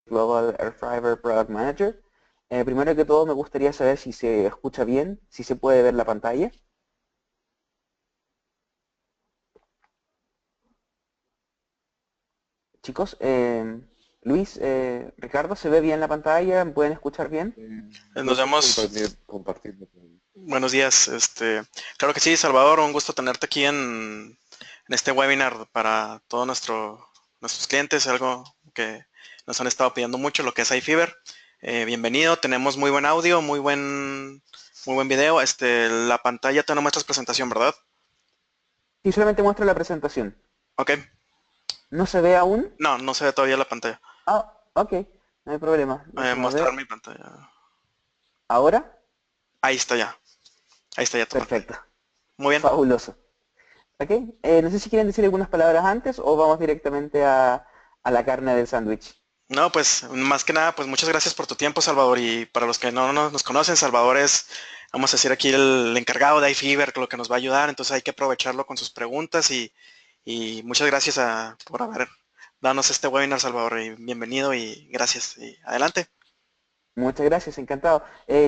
Global Airfiber Product Manager. Primero que todo me gustaría saber si se escucha bien, si se puede ver la pantalla. Chicos, Luis, Ricardo, ¿se ve bien la pantalla? ¿Me pueden escuchar bien? Nos vemos. Compartirlo. Buenos días. Claro que sí, Salvador, un gusto tenerte aquí en este webinar para todos nuestros clientes, algo que nos han estado pidiendo mucho, lo que es iFever. Bienvenido, tenemos muy buen audio, muy buen video. La pantalla te no muestras presentación, ¿verdad? Sí, solamente muestro la presentación. Ok. ¿No se ve aún? No, no se ve todavía la pantalla. Ah, ok, no hay problema. Déjame Mostrar ver. mi pantalla. ¿Ahora? Ahí está ya. Ahí está ya tu pantalla. Perfecto, Muy bien. fabuloso. Ok, no sé si quieren decir algunas palabras antes o vamos directamente a la carne del sándwich. No, pues más que nada, pues muchas gracias por tu tiempo, Salvador. Y para los que no nos conocen, Salvador es, vamos a decir aquí, el encargado de iFever, lo que nos va a ayudar. Entonces hay que aprovecharlo con sus preguntas y muchas gracias por haber darnos este webinar, Salvador. Y bienvenido y gracias. Y adelante. Muchas gracias, encantado.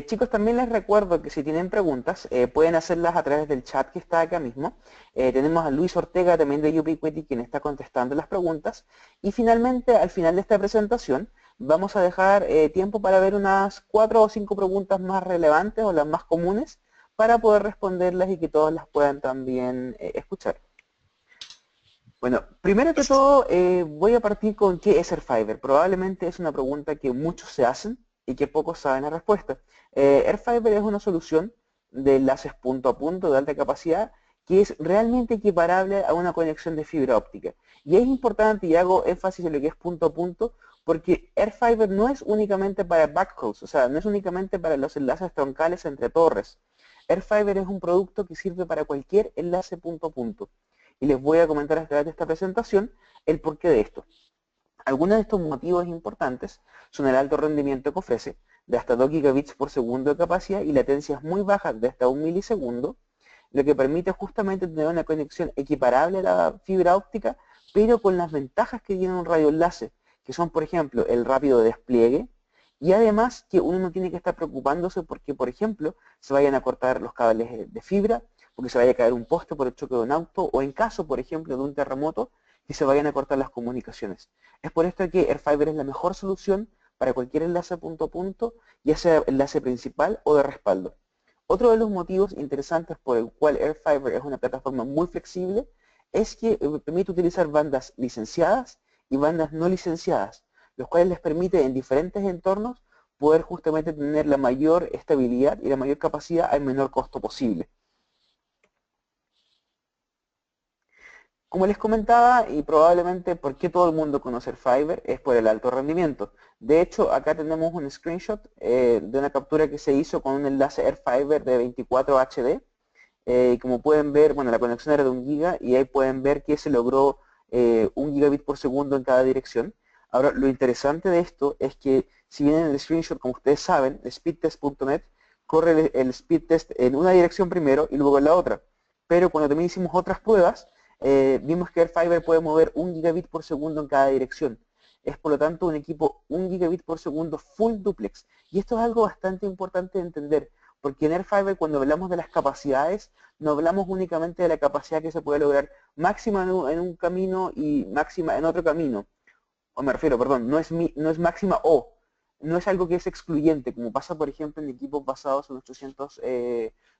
Chicos, también les recuerdo que si tienen preguntas, pueden hacerlas a través del chat que está acá mismo. Tenemos a Luis Ortega, también de Ubiquiti, quien está contestando las preguntas. Y finalmente, al final de esta presentación, vamos a dejar tiempo para ver unas 4 o 5 preguntas más relevantes o las más comunes para poder responderlas y que todos las puedan también escuchar. Bueno, primero que Gracias. todo, voy a partir con qué es Airfiber. Probablemente es una pregunta que muchos se hacen y que pocos saben la respuesta. Airfiber es una solución de enlaces punto a punto de alta capacidad que es realmente equiparable a una conexión de fibra óptica. Y es importante, y hago énfasis en lo que es punto a punto, porque Airfiber no es únicamente para backhauls, o sea, no es únicamente para los enlaces troncales entre torres. Airfiber es un producto que sirve para cualquier enlace punto a punto y les voy a comentar a través de esta presentación el porqué de esto. Algunos de estos motivos importantes son el alto rendimiento que ofrece, de hasta 2 gigabits por segundo de capacidad y latencias muy bajas de hasta 1 milisegundo, lo que permite justamente tener una conexión equiparable a la fibra óptica, pero con las ventajas que tiene un radioenlace, que son, por ejemplo, el rápido despliegue, y además que uno no tiene que estar preocupándose porque, por ejemplo, se vayan a cortar los cables de fibra, porque se vaya a caer un poste por el choque de un auto, o en caso, por ejemplo, de un terremoto, que se vayan a cortar las comunicaciones. Es por esto que Airfiber es la mejor solución para cualquier enlace punto a punto, ya sea enlace principal o de respaldo. Otro de los motivos interesantes por el cual Airfiber es una plataforma muy flexible es que permite utilizar bandas licenciadas y bandas no licenciadas, los cuales les permite en diferentes entornos poder justamente tener la mayor estabilidad y la mayor capacidad al menor costo posible. Como les comentaba, y probablemente por qué todo el mundo conoce el Fiverr, es por el alto rendimiento. De hecho, acá tenemos un screenshot de una captura que se hizo con un enlace AirFiber de 24 HD. Como pueden ver, bueno, la conexión era de 1 giga y ahí pueden ver que se logró 1 gigabit por segundo en cada dirección. Ahora, lo interesante de esto es que, si bien en el screenshot, como ustedes saben, speedtest.net corre el speed test en una dirección primero y luego en la otra. Pero cuando también hicimos otras pruebas, vimos que AirFiber puede mover 1 gigabit por segundo en cada dirección. Es por lo tanto un equipo 1 gigabit por segundo full duplex. Y esto es algo bastante importante de entender, porque en AirFiber cuando hablamos de las capacidades, no hablamos únicamente de la capacidad que se puede lograr máxima en un camino y máxima en otro camino. O me refiero, perdón, no es máxima o, no es algo que es excluyente, como pasa por ejemplo en equipos basados en 800,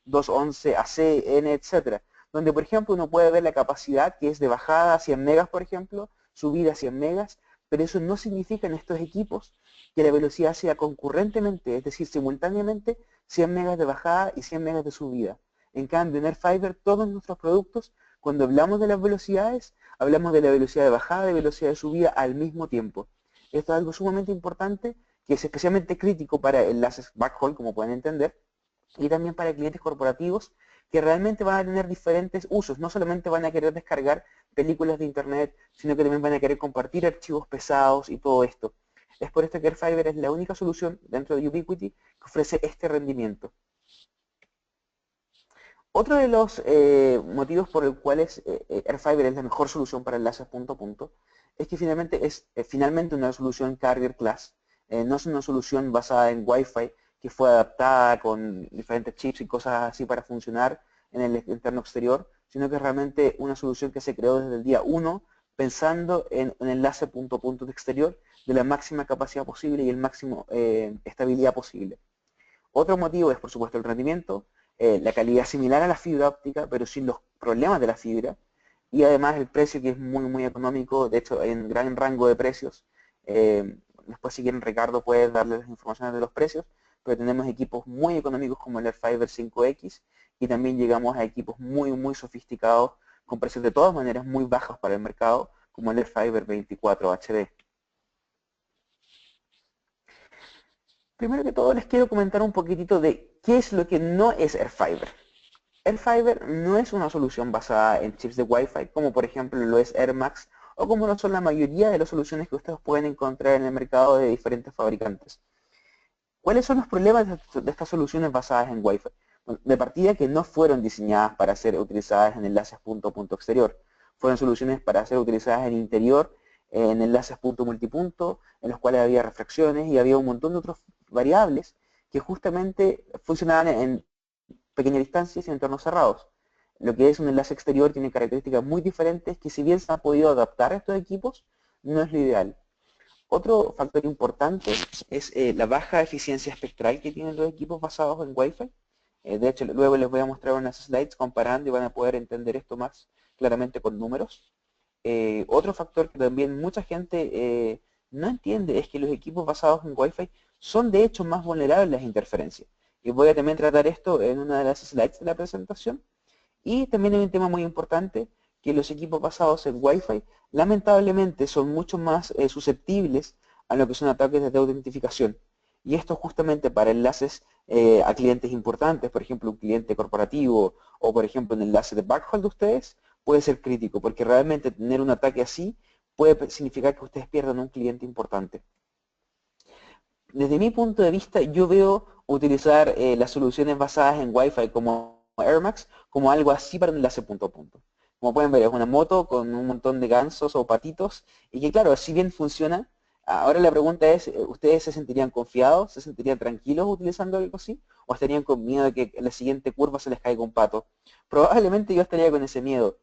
211, AC, N, etcétera, donde por ejemplo uno puede ver la capacidad que es de bajada a 100 megas, por ejemplo, subida a 100 megas, pero eso no significa en estos equipos que la velocidad sea concurrentemente, es decir, simultáneamente 100 megas de bajada y 100 megas de subida. En cambio, en Airfiber, todos nuestros productos, cuando hablamos de las velocidades, hablamos de la velocidad de bajada y velocidad de subida al mismo tiempo. Esto es algo sumamente importante que es especialmente crítico para enlaces backhaul, como pueden entender, y también para clientes corporativos que realmente van a tener diferentes usos. No solamente van a querer descargar películas de internet, sino que también van a querer compartir archivos pesados y todo esto. Es por esto que Airfiber es la única solución dentro de Ubiquiti que ofrece este rendimiento. Otro de los motivos por el cuales Airfiber es la mejor solución para enlaces punto a punto es que finalmente es finalmente una solución carrier class, no es una solución basada en Wi-Fi que fue adaptada con diferentes chips y cosas así para funcionar en el entorno exterior, sino que es realmente una solución que se creó desde el día 1 pensando en un enlace punto a punto de exterior de la máxima capacidad posible y el máximo estabilidad posible. Otro motivo es, por supuesto, el rendimiento, la calidad similar a la fibra óptica, pero sin los problemas de la fibra, y además el precio que es muy económico, de hecho hay un gran rango de precios. Después si quieren Ricardo puede darles las informaciones de los precios, pero tenemos equipos muy económicos como el AirFiber 5X y también llegamos a equipos muy sofisticados con precios de todas maneras muy bajos para el mercado como el AirFiber 24 HD. Primero que todo les quiero comentar un poquitito de qué es lo que no es AirFiber. AirFiber no es una solución basada en chips de Wi-Fi, como por ejemplo lo es AirMax, o como lo son la mayoría de las soluciones que ustedes pueden encontrar en el mercado de diferentes fabricantes. ¿Cuáles son los problemas de estas soluciones basadas en Wi-Fi? Bueno, de partida que no fueron diseñadas para ser utilizadas en enlaces punto a punto exterior. Fueron soluciones para ser utilizadas en interior, en enlaces punto multipunto, en los cuales había refracciones y había un montón de otras variables que justamente funcionaban en pequeñas distancias y en entornos cerrados. Lo que es un enlace exterior tiene características muy diferentes que si bien se han podido adaptar a estos equipos, no es lo ideal. Otro factor importante es la baja eficiencia espectral que tienen los equipos basados en Wi-Fi. De hecho, luego les voy a mostrar unas slides comparando y van a poder entender esto más claramente con números. Otro factor que también mucha gente no entiende es que los equipos basados en Wi-Fi son de hecho más vulnerables a las interferencias. Y voy a también tratar esto en una de las slides de la presentación. Y también hay un tema muy importante, que los equipos basados en Wi-Fi lamentablemente son mucho más susceptibles a lo que son ataques de autentificación. Y esto justamente para enlaces a clientes importantes, por ejemplo un cliente corporativo o por ejemplo un enlace de backhaul de ustedes, puede ser crítico, porque realmente tener un ataque así puede significar que ustedes pierdan un cliente importante. Desde mi punto de vista, yo veo utilizar las soluciones basadas en Wi-Fi como AirMax como algo así para un enlace punto a punto. Como pueden ver, es una moto con un montón de gansos o patitos y que claro, si bien funciona, ahora la pregunta es, ¿ustedes se sentirían confiados, se sentirían tranquilos utilizando algo así? ¿O estarían con miedo de que en la siguiente curva se les caiga un pato? Probablemente yo estaría con ese miedo.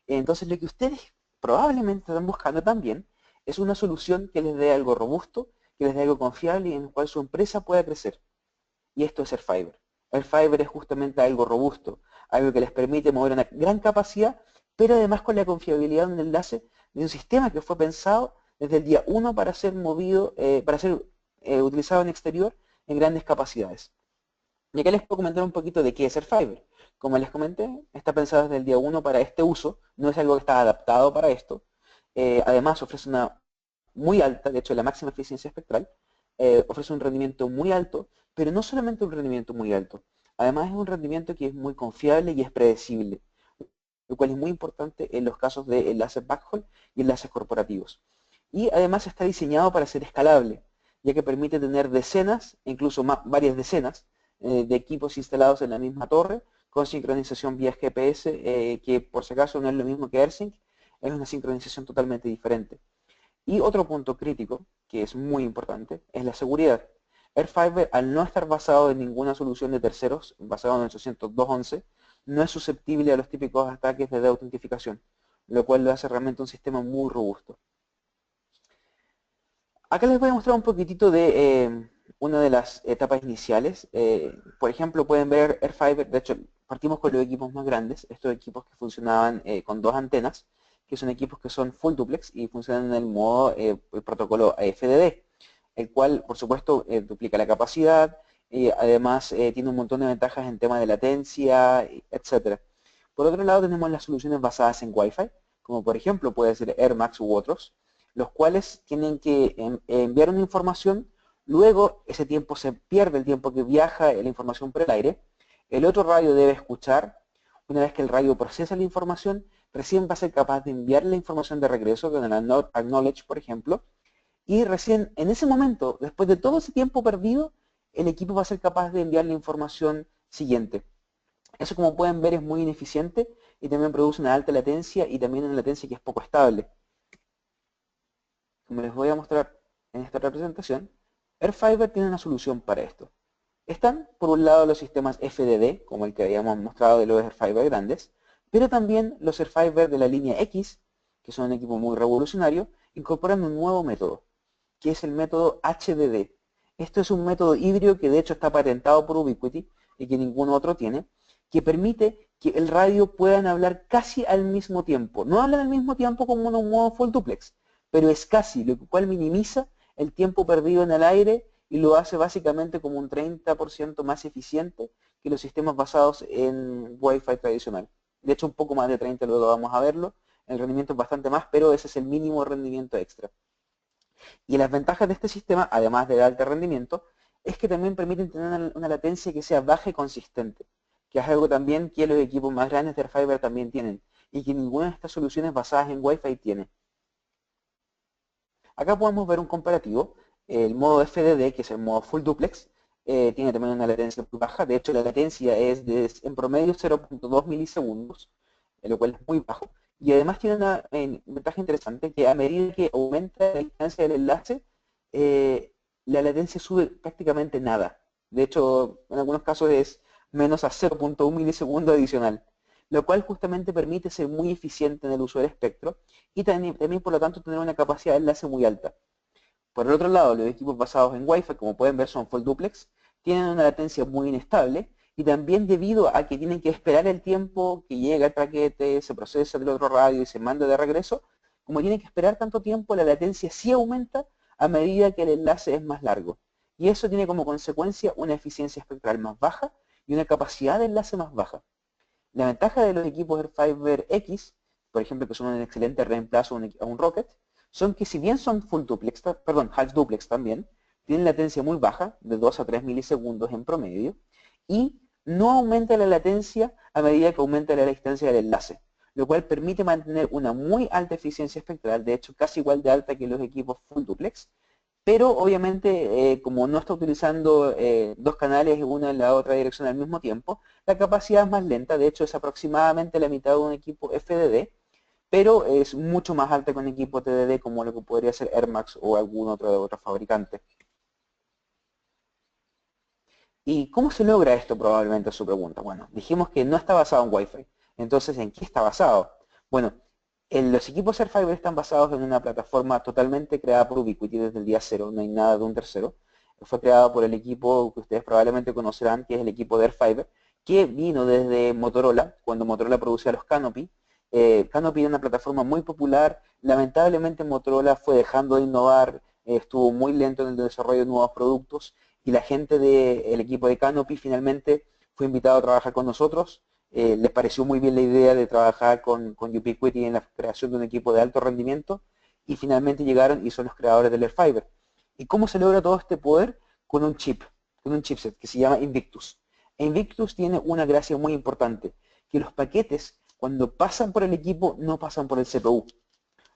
Entonces lo que ustedes probablemente están buscando también es una solución que les dé algo robusto, que les dé algo confiable y en el cual su empresa pueda crecer. Y esto es AirFiber. AirFiber es justamente algo robusto, algo que les permite mover una gran capacidad, pero además con la confiabilidad de un enlace de un sistema que fue pensado desde el día 1 para ser movido, para ser utilizado en exterior en grandes capacidades. Y acá les puedo comentar un poquito de qué es AirFiber. Como les comenté, está pensado desde el día 1 para este uso, no es algo que está adaptado para esto. Además ofrece una muy alta, de hecho la máxima eficiencia espectral, ofrece un rendimiento muy alto, pero no solamente un rendimiento muy alto, además es un rendimiento que es muy confiable y es predecible, lo cual es muy importante en los casos de enlaces backhaul y enlaces corporativos. Y además está diseñado para ser escalable, ya que permite tener decenas, incluso varias decenas, de equipos instalados en la misma torre, con sincronización vía GPS, que por si acaso no es lo mismo que AirSync, es una sincronización totalmente diferente. Y otro punto crítico, que es muy importante, es la seguridad. AirFiber, al no estar basado en ninguna solución de terceros, basado en 802.11, no es susceptible a los típicos ataques de autentificación, lo cual lo hace realmente un sistema muy robusto. Acá les voy a mostrar un poquitito de una de las etapas iniciales. Por ejemplo, pueden ver AirFiber, de hecho, partimos con los equipos más grandes, estos equipos que funcionaban con dos antenas, que son equipos que son full duplex y funcionan en el modo el protocolo FDD, el cual, por supuesto, duplica la capacidad y además tiene un montón de ventajas en tema de latencia, etcétera. Por otro lado, tenemos las soluciones basadas en Wi-Fi, como por ejemplo puede ser AirMax u otros, los cuales tienen que enviar una información, luego ese tiempo se pierde, el tiempo que viaja la información por el aire, el otro radio debe escuchar, una vez que el radio procesa la información, recién va a ser capaz de enviar la información de regreso con el acknowledge, por ejemplo, y recién en ese momento, después de todo ese tiempo perdido, el equipo va a ser capaz de enviar la información siguiente. Eso, como pueden ver, es muy ineficiente y también produce una alta latencia y también una latencia que es poco estable. como les voy a mostrar en esta representación, AirFiber tiene una solución para esto. Están, por un lado, los sistemas FDD, como el que habíamos mostrado de los AirFiber grandes, pero también los AirFiber de la línea X, que son un equipo muy revolucionario, incorporan un nuevo método, que es el método HDD. Esto es un método híbrido que de hecho está patentado por Ubiquiti y que ningún otro tiene, que permite que el radio puedan hablar casi al mismo tiempo. No hablan al mismo tiempo como en un modo full duplex, pero es casi, lo cual minimiza el tiempo perdido en el aire y lo hace básicamente como un 30% más eficiente que los sistemas basados en Wi-Fi tradicional. De hecho, un poco más de 30, luego vamos a verlo. El rendimiento es bastante más, pero ese es el mínimo rendimiento extra. Y las ventajas de este sistema, además del alto rendimiento, es que también permiten tener una latencia que sea baja y consistente, que es algo también que los equipos más grandes de AirFiber también tienen, y que ninguna de estas soluciones basadas en Wi-Fi tiene. Acá podemos ver un comparativo. El modo FDD, que es el modo Full Duplex, tiene también una latencia muy baja. De hecho, la latencia es en promedio 0.2 milisegundos, lo cual es muy bajo. Y además tiene una ventaja interesante, que a medida que aumenta la distancia del enlace, eh, la latencia sube prácticamente nada. De hecho, en algunos casos es menos a 0.1 milisegundo adicional, lo cual justamente permite ser muy eficiente en el uso del espectro y también por lo tanto tener una capacidad de enlace muy alta. Por el otro lado, los equipos basados en Wi-Fi, como pueden ver, son full duplex, tienen una latencia muy inestable y también debido a que tienen que esperar el tiempo que llega el paquete, se procesa del otro radio y se manda de regreso, como tienen que esperar tanto tiempo, la latencia sí aumenta a medida que el enlace es más largo. Y eso tiene como consecuencia una eficiencia espectral más baja y una capacidad de enlace más baja. La ventaja de los equipos AirFiber X, por ejemplo, que son un excelente reemplazo a un Rocket, son que si bien son full duplex, perdón, half duplex también, tienen latencia muy baja, de 2 a 3 milisegundos en promedio, y no aumenta la latencia a medida que aumenta la distancia del enlace, lo cual permite mantener una muy alta eficiencia espectral, de hecho casi igual de alta que los equipos full duplex, pero obviamente como no está utilizando dos canales una en la otra dirección al mismo tiempo, la capacidad es más lenta, de hecho es aproximadamente la mitad de un equipo FDD, pero es mucho más alta que un equipo TDD como lo que podría ser Air Max o algún otro fabricante. ¿Y cómo se logra esto probablemente es su pregunta? Bueno, dijimos que no está basado en Wi-Fi. Entonces, ¿en qué está basado? Bueno, los equipos AirFiber están basados en una plataforma totalmente creada por Ubiquiti desde el día cero, no hay nada de un tercero. Fue creado por el equipo que ustedes probablemente conocerán, que es el equipo de AirFiber, que vino desde Motorola, cuando Motorola producía los Canopy. Canopy era una plataforma muy popular, lamentablemente Motorola fue dejando de innovar, estuvo muy lento en el desarrollo de nuevos productos, y la gente del equipo de Canopy finalmente fue invitado a trabajar con nosotros. Les pareció muy bien la idea de trabajar con Ubiquiti en la creación de un equipo de alto rendimiento y finalmente llegaron y son los creadores del AirFiber. ¿Y cómo se logra todo este poder? Con un chipset que se llama Invictus. E Invictus tiene una gracia muy importante, que los paquetes cuando pasan por el equipo no pasan por el CPU.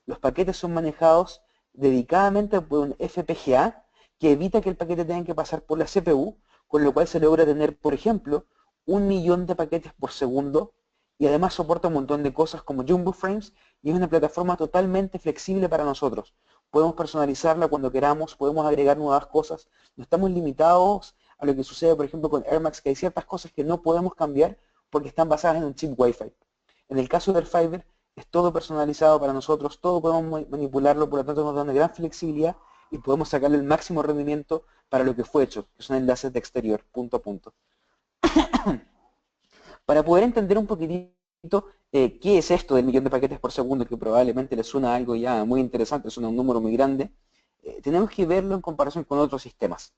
Los paquetes son manejados dedicadamente por un FPGA que evita que el paquete tenga que pasar por la CPU, con lo cual se logra tener, por ejemplo, 1.000.000 de paquetes por segundo y además soporta un montón de cosas como Jumbo Frames y es una plataforma totalmente flexible para nosotros. Podemos personalizarla cuando queramos, podemos agregar nuevas cosas, no estamos limitados a lo que sucede, por ejemplo, con Air Max, que hay ciertas cosas que no podemos cambiar porque están basadas en un chip Wi-Fi. En el caso del Fiber, es todo personalizado para nosotros, todo podemos manipularlo, por lo tanto nos da una gran flexibilidad y podemos sacarle el máximo rendimiento para lo que fue hecho, que son enlaces de exterior, punto a punto. Para poder entender un poquitito qué es esto del 1.000.000 de paquetes por segundo, que probablemente les suena algo ya muy interesante, suena un número muy grande, tenemos que verlo en comparación con otros sistemas.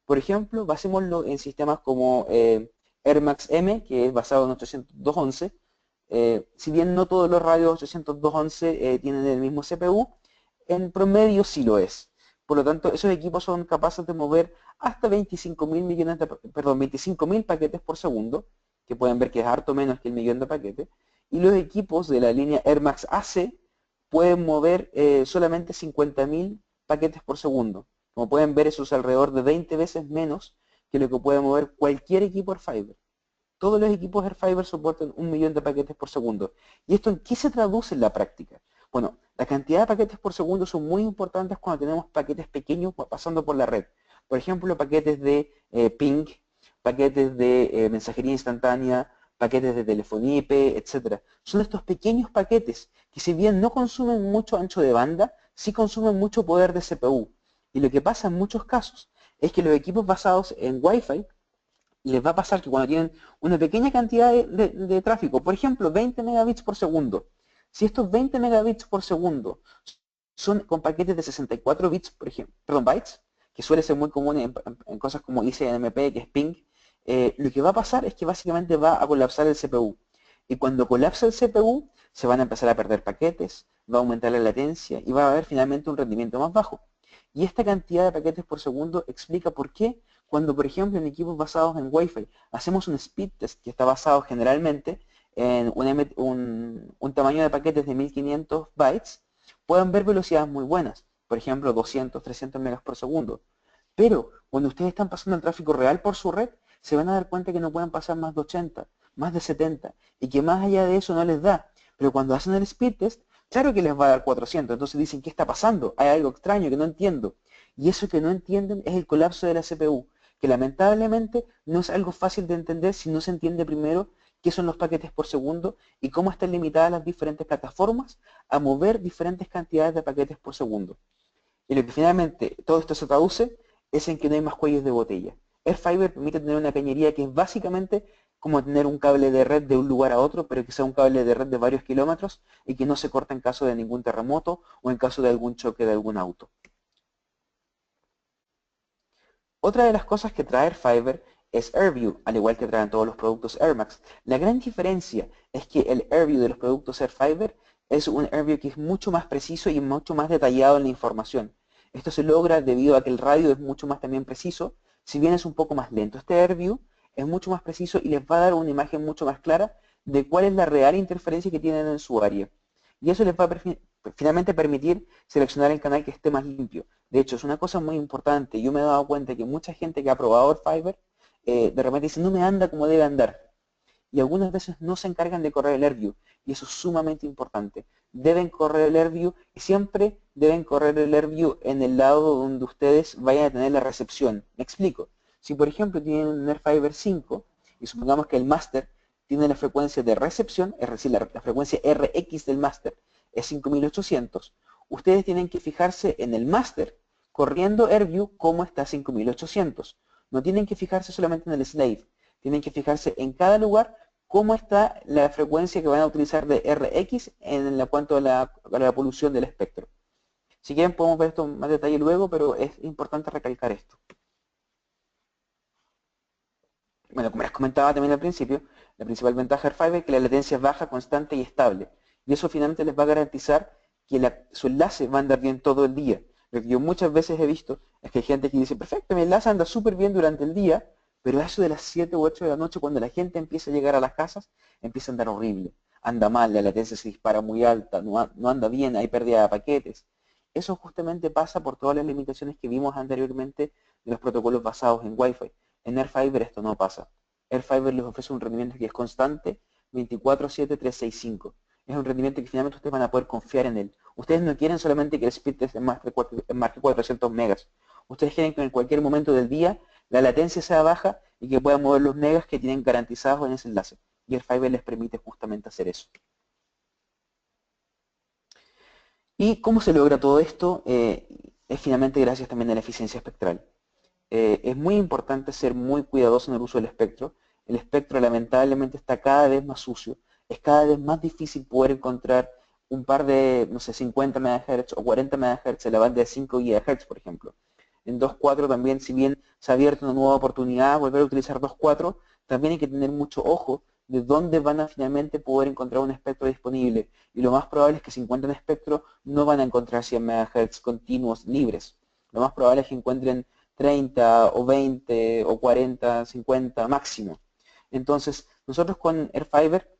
Por ejemplo, basémoslo en sistemas como Air Max M, que es basado en 802.11. Si bien no todos los radios 802.11 tienen el mismo CPU, en promedio sí lo es. Por lo tanto, esos equipos son capaces de mover hasta 25.000 paquetes por segundo, que pueden ver que es harto menos que el millón de paquetes. Y los equipos de la línea Air Max AC pueden mover solamente 50.000 paquetes por segundo. Como pueden ver, eso es alrededor de 20 veces menos que lo que puede mover cualquier equipo AirFiber. Todos los equipos AirFiber soportan 1.000.000 de paquetes por segundo. ¿Y esto en qué se traduce en la práctica? Bueno, La cantidad de paquetes por segundo son muy importantes cuando tenemos paquetes pequeños pasando por la red. Por ejemplo, paquetes de ping, paquetes de mensajería instantánea, paquetes de telefonía IP, etcétera. Son estos pequeños paquetes que, si bien no consumen mucho ancho de banda, sí consumen mucho poder de CPU. Y lo que pasa en muchos casos es que los equipos basados en Wi-Fi les va a pasar que cuando tienen una pequeña cantidad de tráfico, por ejemplo, 20 megabits por segundo, si estos 20 megabits por segundo son con paquetes de 64 bits, por ejemplo, perdón, bytes, que suele ser muy común en cosas como ICMP, que es ping, lo que va a pasar es que básicamente va a colapsar el CPU. Y cuando colapsa el CPU, se van a empezar a perder paquetes, va a aumentar la latencia y va a haber finalmente un rendimiento más bajo. Y esta cantidad de paquetes por segundo explica por qué cuando, por ejemplo, en equipos basados en Wi-Fi hacemos un speed test que está basado generalmente en un tamaño de paquetes de 1500 bytes, pueden ver velocidades muy buenas, por ejemplo 200, 300 megas por segundo. Pero cuando ustedes están pasando el tráfico real por su red, se van a dar cuenta que no pueden pasar más de 80, más de 70, y que más allá de eso no les da. Pero cuando hacen el speed test, claro que les va a dar 400, entonces dicen, ¿qué está pasando? Hay algo extraño que no entiendo. Y eso que no entienden es el colapso de la CPU, que lamentablemente no es algo fácil de entender si no se entiende primero qué son los paquetes por segundo y cómo están limitadas las diferentes plataformas a mover diferentes cantidades de paquetes por segundo. Y lo que finalmente todo esto se traduce es en que no hay más cuellos de botella. AirFiber permite tener una cañería que es básicamente como tener un cable de red de un lugar a otro, pero que sea un cable de red de varios kilómetros y que no se corte en caso de ningún terremoto o en caso de algún choque de algún auto. Otra de las cosas que trae AirFiber es AirView, al igual que traen todos los productos AirMax. La gran diferencia es que el AirView de los productos AirFiber es un AirView que es mucho más preciso y mucho más detallado en la información. Esto se logra debido a que el radio es mucho más también preciso, si bien es un poco más lento. Este AirView es mucho más preciso y les va a dar una imagen mucho más clara de cuál es la real interferencia que tienen en su área. Y eso les va a finalmente permitir seleccionar el canal que esté más limpio. De hecho, es una cosa muy importante. Yo me he dado cuenta que mucha gente que ha probado AirFiber de repente dice, no me anda como debe andar. Y algunas veces no se encargan de correr el AirView. Y eso es sumamente importante. Deben correr el AirView y siempre deben correr el AirView en el lado donde ustedes vayan a tener la recepción. Me explico. Si por ejemplo tienen un AirFiber 5 y supongamos que el máster tiene la frecuencia de recepción, es decir, la frecuencia RX del máster es 5800, ustedes tienen que fijarse en el máster corriendo AirView cómo está 5800. No tienen que fijarse solamente en el slave, tienen que fijarse en cada lugar cómo está la frecuencia que van a utilizar de RX en cuanto a la polución del espectro. Si quieren podemos ver esto en más detalle luego, pero es importante recalcar esto. Bueno, como les comentaba también al principio, la principal ventaja de AirFiber es que la latencia es baja, constante y estable. Y eso finalmente les va a garantizar que su enlace va a andar bien todo el día. Lo que yo muchas veces he visto es que hay gente que dice, perfecto, mi enlace anda súper bien durante el día, pero a eso de las 7 u 8 de la noche, cuando la gente empieza a llegar a las casas, empieza a andar horrible. Anda mal, la latencia se dispara muy alta, no anda bien, hay pérdida de paquetes. Eso justamente pasa por todas las limitaciones que vimos anteriormente de los protocolos basados en Wi-Fi. En AirFiber esto no pasa. AirFiber les ofrece un rendimiento que es constante 24/7/365. Es un rendimiento que finalmente ustedes van a poder confiar en él. Ustedes no quieren solamente que el speed test marque 400 megas. Ustedes quieren que en cualquier momento del día la latencia sea baja y que puedan mover los megas que tienen garantizados en ese enlace. Y AirFiber les permite justamente hacer eso. ¿Y cómo se logra todo esto? Es finalmente gracias también a la eficiencia espectral. Es muy importante ser muy cuidadoso en el uso del espectro. El espectro lamentablemente está cada vez más sucio. Es cada vez más difícil poder encontrar un par de, no sé, 50 MHz o 40 MHz en la banda de 5 GHz, por ejemplo. En 2.4 también, si bien se ha abierto una nueva oportunidad, volver a utilizar 2.4, también hay que tener mucho ojo de dónde van a finalmente poder encontrar un espectro disponible. Y lo más probable es que si encuentran espectro, no van a encontrar 100 MHz continuos libres. Lo más probable es que encuentren 30 o 20 o 40, 50 máximo. Entonces, nosotros con AirFiber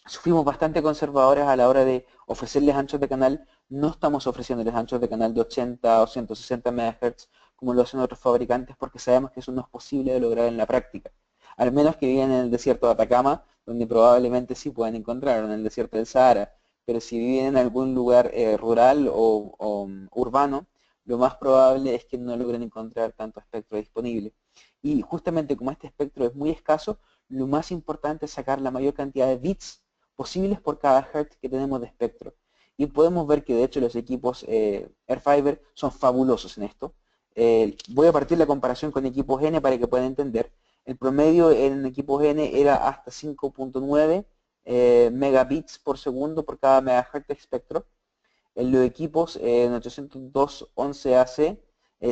fuimos bastante conservadores a la hora de ofrecerles anchos de canal. No estamos ofreciéndoles anchos de canal de 80 o 160 MHz como lo hacen otros fabricantes porque sabemos que eso no es posible de lograr en la práctica. Al menos que vivan en el desierto de Atacama, donde probablemente sí puedan encontrar, o en el desierto del Sahara. pero si viven en algún lugar rural o urbano, lo más probable es que no logren encontrar tanto espectro disponible. Y justamente como este espectro es muy escaso, lo más importante es sacar la mayor cantidad de bits posibles por cada hertz que tenemos de espectro. Y podemos ver que de hecho los equipos AirFiber son fabulosos en esto. Voy a partir la comparación con equipos N para que puedan entender. El promedio en equipos N era hasta 5.9 megabits por segundo por cada megahertz de espectro. En los equipos en 802.11ac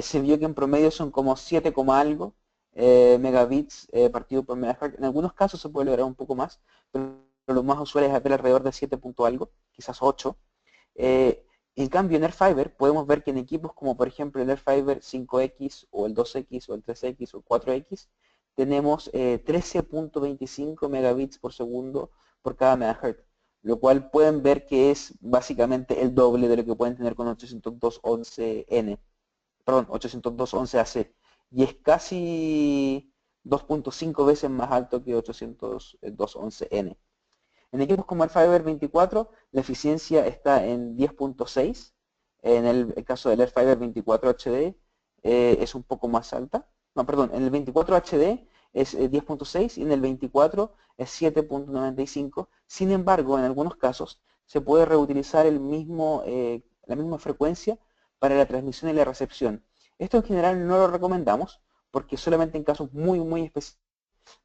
se vio que en promedio son como 7, algo megabits partido por megahertz. En algunos casos se puede lograr un poco más, pero lo más usual es ver alrededor de 7 algo, quizás 8. En cambio en AirFiber podemos ver que en equipos como por ejemplo el AirFiber 5X o el 2X o el 3X o el 4X tenemos 13.25 megabits por segundo por cada megahertz, lo cual pueden ver que es básicamente el doble de lo que pueden tener con 802.11n, perdón, 802.11ac, y es casi 2.5 veces más alto que 802.11n. En equipos como el Fiber 24, la eficiencia está en 10.6. En el caso del AirFiber 24 HD es un poco más alta. No, perdón, en el 24 HD es 10.6 y en el 24 es 7.95. Sin embargo, en algunos casos se puede reutilizar la misma frecuencia para la transmisión y la recepción. Esto en general no lo recomendamos porque solamente en casos muy, muy específicos,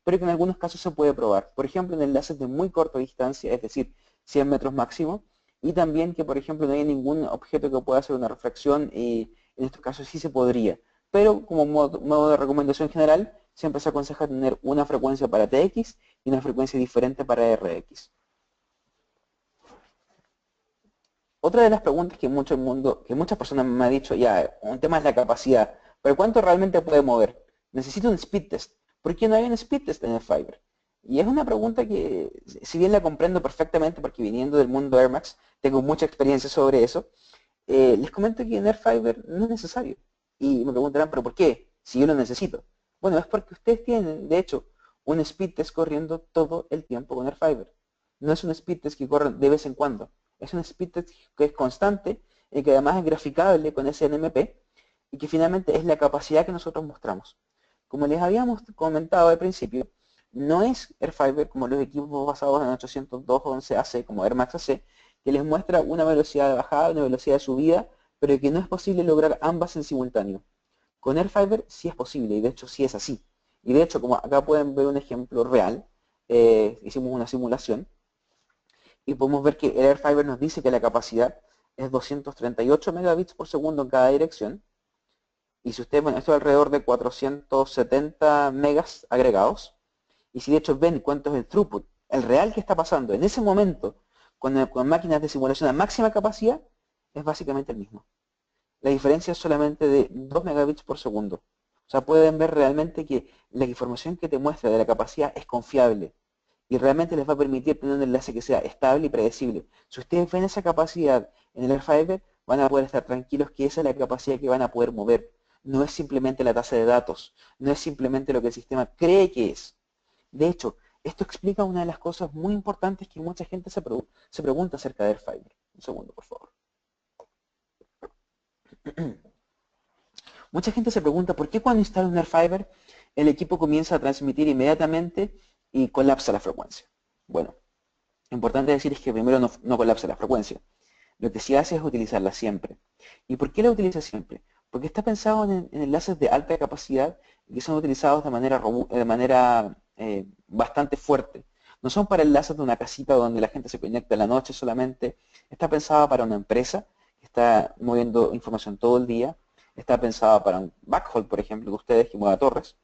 pero que en algunos casos se puede probar. Por ejemplo, en enlaces de muy corta distancia, es decir, 100 metros máximo, y también que, por ejemplo, no hay ningún objeto que pueda hacer una reflexión, y en estos casos sí se podría. Pero como modo de recomendación general, siempre se aconseja tener una frecuencia para TX y una frecuencia diferente para RX. Otra de las preguntas que muchas personas me han dicho, ya, un tema es la capacidad, pero ¿cuánto realmente puede mover? Necesito un speed test. ¿Por qué no hay un speed test en el Fiber? Y es una pregunta que, si bien la comprendo perfectamente, porque viniendo del mundo Air Max, tengo mucha experiencia sobre eso, les comento que en Air Fiber no es necesario. Y me preguntarán, ¿pero por qué? Si yo lo necesito. Bueno, es porque ustedes tienen, de hecho, un speed test corriendo todo el tiempo con Air Fiber. No es un speed test que corre de vez en cuando. Es un speed test que es constante y que además es graficable con SNMP y que finalmente es la capacidad que nosotros mostramos. Como les habíamos comentado al principio, no es AirFiber como los equipos basados en 802.11ac como Air Max AC, que les muestra una velocidad de bajada y una velocidad de subida, pero que no es posible lograr ambas en simultáneo. Con AirFiber sí es posible y de hecho sí es así. Y de hecho, como acá pueden ver un ejemplo real, hicimos una simulación y podemos ver que el AirFiber nos dice que la capacidad es 238 megabits por segundo en cada dirección. Y si ustedes ven, esto es alrededor de 470 megas agregados. Y si de hecho ven cuánto es el throughput, el real que está pasando en ese momento con máquinas de simulación a máxima capacidad, es básicamente el mismo. La diferencia es solamente de 2 megabits por segundo. O sea, pueden ver realmente que la información que te muestra de la capacidad es confiable y realmente les va a permitir tener un enlace que sea estable y predecible. Si ustedes ven esa capacidad en el AirFiber, van a poder estar tranquilos que esa es la capacidad que van a poder mover. No es simplemente la tasa de datos, no es simplemente lo que el sistema cree que es. De hecho, esto explica una de las cosas muy importantes que mucha gente se pregunta acerca de AirFiber. Un segundo, por favor. Mucha gente se pregunta por qué cuando instala un AirFiber el equipo comienza a transmitir inmediatamente y colapsa la frecuencia. Bueno, lo importante decir es que primero no colapsa la frecuencia. Lo que sí hace es utilizarla siempre. ¿Y por qué la utiliza siempre? Porque está pensado en enlaces de alta capacidad y que son utilizados de manera bastante fuerte. No son para enlaces de una casita donde la gente se conecta en la noche solamente. Está pensada para una empresa que está moviendo información todo el día. Está pensada para un backhaul, por ejemplo, de ustedes que mueva torres.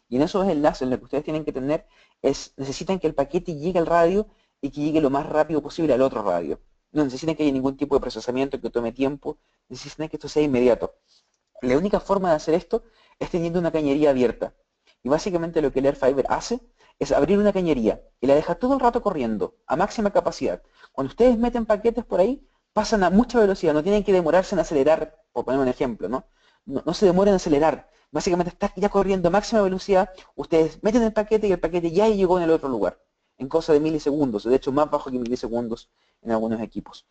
Y en esos enlaces lo que ustedes tienen que tener necesitan que el paquete llegue al radio y que llegue lo más rápido posible al otro radio. No necesitan que haya ningún tipo de procesamiento que tome tiempo, necesitan que esto sea inmediato. La única forma de hacer esto es teniendo una cañería abierta. Y básicamente lo que el AirFiber hace es abrir una cañería y la deja todo el rato corriendo a máxima capacidad. Cuando ustedes meten paquetes por ahí, pasan a mucha velocidad, no tienen que demorarse en acelerar, por poner un ejemplo, ¿no? No se demoran en acelerar. Básicamente está ya corriendo a máxima velocidad, ustedes meten el paquete y el paquete ya llegó en el otro lugar, en cosa de milisegundos, de hecho más bajo que milisegundos en algunos equipos.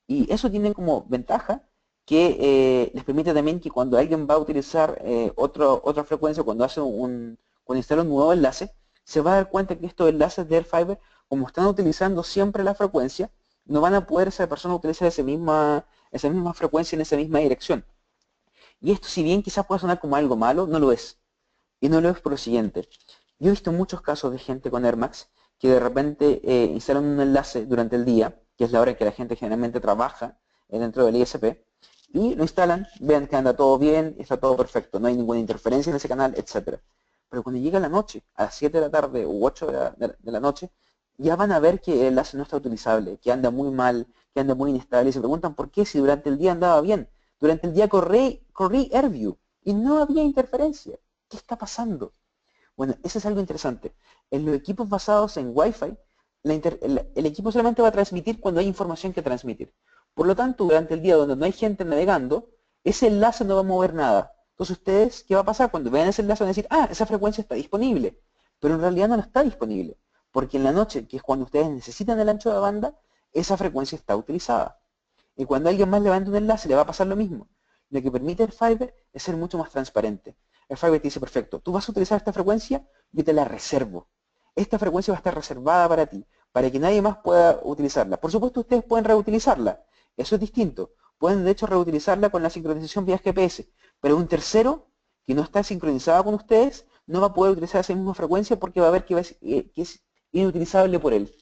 Y eso tiene como ventaja que les permite también que cuando alguien va a utilizar otra frecuencia, cuando instala un nuevo enlace, se va a dar cuenta que estos enlaces de AirFiber, como están utilizando siempre la frecuencia, no van a poder esa persona utilizar esa misma frecuencia en esa misma dirección. Y esto, si bien quizás pueda sonar como algo malo, no lo es. Y no lo es por lo siguiente. Yo he visto muchos casos de gente con Air Max que de repente instalan un enlace durante el día, que es la hora en que la gente generalmente trabaja dentro del ISP, y lo instalan, ven que anda todo bien, está todo perfecto, no hay ninguna interferencia en ese canal, etc. Pero cuando llega la noche, a las 7 de la tarde u 8 de la noche, ya van a ver que el enlace no está utilizable, que anda muy mal, que anda muy inestable, y se preguntan por qué si durante el día andaba bien. Durante el día corrí AirView y no había interferencia. ¿Qué está pasando? Bueno, eso es algo interesante. En los equipos basados en Wi-Fi, el equipo solamente va a transmitir cuando hay información que transmitir. Por lo tanto, durante el día donde no hay gente navegando, ese enlace no va a mover nada. Entonces ustedes, ¿qué va a pasar? Cuando vean ese enlace van a decir, ah, esa frecuencia está disponible. Pero en realidad no está disponible. Porque en la noche, que es cuando ustedes necesitan el ancho de banda, esa frecuencia está utilizada. Y cuando alguien más levanta un enlace, le va a pasar lo mismo. Lo que permite el Fiber es ser mucho más transparente. El Fiber te dice, perfecto, tú vas a utilizar esta frecuencia, yo te la reservo. Esta frecuencia va a estar reservada para ti, para que nadie más pueda utilizarla. Por supuesto, ustedes pueden reutilizarla. Eso es distinto. Pueden, de hecho, reutilizarla con la sincronización vía GPS. Pero un tercero que no está sincronizado con ustedes no va a poder utilizar esa misma frecuencia porque va a ver que es inutilizable por él.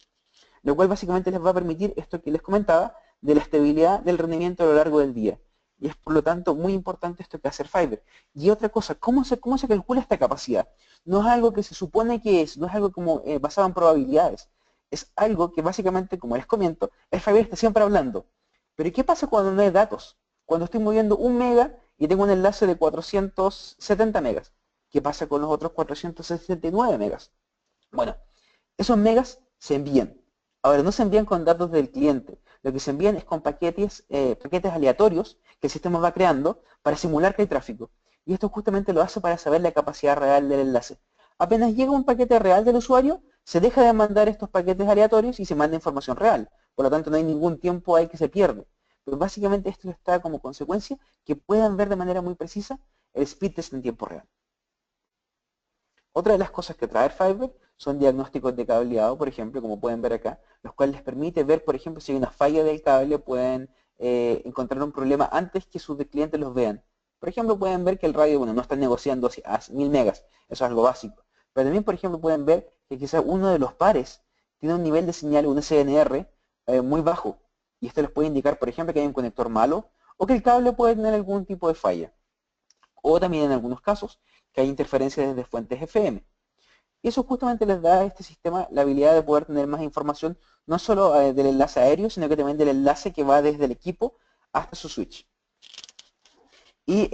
Lo cual básicamente les va a permitir esto que les comentaba, de la estabilidad del rendimiento a lo largo del día. Y es por lo tanto muy importante esto que hace Fiber. Y otra cosa, ¿cómo se calcula esta capacidad? No es algo que se supone que es, no es algo como basado en probabilidades. Es algo que básicamente, como les comento, el Fiber está siempre hablando. Pero ¿qué pasa cuando no hay datos? Cuando estoy moviendo 1 mega y tengo un enlace de 470 megas. ¿Qué pasa con los otros 469 megas? Bueno, esos megas se envían. Ahora, no se envían con datos del cliente. Lo que se envían es con paquetes aleatorios que el sistema va creando para simular que hay tráfico. Y esto justamente lo hace para saber la capacidad real del enlace. Apenas llega un paquete real del usuario, se deja de mandar estos paquetes aleatorios y se manda información real. Por lo tanto, no hay ningún tiempo ahí que se pierde. Pero básicamente esto está como consecuencia que puedan ver de manera muy precisa el speed test en tiempo real. Otra de las cosas que trae Fiber son diagnósticos de cableado, por ejemplo, como pueden ver acá, los cuales les permite ver, por ejemplo, si hay una falla del cable, pueden encontrar un problema antes que sus clientes los vean. Por ejemplo, pueden ver que el radio, bueno, no está negociando a 1000 megas, eso es algo básico. Pero también, por ejemplo, pueden ver que quizás uno de los pares tiene un nivel de señal, un SNR, muy bajo. Y esto les puede indicar, por ejemplo, que hay un conector malo o que el cable puede tener algún tipo de falla. O también en algunos casos, que hay interferencias desde fuentes FM. Y eso justamente les da a este sistema la habilidad de poder tener más información, no solo del enlace aéreo, sino que también del enlace que va desde el equipo hasta su switch. Y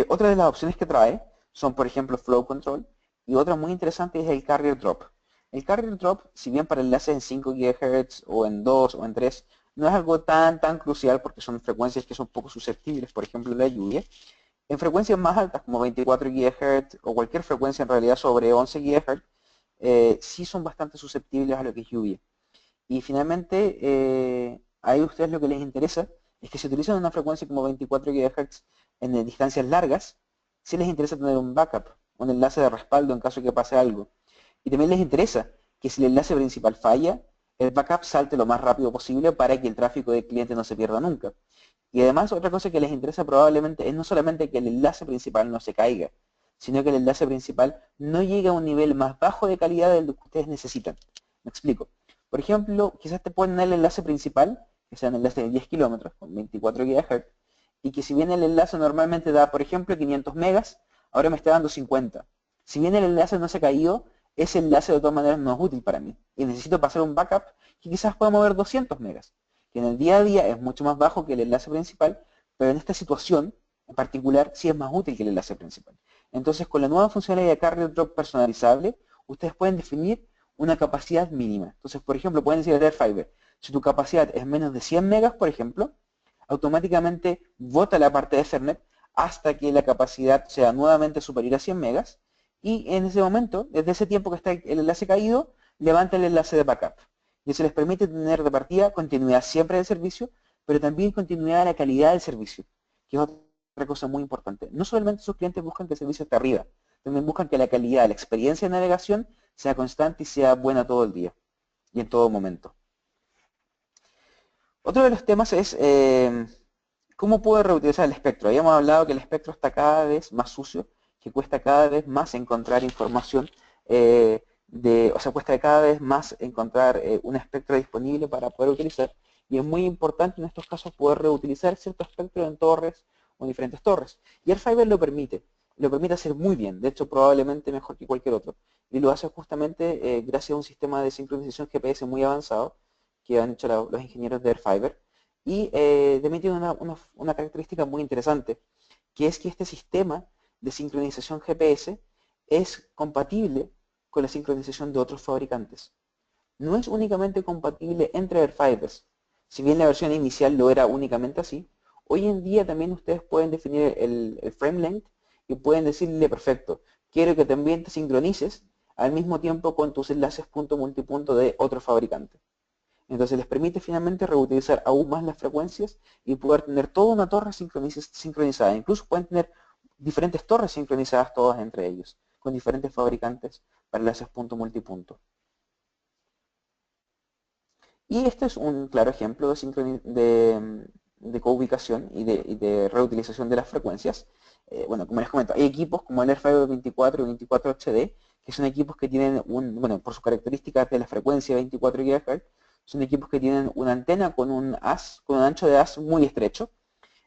otra de las opciones que trae son, por ejemplo, Flow Control, y otra muy interesante es el Carrier Drop. El Carrier Drop, si bien para enlaces en 5 GHz o en 2 o en 3, no es algo tan crucial porque son frecuencias que son poco susceptibles, por ejemplo, de la lluvia. En frecuencias más altas, como 24 GHz o cualquier frecuencia en realidad sobre 11 GHz, sí son bastante susceptibles a lo que es lluvia. Y finalmente, ahí a ustedes lo que les interesa es que si utilizan una frecuencia como 24 GHz en distancias largas, sí les interesa tener un backup, un enlace de respaldo en caso de que pase algo. Y también les interesa que si el enlace principal falla, el backup salte lo más rápido posible para que el tráfico del cliente no se pierda nunca. Y además, otra cosa que les interesa probablemente es no solamente que el enlace principal no se caiga, sino que el enlace principal no llegue a un nivel más bajo de calidad del que ustedes necesitan. Me explico. Por ejemplo, quizás te ponen el enlace principal, que sea un enlace de 10 kilómetros, con 24 GHz, y que si bien el enlace normalmente da, por ejemplo, 500 megas, ahora me está dando 50. Si bien el enlace no se ha caído, ese enlace de todas maneras no es útil para mí. Y necesito pasar un backup que quizás pueda mover 200 megas, que en el día a día es mucho más bajo que el enlace principal, pero en esta situación en particular sí es más útil que el enlace principal. Entonces, con la nueva funcionalidad de Carrier Drop personalizable, ustedes pueden definir una capacidad mínima. Entonces, por ejemplo, pueden decir a AirFiber, si tu capacidad es menos de 100 megas, por ejemplo, automáticamente bota la parte de Ethernet hasta que la capacidad sea nuevamente superior a 100 megas, y en ese momento, desde ese tiempo que está el enlace caído, levanta el enlace de backup. Y eso les permite tener de partida continuidad siempre del servicio, pero también continuidad de la calidad del servicio, que es otra cosa muy importante. No solamente sus clientes buscan que el servicio esté arriba, también buscan que la calidad, la experiencia de navegación sea constante y sea buena todo el día y en todo momento. Otro de los temas es cómo puedo reutilizar el espectro. Habíamos hablado que el espectro está cada vez más sucio, que cuesta cada vez más encontrar información, o sea, cuesta cada vez más encontrar un espectro disponible para poder utilizar. Y es muy importante en estos casos poder reutilizar cierto espectro en torres o en diferentes torres. Y Airfiber lo permite hacer muy bien, de hecho probablemente mejor que cualquier otro. Y lo hace justamente gracias a un sistema de sincronización GPS muy avanzado que han hecho los ingenieros de Airfiber. Y también tiene una característica muy interesante, que es que este sistema de sincronización GPS es compatible con la sincronización de otros fabricantes. No es únicamente compatible entre Airfibers. Si bien la versión inicial lo era únicamente así, hoy en día también ustedes pueden definir el frame length y pueden decirle, perfecto, quiero que también te sincronices al mismo tiempo con tus enlaces punto multipunto de otro fabricante. Entonces les permite finalmente reutilizar aún más las frecuencias y poder tener toda una torre sincronizada. Incluso pueden tener diferentes torres sincronizadas todas entre ellos, con diferentes fabricantes para enlaces punto multipunto. Y este es un claro ejemplo de coubicación y de reutilización de las frecuencias. Bueno, como les comento, hay equipos como el Airfiber 24 y 24 HD, que son equipos que tienen bueno, por sus características de la frecuencia 24 GHz, son equipos que tienen una antena con un ancho de haz muy estrecho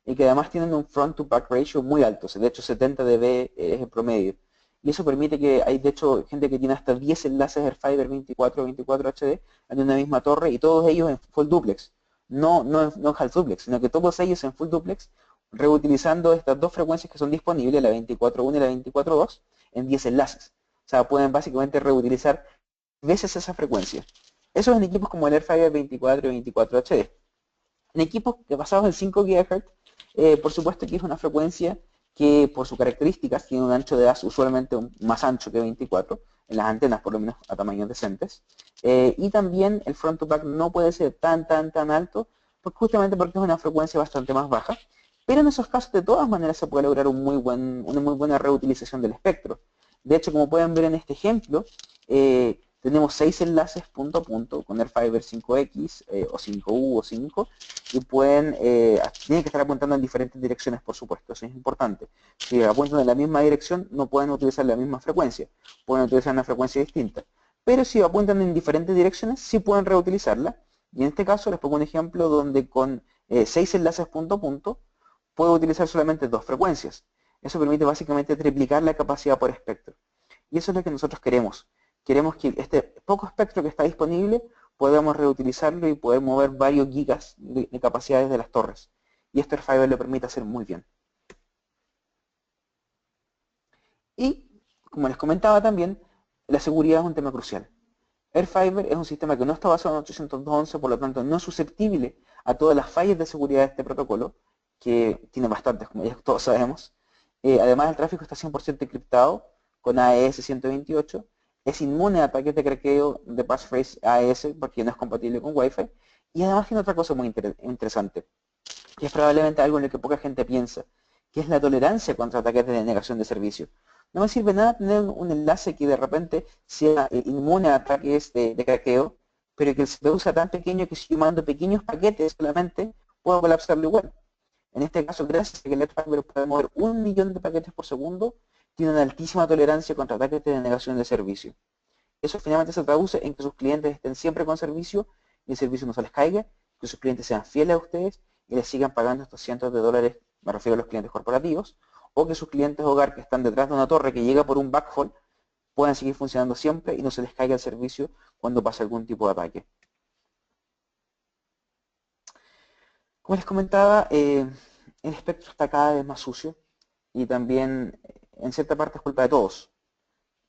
y que además tienen un front to back ratio muy alto, de hecho 70 dB es el promedio. Y eso permite que hay de hecho gente que tiene hasta 10 enlaces Airfiber 24 o 24 HD en una misma torre y todos ellos en full duplex. No en half duplex, sino que todos ellos en full duplex reutilizando estas dos frecuencias que son disponibles, la 24.1 y la 24.2, en 10 enlaces. O sea, pueden básicamente reutilizar veces esa frecuencia. Eso en equipos como el Airfiber 24 y 24 HD. En equipos basados en 5 GHz, por supuesto que es una frecuencia que por sus características tiene un ancho de haz usualmente más ancho que 24, en las antenas por lo menos a tamaños decentes, y también el front to back no puede ser tan alto, justamente porque es una frecuencia bastante más baja, pero en esos casos de todas maneras se puede lograr una muy buena reutilización del espectro. De hecho, como pueden ver en este ejemplo, tenemos 6 enlaces punto a punto con Airfiber 5X o 5U o 5 y tienen que estar apuntando en diferentes direcciones, por supuesto, eso es importante. Si apuntan en la misma dirección, no pueden utilizar la misma frecuencia, pueden utilizar una frecuencia distinta. Pero si apuntan en diferentes direcciones, sí pueden reutilizarla. Y en este caso les pongo un ejemplo donde con 6 enlaces punto a punto, puedo utilizar solamente 2 frecuencias. Eso permite básicamente triplicar la capacidad por espectro. Y eso es lo que nosotros queremos. Queremos que este poco espectro que está disponible podamos reutilizarlo y poder mover varios gigas de capacidades de las torres. Y esto Airfiber lo permite hacer muy bien. Y, como les comentaba también, la seguridad es un tema crucial. Airfiber es un sistema que no está basado en 802.11, por lo tanto no es susceptible a todas las fallas de seguridad de este protocolo, que tiene bastantes, como ya todos sabemos. Además, el tráfico está 100% encriptado con AES 128, es inmune a ataques de craqueo de passphrase AES porque no es compatible con Wi-Fi, y además tiene otra cosa muy interesante, que es probablemente algo en lo que poca gente piensa, que es la tolerancia contra ataques de denegación de servicio. No me sirve nada tener un enlace que de repente sea inmune a ataques de craqueo, pero que el CPU sea tan pequeño que si yo mando pequeños paquetes solamente, puedo colapsarlo igual. En este caso, gracias a que el Airfiber puede mover 1.000.000 de paquetes por segundo, tiene una altísima tolerancia contra ataques de denegación de servicio. Eso finalmente se traduce en que sus clientes estén siempre con servicio y el servicio no se les caiga, que sus clientes sean fieles a ustedes y les sigan pagando estos cientos de dólares, me refiero a los clientes corporativos, o que sus clientes hogar que están detrás de una torre que llega por un backhaul puedan seguir funcionando siempre y no se les caiga el servicio cuando pase algún tipo de ataque. Como les comentaba, el espectro está cada vez más sucio y también en cierta parte es culpa de todos.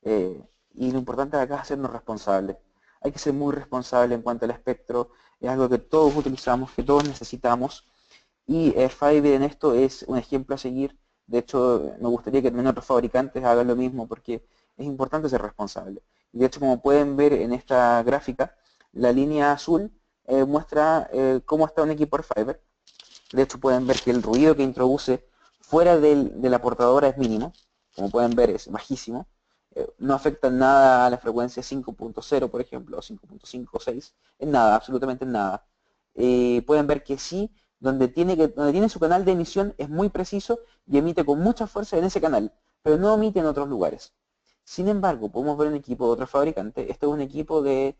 Y lo importante de acá es hacernos responsables. Hay que ser muy responsable en cuanto al espectro, es algo que todos utilizamos, que todos necesitamos, y Airfiber en esto es un ejemplo a seguir. De hecho, me gustaría que también otros fabricantes hagan lo mismo porque es importante ser responsable. Y de hecho, como pueden ver en esta gráfica, La línea azul muestra cómo está un equipo Airfiber. De hecho pueden ver que el ruido que introduce fuera de la portadora es mínimo, como pueden ver es bajísimo, no afecta en nada a la frecuencia 5.0 por ejemplo, o 5.5 o 6, en nada, absolutamente en nada. Pueden ver que sí, donde tiene su canal de emisión es muy preciso y emite con mucha fuerza en ese canal, pero no emite en otros lugares. Sin embargo, podemos ver un equipo de otro fabricante, este es un equipo que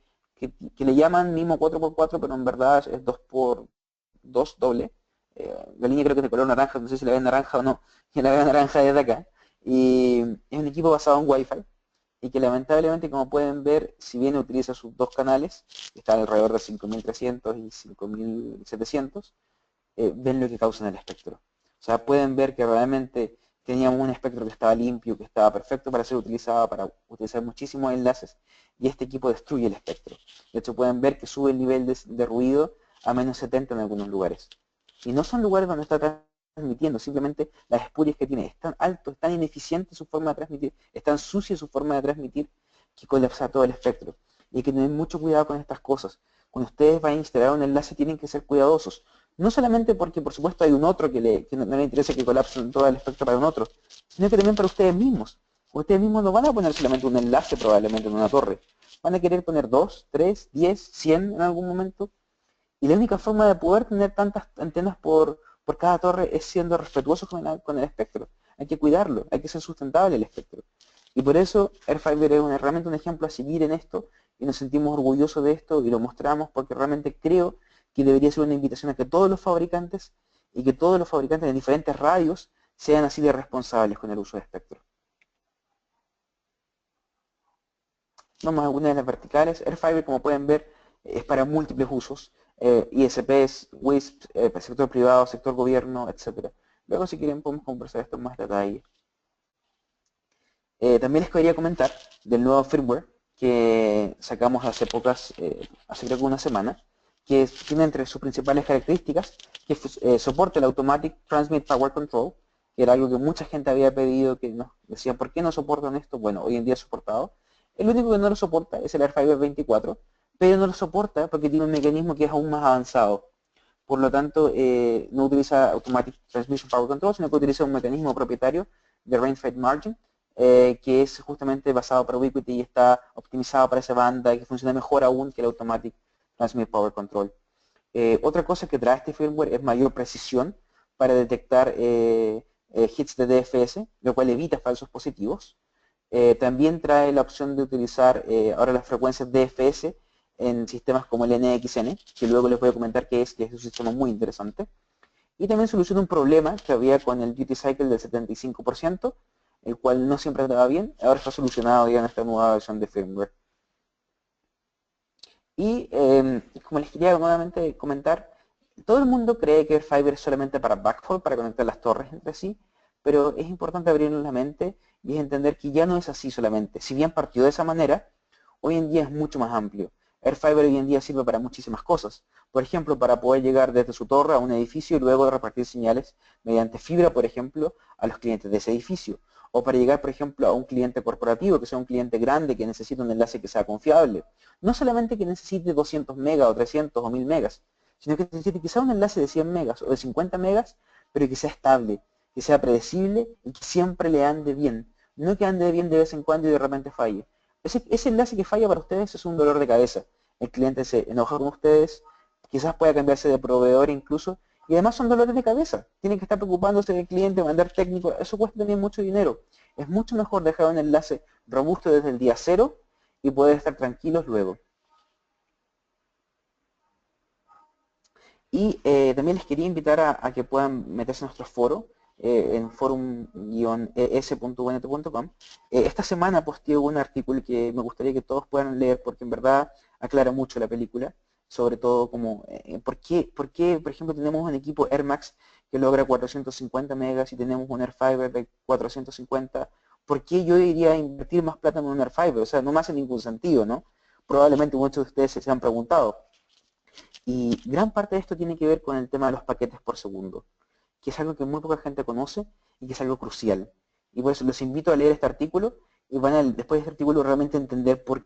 le llaman MIMO 4x4, pero en verdad es 2x2 doble. La línea creo que es de color naranja, no sé si la ven naranja o no, que la veo naranja desde acá. Y es un equipo basado en Wi-Fi y que lamentablemente, como pueden ver, si bien utiliza sus dos canales, que están alrededor de 5300 y 5700, ven lo que causa en el espectro. O sea, pueden ver que realmente teníamos un espectro que estaba limpio, que estaba perfecto para ser utilizado, para utilizar muchísimos enlaces, y este equipo destruye el espectro. De hecho, pueden ver que sube el nivel de ruido a menos 70 en algunos lugares. Y no son lugares donde está transmitiendo, simplemente las espurias que tiene. Es tan alto, es tan ineficiente su forma de transmitir, es tan sucia su forma de transmitir, que colapsa todo el espectro. Y hay que tener mucho cuidado con estas cosas. Cuando ustedes van a instalar un enlace tienen que ser cuidadosos. No solamente porque por supuesto hay un otro que no le interesa que colapsen todo el espectro para un otro, sino que también para ustedes mismos. Ustedes mismos no van a poner solamente un enlace probablemente en una torre. Van a querer poner 2, 3, 10, 100 en algún momento. Y la única forma de poder tener tantas antenas por cada torre es siendo respetuosos con el espectro. Hay que cuidarlo, hay que ser sustentable el espectro. Y por eso Airfiber es una herramienta, un ejemplo a seguir en esto, y nos sentimos orgullosos de esto y lo mostramos porque realmente creo que debería ser una invitación a que todos los fabricantes y que todos los fabricantes de diferentes radios sean así de responsables con el uso de espectro. Vamos a algunas de las verticales. Airfiber, como pueden ver, es para múltiples usos. ISPs, WISPs, sector privado, sector gobierno, etc. Luego, si quieren, podemos conversar esto en más detalle. También les quería comentar del nuevo firmware que sacamos hace creo que una semana, que tiene entre sus principales características que soporte el Automatic Transmit Power Control, que era algo que mucha gente había pedido, que nos decía, ¿por qué no soportan esto? Bueno, hoy en día es soportado. El único que no lo soporta es el Airfiber 24, pero no lo soporta porque tiene un mecanismo que es aún más avanzado. Por lo tanto, no utiliza Automatic Transmission Power Control, sino que utiliza un mecanismo propietario de Range Fade Margin, que es justamente basado para Ubiquiti y está optimizado para esa banda y que funciona mejor aún que el Automatic Transmit Power Control. Otra cosa que trae este firmware es mayor precisión para detectar hits de DFS, lo cual evita falsos positivos. También trae la opción de utilizar ahora las frecuencias DFS en sistemas como el NXN, que luego les voy a comentar qué es, que es un sistema muy interesante. Y también soluciona un problema que había con el duty cycle del 75%, el cual no siempre andaba bien, ahora está solucionado ya en esta nueva versión de firmware. Y como les quería nuevamente comentar, todo el mundo cree que Airfiber es solamente para backhaul, para conectar las torres entre sí, pero es importante abrirnos la mente y es entender que ya no es así solamente. Si bien partió de esa manera, hoy en día es mucho más amplio. Airfiber hoy en día sirve para muchísimas cosas. Por ejemplo, para poder llegar desde su torre a un edificio y luego repartir señales mediante fibra, por ejemplo, a los clientes de ese edificio. O para llegar, por ejemplo, a un cliente corporativo, que sea un cliente grande que necesita un enlace que sea confiable. No solamente que necesite 200 megas o 300 o 1000 megas, sino que necesite quizá un enlace de 100 megas o de 50 megas, pero que sea estable, que sea predecible y que siempre le ande bien. No que ande bien de vez en cuando y de repente falle. Ese enlace que falla para ustedes es un dolor de cabeza. El cliente se enoja con ustedes, quizás pueda cambiarse de proveedor incluso, y además son dolores de cabeza. Tienen que estar preocupándose del cliente, mandar técnico, eso cuesta también mucho dinero. Es mucho mejor dejar un enlace robusto desde el día cero y poder estar tranquilos luego. Y también les quería invitar a que puedan meterse en nuestro foro, en forum-es.unt.com. Esta semana posteé un artículo que me gustaría que todos puedan leer porque en verdad aclara mucho la película, sobre todo como por qué, por ejemplo, tenemos un equipo Air Max que logra 450 megas y tenemos un Airfiber de 450. ¿Por qué yo iría a invertir más plata en un Airfiber? O sea, no me hace ningún sentido, ¿no? Probablemente muchos de ustedes se han preguntado. Y gran parte de esto tiene que ver con el tema de los paquetes por segundo, que es algo que muy poca gente conoce y que es algo crucial. Y por eso los invito a leer este artículo y van a, después de este artículo, realmente entender por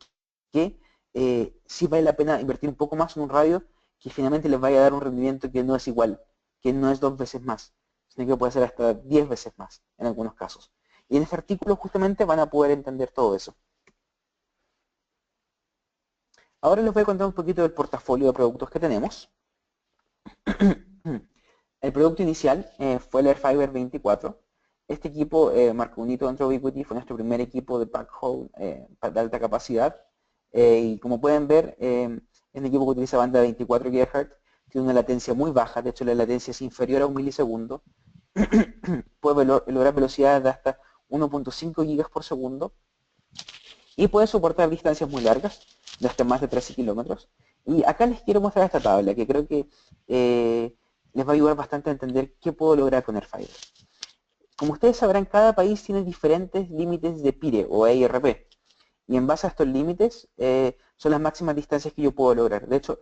qué sí vale la pena invertir un poco más en un radio que finalmente les vaya a dar un rendimiento que no es igual, que no es 2 veces más, sino que puede ser hasta 10 veces más en algunos casos. Y en este artículo justamente van a poder entender todo eso. Ahora les voy a contar un poquito del portafolio de productos que tenemos. El producto inicial fue el Airfiber 24. Este equipo marcó un hito dentro de Ubiquiti, fue nuestro primer equipo de backhaul de alta capacidad. Y como pueden ver, es un equipo que utiliza banda de 24 GHz, tiene una latencia muy baja, de hecho la latencia es inferior a 1 milisegundo. Puede lograr velocidades de hasta 1.5 gigas por segundo y puede soportar distancias muy largas, de hasta más de 13 kilómetros. Y acá les quiero mostrar esta tabla, que creo que les va a ayudar bastante a entender qué puedo lograr con Airfiber. Como ustedes sabrán, cada país tiene diferentes límites de PIRE o EIRP. Y en base a estos límites, son las máximas distancias que yo puedo lograr. De hecho,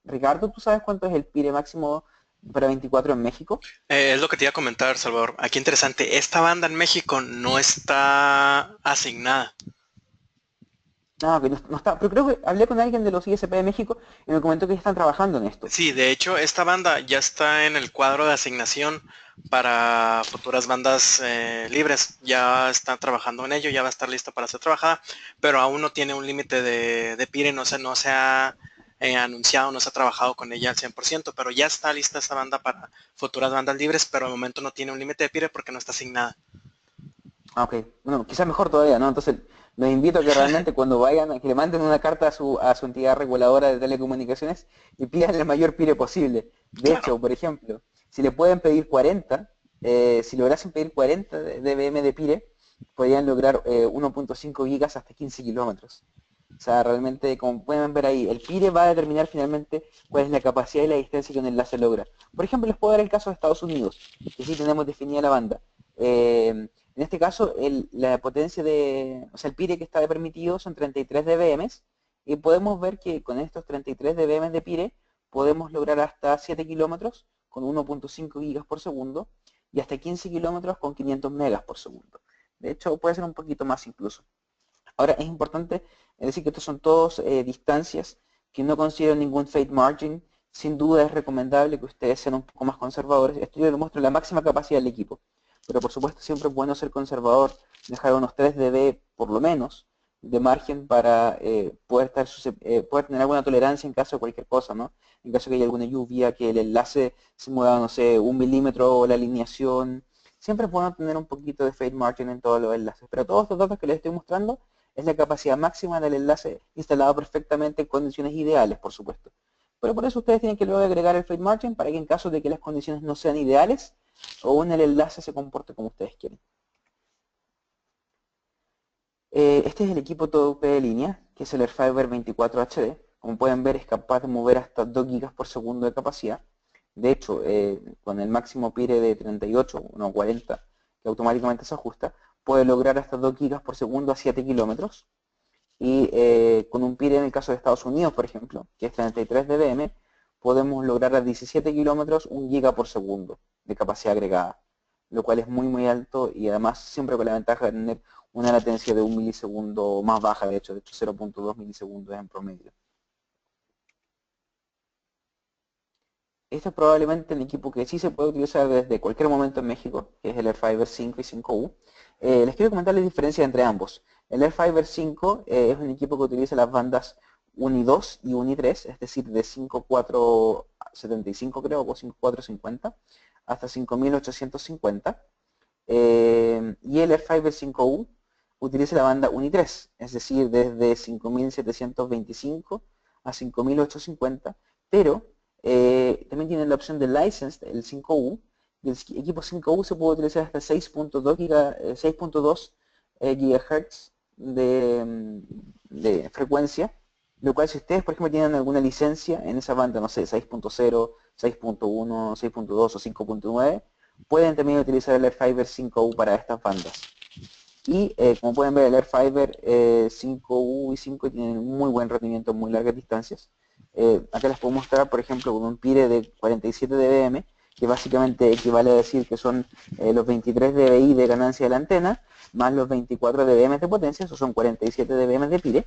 Ricardo, ¿tú sabes cuánto es el PIRE máximo para 24 en México? Es lo que te iba a comentar, Salvador. Aquí interesante, esta banda en México no está asignada. No, que no está, pero creo que hablé con alguien de los ISP de México y me comentó que ya están trabajando en esto. Sí, de hecho, esta banda ya está en el cuadro de asignación para futuras bandas libres. Ya están trabajando en ello, ya va a estar lista para ser trabajada, pero aún no tiene un límite de PIRE, no se ha anunciado, no se ha trabajado con ella al 100%, pero ya está lista esta banda para futuras bandas libres, pero de momento no tiene un límite de PIRE porque no está asignada. Ah, ok. Bueno, quizás mejor todavía, ¿no? Entonces, los invito a que realmente cuando vayan, a que le manden una carta a su entidad reguladora de telecomunicaciones y pidan el mayor PIRE posible. De Claro. hecho, por ejemplo, si le pueden pedir 40, si lograsen pedir 40 de dBm de PIRE, podrían lograr 1.5 gigas hasta 15 kilómetros. O sea, realmente, como pueden ver ahí, el PIRE va a determinar finalmente cuál es la capacidad y la distancia que un enlace logra. Por ejemplo, les puedo dar el caso de Estados Unidos, que sí tenemos definida la banda. En este caso, la potencia o sea, el PIRE que está permitido son 33 dBm y podemos ver que con estos 33 dBm de PIRE podemos lograr hasta 7 kilómetros con 1.5 gigas por segundo y hasta 15 kilómetros con 500 megas por segundo. De hecho, puede ser un poquito más incluso. Ahora, es importante decir que estos son todos distancias que no consideran ningún fade margin. Sin duda es recomendable que ustedes sean un poco más conservadores. Esto yo les muestro la máxima capacidad del equipo. Pero por supuesto siempre es bueno ser conservador, dejar unos 3 dB por lo menos de margen para poder tener alguna tolerancia en caso de cualquier cosa, ¿no? En caso de que haya alguna lluvia, que el enlace se mueva, no sé, 1 milímetro o la alineación. Siempre es bueno tener un poquito de fade margin en todos los enlaces. Pero todos estos datos que les estoy mostrando es la capacidad máxima del enlace instalado perfectamente en condiciones ideales, por supuesto. Pero por eso ustedes tienen que luego agregar el fade margin para que en caso de que las condiciones no sean ideales, o en el enlace se comporte como ustedes quieren. Este es el equipo TOP de línea, que es el Airfiber 24 HD. Como pueden ver, es capaz de mover hasta 2 gigas por segundo de capacidad. De hecho, con el máximo PIRE de 38, no 40, que automáticamente se ajusta, puede lograr hasta 2 gigas por segundo a 7 kilómetros. Y con un PIRE en el caso de Estados Unidos, por ejemplo, que es 33 dBm, podemos lograr a 17 kilómetros 1 giga por segundo de capacidad agregada, lo cual es muy muy alto y además siempre con la ventaja de tener una latencia de 1 milisegundo más baja, de hecho 0.2 milisegundos en promedio. Este es probablemente el equipo que sí se puede utilizar desde cualquier momento en México, que es el Airfiber 5 y 5U. Les quiero comentar la diferencia entre ambos. El Airfiber 5 es un equipo que utiliza las bandas UNI 2 y UNI 3, es decir, de 5475 creo, o 5450, hasta 5850. Y el Airfiber 5U utiliza la banda UNI 3, es decir, desde 5725 a 5850, pero también tienen la opción de Licensed, el 5U, y el equipo 5U se puede utilizar hasta 6.2 GHz de frecuencia, lo cual si ustedes, por ejemplo, tienen alguna licencia en esa banda, no sé, 6.0, 6.1, 6.2 o 5.9, pueden también utilizar el Airfiber 5U para estas bandas. Y como pueden ver, el Airfiber 5U y 5 tienen muy buen rendimiento en muy largas distancias. Acá les puedo mostrar, por ejemplo, con un PIRE de 47 dBm, que básicamente equivale a decir que son los 23 dBi de ganancia de la antena, más los 24 dBm de potencia, eso son 47 dBm de PIRE.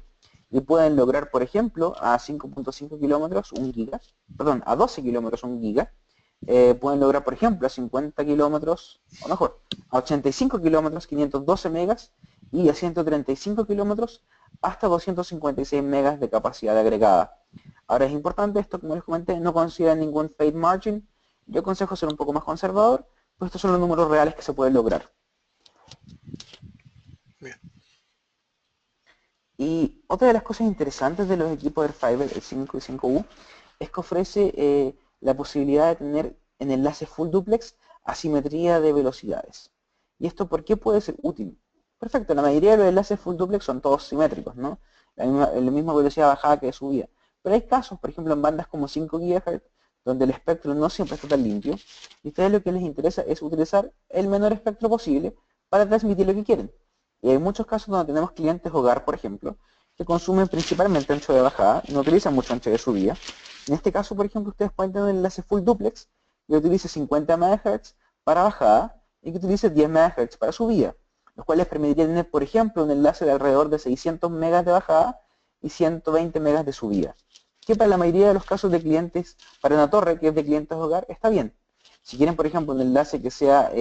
y pueden lograr, por ejemplo, a 5.5 kilómetros 1 giga, perdón, a 12 kilómetros 1 giga, pueden lograr, por ejemplo, a 50 kilómetros, o mejor, a 85 kilómetros 512 megas y a 135 kilómetros hasta 256 megas de capacidad agregada. Ahora es importante esto, como les comenté, no consideran ningún fade margin. Yo aconsejo ser un poco más conservador, pues estos son los números reales que se pueden lograr. Bien. Y otra de las cosas interesantes de los equipos Airfiber, el 5 y 5U, es que ofrece la posibilidad de tener en enlaces full duplex asimetría de velocidades. ¿Y esto por qué puede ser útil? Perfecto, la mayoría de los enlaces full duplex son todos simétricos, ¿no? La misma velocidad bajada que de subida. Pero hay casos, por ejemplo, en bandas como 5 GHz, donde el espectro no siempre está tan limpio, y a ustedes lo que les interesa es utilizar el menor espectro posible para transmitir lo que quieren. Y hay muchos casos donde tenemos clientes hogar, por ejemplo, que consumen principalmente ancho de bajada y no utilizan mucho ancho de subida. En este caso, por ejemplo, ustedes pueden tener un enlace full duplex que utilice 50 MHz para bajada y que utilice 10 MHz para subida, los cuales permitirían tener, por ejemplo, un enlace de alrededor de 600 megas de bajada y 120 megas de subida, que para la mayoría de los casos de clientes, para una torre que es de clientes hogar, está bien. Si quieren, por ejemplo, un enlace que sea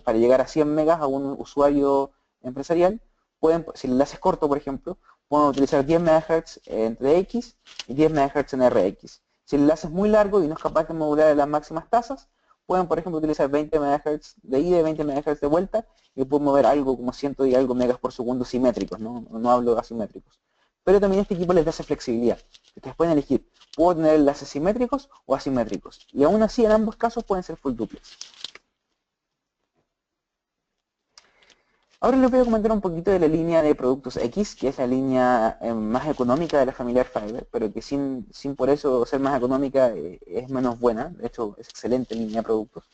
para llegar a 100 megas a un usuario empresarial, pueden, si el enlace es corto, por ejemplo, pueden utilizar 10 MHz entre X y 10 MHz en RX. Si el enlace es muy largo y no es capaz de modular en las máximas tasas, pueden, por ejemplo, utilizar 20 MHz de ida y 20 MHz de vuelta y pueden mover algo como 100 y algo megas por segundo simétricos, no hablo de asimétricos. Pero también este equipo les da esa flexibilidad. Ustedes pueden elegir, puedo tener enlaces simétricos o asimétricos. Y aún así, en ambos casos pueden ser full duplex. Ahora les voy a comentar un poquito de la línea de productos X, que es la línea más económica de la familia Airfiber, pero que sin por eso ser más económica es menos buena. De hecho, es excelente línea de productos.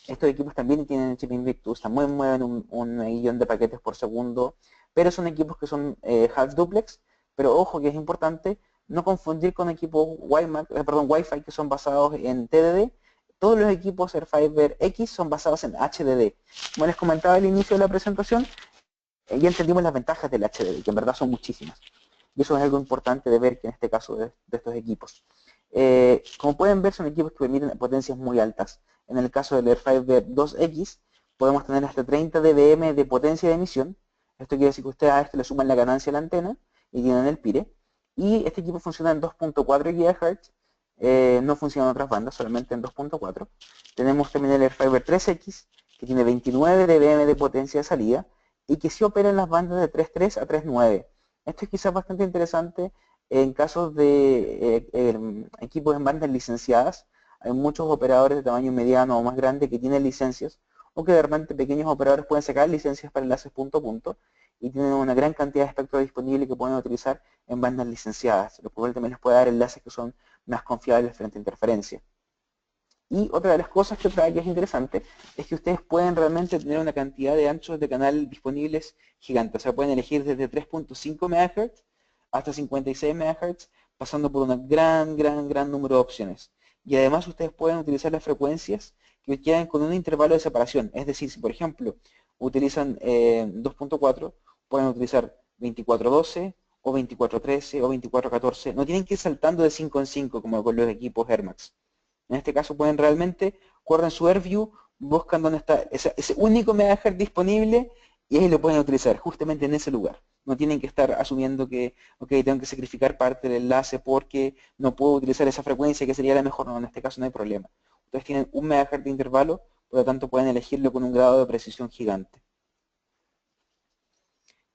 Estos equipos también tienen chip Invictus, también mueven un millón de paquetes por segundo, pero son equipos que son half duplex, pero ojo que es importante no confundir con equipos Wi-Fi que son basados en TDD. Todos los equipos Airfiber X son basados en HDD. Como les comentaba al inicio de la presentación, ya entendimos las ventajas del HDD, que en verdad son muchísimas. Y eso es algo importante de ver que en este caso de estos equipos. Como pueden ver, son equipos que permiten potencias muy altas. En el caso del Airfiber 2X, podemos tener hasta 30 dBm de potencia de emisión. Esto quiere decir que ustedes a esto le suman la ganancia a la antena y tienen el PIRE. Y este equipo funciona en 2.4 GHz, no funciona en otras bandas, solamente en 2.4. Tenemos también el Airfiber 3X, que tiene 29 dBm de potencia de salida y que sí opera en las bandas de 3.3 a 3.9. Esto es quizás bastante interesante en casos de equipos en bandas licenciadas. Hay muchos operadores de tamaño mediano o más grande que tienen licencias, o que de repente pequeños operadores pueden sacar licencias para enlaces punto a punto y tienen una gran cantidad de espectro disponible que pueden utilizar en bandas licenciadas, lo cual también les puede dar enlaces que son más confiables frente a interferencia. Y otra de las cosas que trae que es interesante es que ustedes pueden realmente tener una cantidad de anchos de canal disponibles gigantes. O sea, pueden elegir desde 3.5 MHz hasta 56 MHz, pasando por un gran número de opciones. Y además ustedes pueden utilizar las frecuencias que quedan con un intervalo de separación. Es decir, si por ejemplo utilizan 2.4, pueden utilizar 24.12 o 24.13 o 24.14. No tienen que ir saltando de 5 en 5 como con los equipos Air Max. En este caso pueden realmente, corren su AirView, buscan dónde está ese único megahertz disponible y ahí lo pueden utilizar, justamente en ese lugar. No tienen que estar asumiendo que, ok, tengo que sacrificar parte del enlace porque no puedo utilizar esa frecuencia que sería la mejor. No, en este caso no hay problema. Ustedes tienen un megahertz de intervalo, por lo tanto pueden elegirlo con un grado de precisión gigante.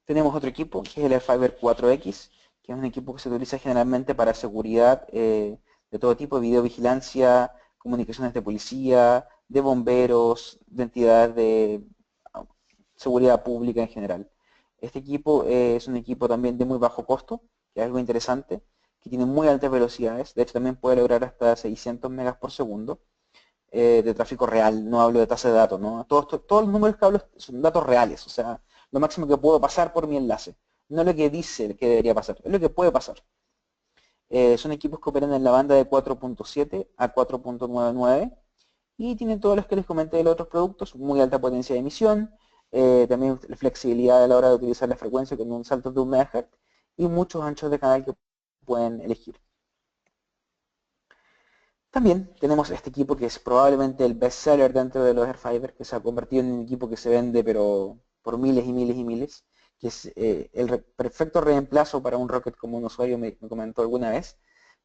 Tenemos otro equipo, que es el Airfiber 4X, que es un equipo que se utiliza generalmente para seguridad de todo tipo, videovigilancia, comunicaciones de policía, de bomberos, de entidades de seguridad pública en general. Este equipo es un equipo también de muy bajo costo, que es algo interesante, que tiene muy altas velocidades, de hecho también puede lograr hasta 600 megas por segundo de tráfico real, no hablo de tasa de datos, ¿no? Todos los números que hablo son datos reales, o sea, lo máximo que puedo pasar por mi enlace, no lo que dice que debería pasar, es lo que puede pasar. Son equipos que operan en la banda de 4.7 a 4.99 y tienen todos los que les comenté de los otros productos, muy alta potencia de emisión, también flexibilidad a la hora de utilizar la frecuencia con un salto de 1 MHz y muchos anchos de canal que pueden elegir. También tenemos este equipo que es probablemente el best seller dentro de los Airfiber, que se ha convertido en un equipo que se vende pero por miles y miles y miles, que es el perfecto reemplazo para un Rocket, como un usuario me comentó alguna vez,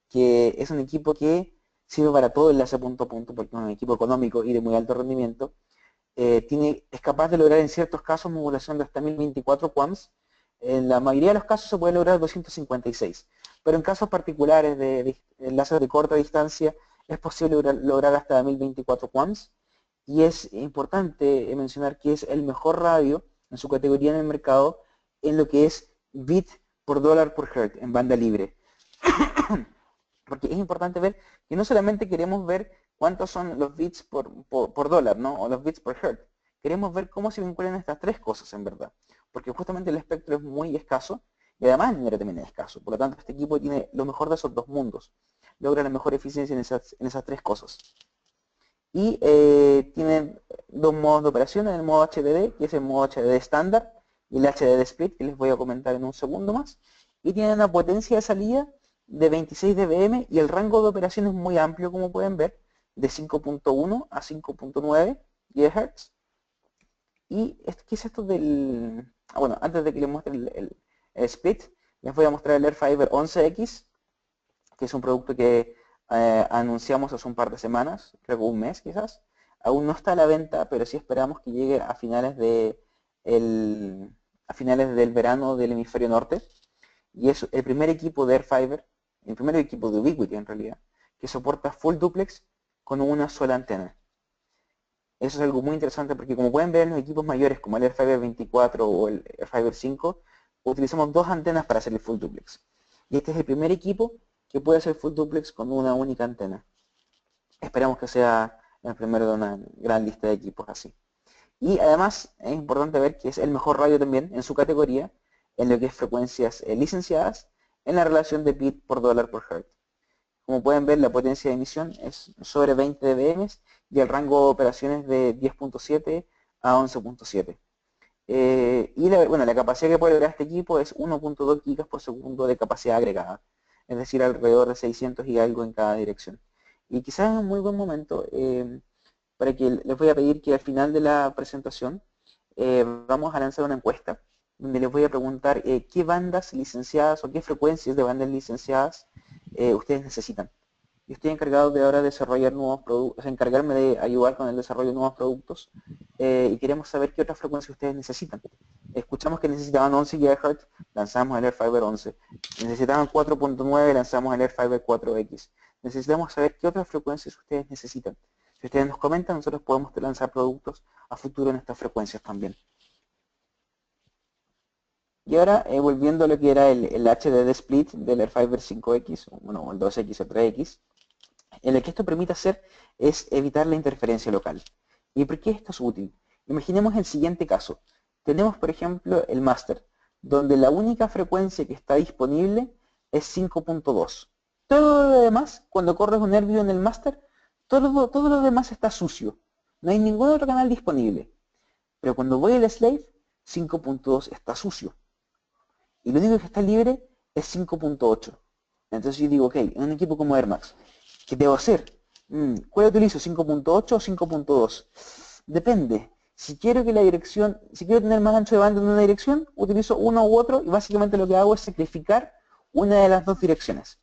que es un equipo que sirve para todo enlace punto a punto, porque es un equipo económico y de muy alto rendimiento. Es capaz de lograr en ciertos casos modulación de hasta 1024 QAMs. En la mayoría de los casos se puede lograr 256, pero en casos particulares de enlaces de corta distancia es posible lograr hasta 1024 QAMs, y es importante mencionar que es el mejor radio en su categoría en el mercado en lo que es bit por dólar por hertz en banda libre. Porque es importante ver que no solamente queremos ver cuántos son los bits por dólar, ¿no? O los bits por hertz. Queremos ver cómo se vinculan estas tres cosas en verdad. Porque justamente el espectro es muy escaso y además el dinero también es escaso. Por lo tanto, este equipo tiene lo mejor de esos dos mundos. Logra la mejor eficiencia en esas tres cosas. Y tiene dos modos de operación, el modo HDD, que es el modo HDD estándar, y el HDD split, que les voy a comentar en un segundo más. Y tiene una potencia de salida de 26 dBm y el rango de operación es muy amplio, como pueden ver, de 5.1 a 5.9 GHz. ¿Y qué es esto del...? Bueno, antes de que les muestre el split, les voy a mostrar el Airfiber 11X, que es un producto que anunciamos hace un par de semanas, creo que un mes quizás. Aún no está a la venta, pero sí esperamos que llegue a finales del verano del hemisferio norte. Y es el primer equipo de Airfiber, el primer equipo de Ubiquiti en realidad, que soporta full duplex con una sola antena. Eso es algo muy interesante porque, como pueden ver en los equipos mayores como el Airfiber 24 o el Airfiber 5, utilizamos dos antenas para hacer el full duplex. Y este es el primer equipo que puede hacer full duplex con una única antena. Esperamos que sea el primero de una gran lista de equipos así. Y además es importante ver que es el mejor radio también en su categoría en lo que es frecuencias licenciadas en la relación de bit por dólar por hertz. Como pueden ver, la potencia de emisión es sobre 20 dBm y el rango de operaciones de 10.7 a 11.7. Y la capacidad que puede lograr este equipo es 1.2 GB por segundo de capacidad agregada, es decir, alrededor de 600 y algo en cada dirección. Y quizás es un muy buen momento para que les voy a pedir que al final de la presentación vamos a lanzar una encuesta donde les voy a preguntar qué bandas licenciadas o qué frecuencias de bandas licenciadas ustedes necesitan. Yo estoy encargado de ahora desarrollar nuevos productos, encargarme de ayudar con el desarrollo de nuevos productos y queremos saber qué otras frecuencias ustedes necesitan. Escuchamos que necesitaban 11 GHz, lanzamos el Airfiber 11. Necesitaban 4.9, lanzamos el Airfiber 4X. Necesitamos saber qué otras frecuencias ustedes necesitan. Si ustedes nos comentan, nosotros podemos lanzar productos a futuro en estas frecuencias también. Y ahora, volviendo a lo que era el HDD split del Airfiber 5X, bueno, el 2X o 3X, lo que esto permite hacer es evitar la interferencia local. ¿Y por qué esto es útil? Imaginemos el siguiente caso. Tenemos, por ejemplo, el master, donde la única frecuencia que está disponible es 5.2. Todo lo demás, cuando corres un AirView en el master, todo lo demás está sucio. No hay ningún otro canal disponible. Pero cuando voy al slave, 5.2 está sucio. Y lo único que está libre es 5.8. Entonces yo digo, ok, en un equipo como Air Max, ¿qué debo hacer? ¿Cuál utilizo? ¿5.8 o 5.2? Depende. Si quiero tener más ancho de banda en una dirección, utilizo uno u otro y básicamente lo que hago es sacrificar una de las dos direcciones.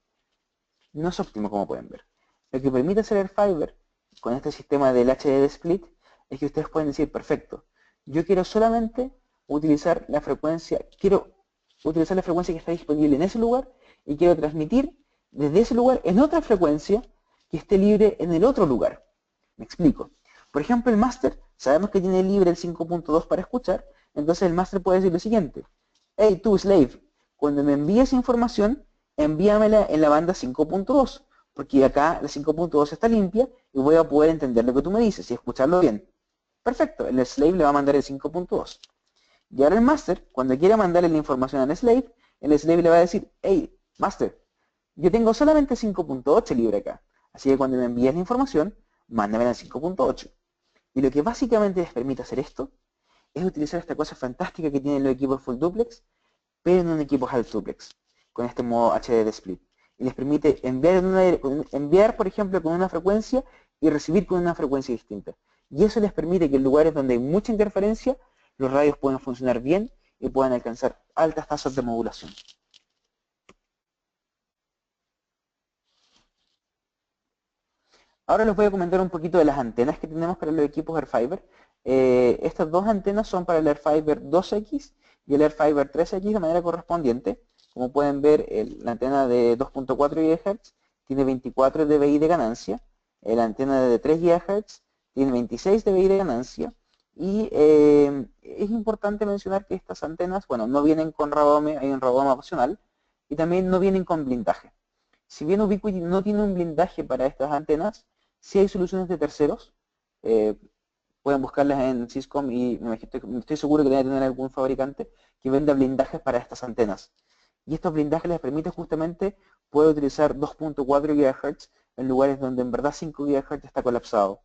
No es óptimo, como pueden ver. Lo que permite hacer Airfiber con este sistema del HDD split es que ustedes pueden decir, perfecto, yo quiero solamente utilizar la frecuencia que está disponible en ese lugar y quiero transmitir desde ese lugar en otra frecuencia que esté libre en el otro lugar. Me explico. Por ejemplo, el master, sabemos que tiene libre el 5.2 para escuchar, entonces el master puede decir lo siguiente: hey, tú, slave, cuando me envíes información, envíamela en la banda 5.2, porque acá la 5.2 está limpia y voy a poder entender lo que tú me dices y escucharlo bien. Perfecto, el slave le va a mandar el 5.2. Y ahora el master, cuando quiera mandarle la información al slave, el slave le va a decir, hey, master, yo tengo solamente 5.8 libre acá. Así que cuando me envíes la información, mándame al 5.8. Y lo que básicamente les permite hacer esto es utilizar esta cosa fantástica que tienen los equipos full duplex, pero en un equipo half duplex. con este modo HDD split. Y les permite enviar, por ejemplo, con una frecuencia y recibir con una frecuencia distinta. Y eso les permite que en lugares donde hay mucha interferencia, los radios puedan funcionar bien y puedan alcanzar altas tasas de modulación. Ahora les voy a comentar un poquito de las antenas que tenemos para los equipos AirFiber. Estas dos antenas son para el AirFiber 2X y el AirFiber 3X de manera correspondiente. Como pueden ver, la antena de 2.4 GHz tiene 24 dBi de ganancia, la antena de 3 GHz tiene 26 dBi de ganancia, y es importante mencionar que estas antenas, bueno, no vienen con radome, hay un radome opcional, y también no vienen con blindaje. Si bien Ubiquiti no tiene un blindaje para estas antenas, sí hay soluciones de terceros. eh, Pueden buscarlas en Syscom y estoy seguro que debe tener algún fabricante que venda blindajes para estas antenas. Y estos blindajes les permiten justamente poder utilizar 2.4 GHz en lugares donde en verdad 5 GHz está colapsado.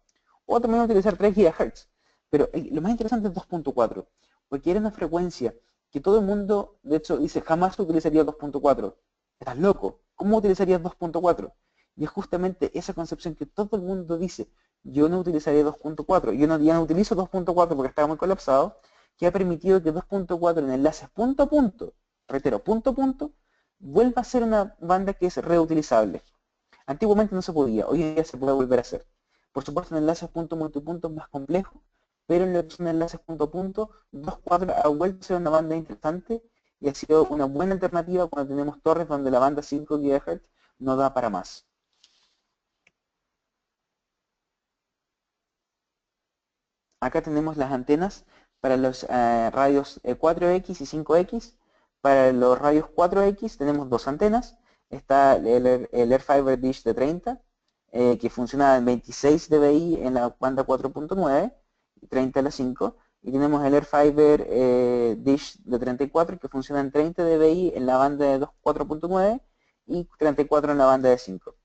O también utilizar 3 GHz. Pero lo más interesante es 2.4, porque era una frecuencia que todo el mundo, de hecho, dice jamás utilizaría 2.4. Estás loco. ¿Cómo utilizarías 2.4? Y es justamente esa concepción que todo el mundo dice, yo no utilizaría 2.4, ya no utilizo 2.4 porque estaba muy colapsado, que ha permitido que 2.4 en enlaces punto a punto, reitero, punto a punto, vuelva a ser una banda que es reutilizable. Antiguamente no se podía, hoy en día se puede volver a hacer. Por supuesto, en enlaces punto multipunto es más complejo, pero en lo que son enlaces punto a punto, 2.4 ha vuelto a ser una banda interesante y ha sido una buena alternativa cuando tenemos torres donde la banda 5 GHz no da para más. Acá tenemos las antenas para los radios 4X y 5X. Para los radios 4X tenemos dos antenas. Está el AirFiber Dish de 30, que funciona en 26 dBi en la banda 4.9, y 30 en la 5. Y tenemos el AirFiber Dish de 34, que funciona en 30 dBi en la banda de 4.9 y 34 en la banda de 5.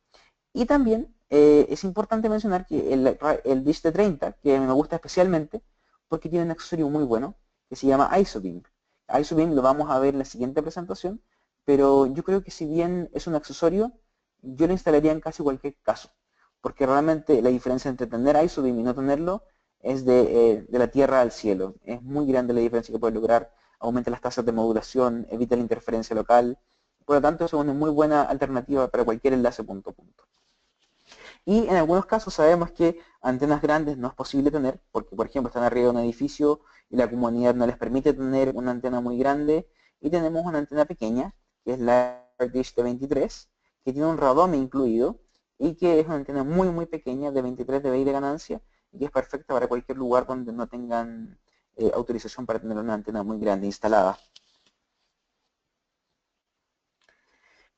Y también es importante mencionar que el Dish de 30, que me gusta especialmente, porque tiene un accesorio muy bueno, que se llama ISOBeam. ISOBeam lo vamos a ver en la siguiente presentación, pero yo creo que si bien es un accesorio, yo lo instalaría en casi cualquier caso, porque realmente la diferencia entre tener ISOBeam y no tenerlo es de la tierra al cielo. Es muy grande la diferencia que puede lograr, aumenta las tasas de modulación, evita la interferencia local, por lo tanto es una muy buena alternativa para cualquier enlace punto a punto. Y en algunos casos sabemos que antenas grandes no es posible tener, porque por ejemplo están arriba de un edificio y la comunidad no les permite tener una antena muy grande, y tenemos una antena pequeña, que es la Dish de 23, que tiene un radome incluido, y que es una antena muy pequeña, de 23 dBi de ganancia, y que es perfecta para cualquier lugar donde no tengan autorización para tener una antena muy grande instalada.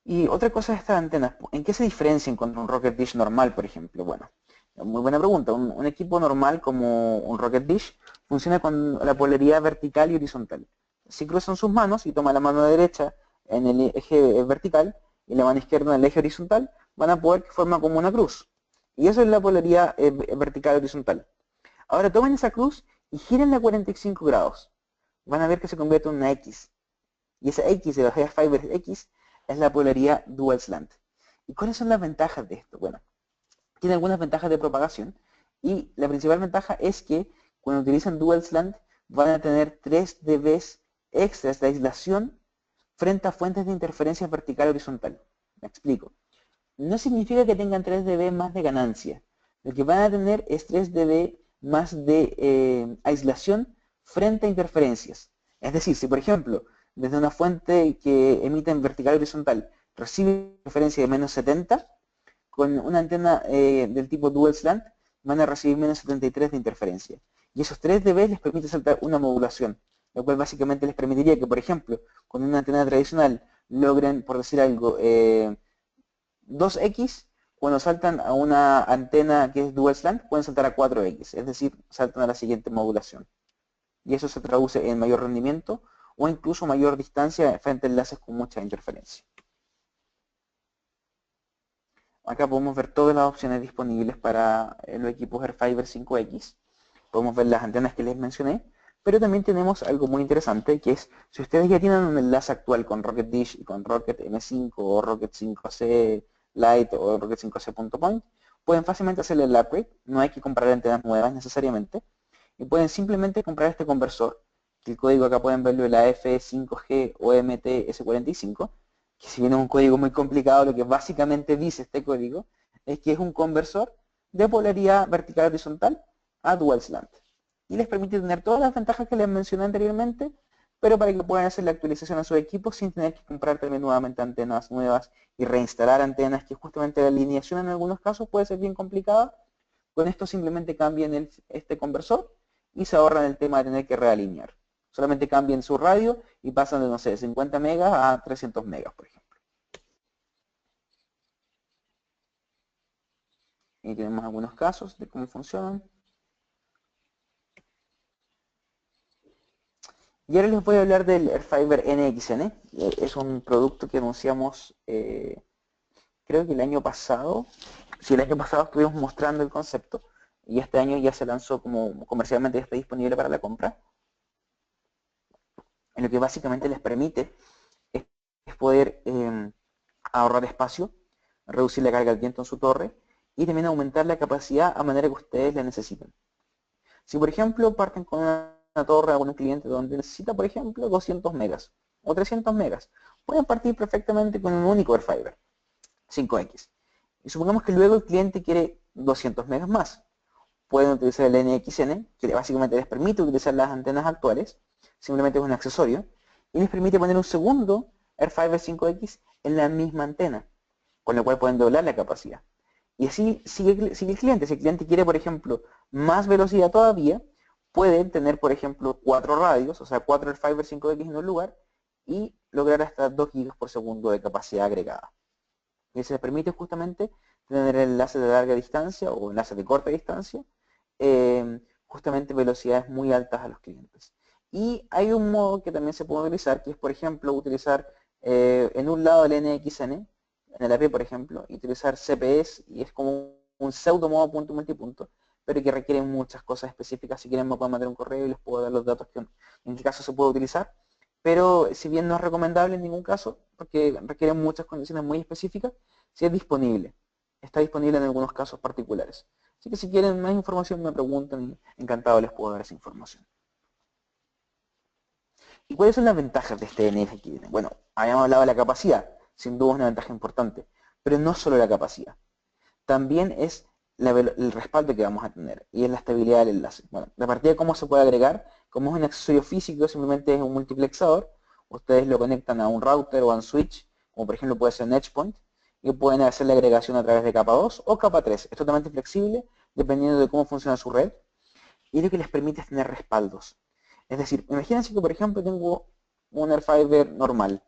Y otra cosa de estas antenas, ¿en qué se diferencian contra un Rocket Dish normal, por ejemplo? Bueno, muy buena pregunta. Un equipo normal como un Rocket Dish funciona con la polaridad vertical y horizontal. Si cruzan sus manos y toman la mano derecha en el eje vertical y la mano izquierda en el eje horizontal, van a poder que forma como una cruz. Y eso es la polaridad vertical y horizontal. Ahora tomen esa cruz y girenla a 45 grados. Van a ver que se convierte en una X. Y esa X de los Airfibers X es la polaridad dual slant. ¿Y cuáles son las ventajas de esto? Bueno, tiene algunas ventajas de propagación, y la principal ventaja es que cuando utilizan dual slant van a tener 3 dB extras de aislación frente a fuentes de interferencia vertical horizontal. Me explico. No significa que tengan 3 dB más de ganancia. Lo que van a tener es 3 dB más de aislación frente a interferencias. Es decir, si por ejemplo, desde una fuente que emite en vertical horizontal recibe interferencia de menos 70, con una antena del tipo dual slant van a recibir menos 73 de interferencia. Y esos 3 dB les permite saltar una modulación, lo cual básicamente les permitiría que, por ejemplo, con una antena tradicional logren, por decir algo, 2X, cuando saltan a una antena que es dual slant, pueden saltar a 4X, es decir, saltan a la siguiente modulación. Y eso se traduce en mayor rendimiento o incluso mayor distancia frente a enlaces con mucha interferencia. Acá podemos ver todas las opciones disponibles para los equipos AirFiber 5X. Podemos ver las antenas que les mencioné, Pero también tenemos algo muy interesante, que es, si ustedes ya tienen un enlace actual con Rocket Dish y con Rocket M5 o Rocket 5C Lite o Rocket 5C Point, pueden fácilmente hacerle el upgrade, no hay que comprar antenas nuevas necesariamente, y pueden simplemente comprar este conversor, que el código acá pueden verlo, el AF5G OMT S45, que si bien es un código muy complicado, lo que básicamente dice este código es que es un conversor de polaridad vertical horizontal a dual slant. Y les permite tener todas las ventajas que les mencioné anteriormente, pero para que puedan hacer la actualización a su equipo sin tener que comprar también nuevamente antenas nuevas y reinstalar antenas, que justamente la alineación en algunos casos puede ser bien complicada. Con esto simplemente cambian este conversor y se ahorran el tema de tener que realinear. Solamente cambian su radio y pasan de, no sé, 50 megas a 300 megas, por ejemplo. Y tenemos algunos casos de cómo funcionan. Y ahora les voy a hablar del Airfiber NXN. Es un producto que anunciamos, creo que el año pasado. Sí, el año pasado estuvimos mostrando el concepto y este año ya se lanzó como comercialmente, ya está disponible para la compra. En lo que básicamente les permite es poder ahorrar espacio, reducir la carga del viento en su torre y también aumentar la capacidad a manera que ustedes la necesiten. Si por ejemplo parten con una torre a un cliente donde necesita por ejemplo 200 megas o 300 megas, pueden partir perfectamente con un único Airfiber 5X. Y supongamos que luego el cliente quiere 200 megas más. Pueden utilizar el NXN, que básicamente les permite utilizar las antenas actuales, simplemente es un accesorio, y les permite poner un segundo Airfiber 5X en la misma antena, con lo cual pueden doblar la capacidad. Y así sigue el cliente. Si el cliente quiere, por ejemplo, más velocidad todavía, pueden tener, por ejemplo, 4 radios, o sea, 4 Airfiber 5X en un lugar, y lograr hasta 2 GB por segundo de capacidad agregada. Y se les permite justamente tener enlaces de larga distancia o enlaces de corta distancia, justamente velocidades muy altas a los clientes. Y hay un modo que también se puede utilizar, que es por ejemplo utilizar en un lado el NXN, en el AP por ejemplo, y utilizar CPS, y es como un pseudo modo punto multipunto, pero que requiere muchas cosas específicas. Si quieren me pueden mandar un correo y les puedo dar los datos que en qué caso se puede utilizar. Pero si bien no es recomendable en ningún caso, porque requiere muchas condiciones muy específicas, sí es disponible. Está disponible en algunos casos particulares. Así que si quieren más información me preguntan y encantado les puedo dar esa información. ¿Y cuáles son las ventajas de este NFX? Bueno, habíamos hablado de la capacidad, sin duda es una ventaja importante, pero no solo la capacidad, también es el respaldo que vamos a tener y es la estabilidad del enlace. Bueno, de partida cómo se puede agregar, como es un accesorio físico, simplemente es un multiplexador, ustedes lo conectan a un router o a un switch, como por ejemplo puede ser un EdgePoint, y pueden hacer la agregación a través de capa 2 o capa 3. Es totalmente flexible dependiendo de cómo funciona su red y lo que les permite es tener respaldos. Es decir, imagínense que por ejemplo tengo un Airfiber normal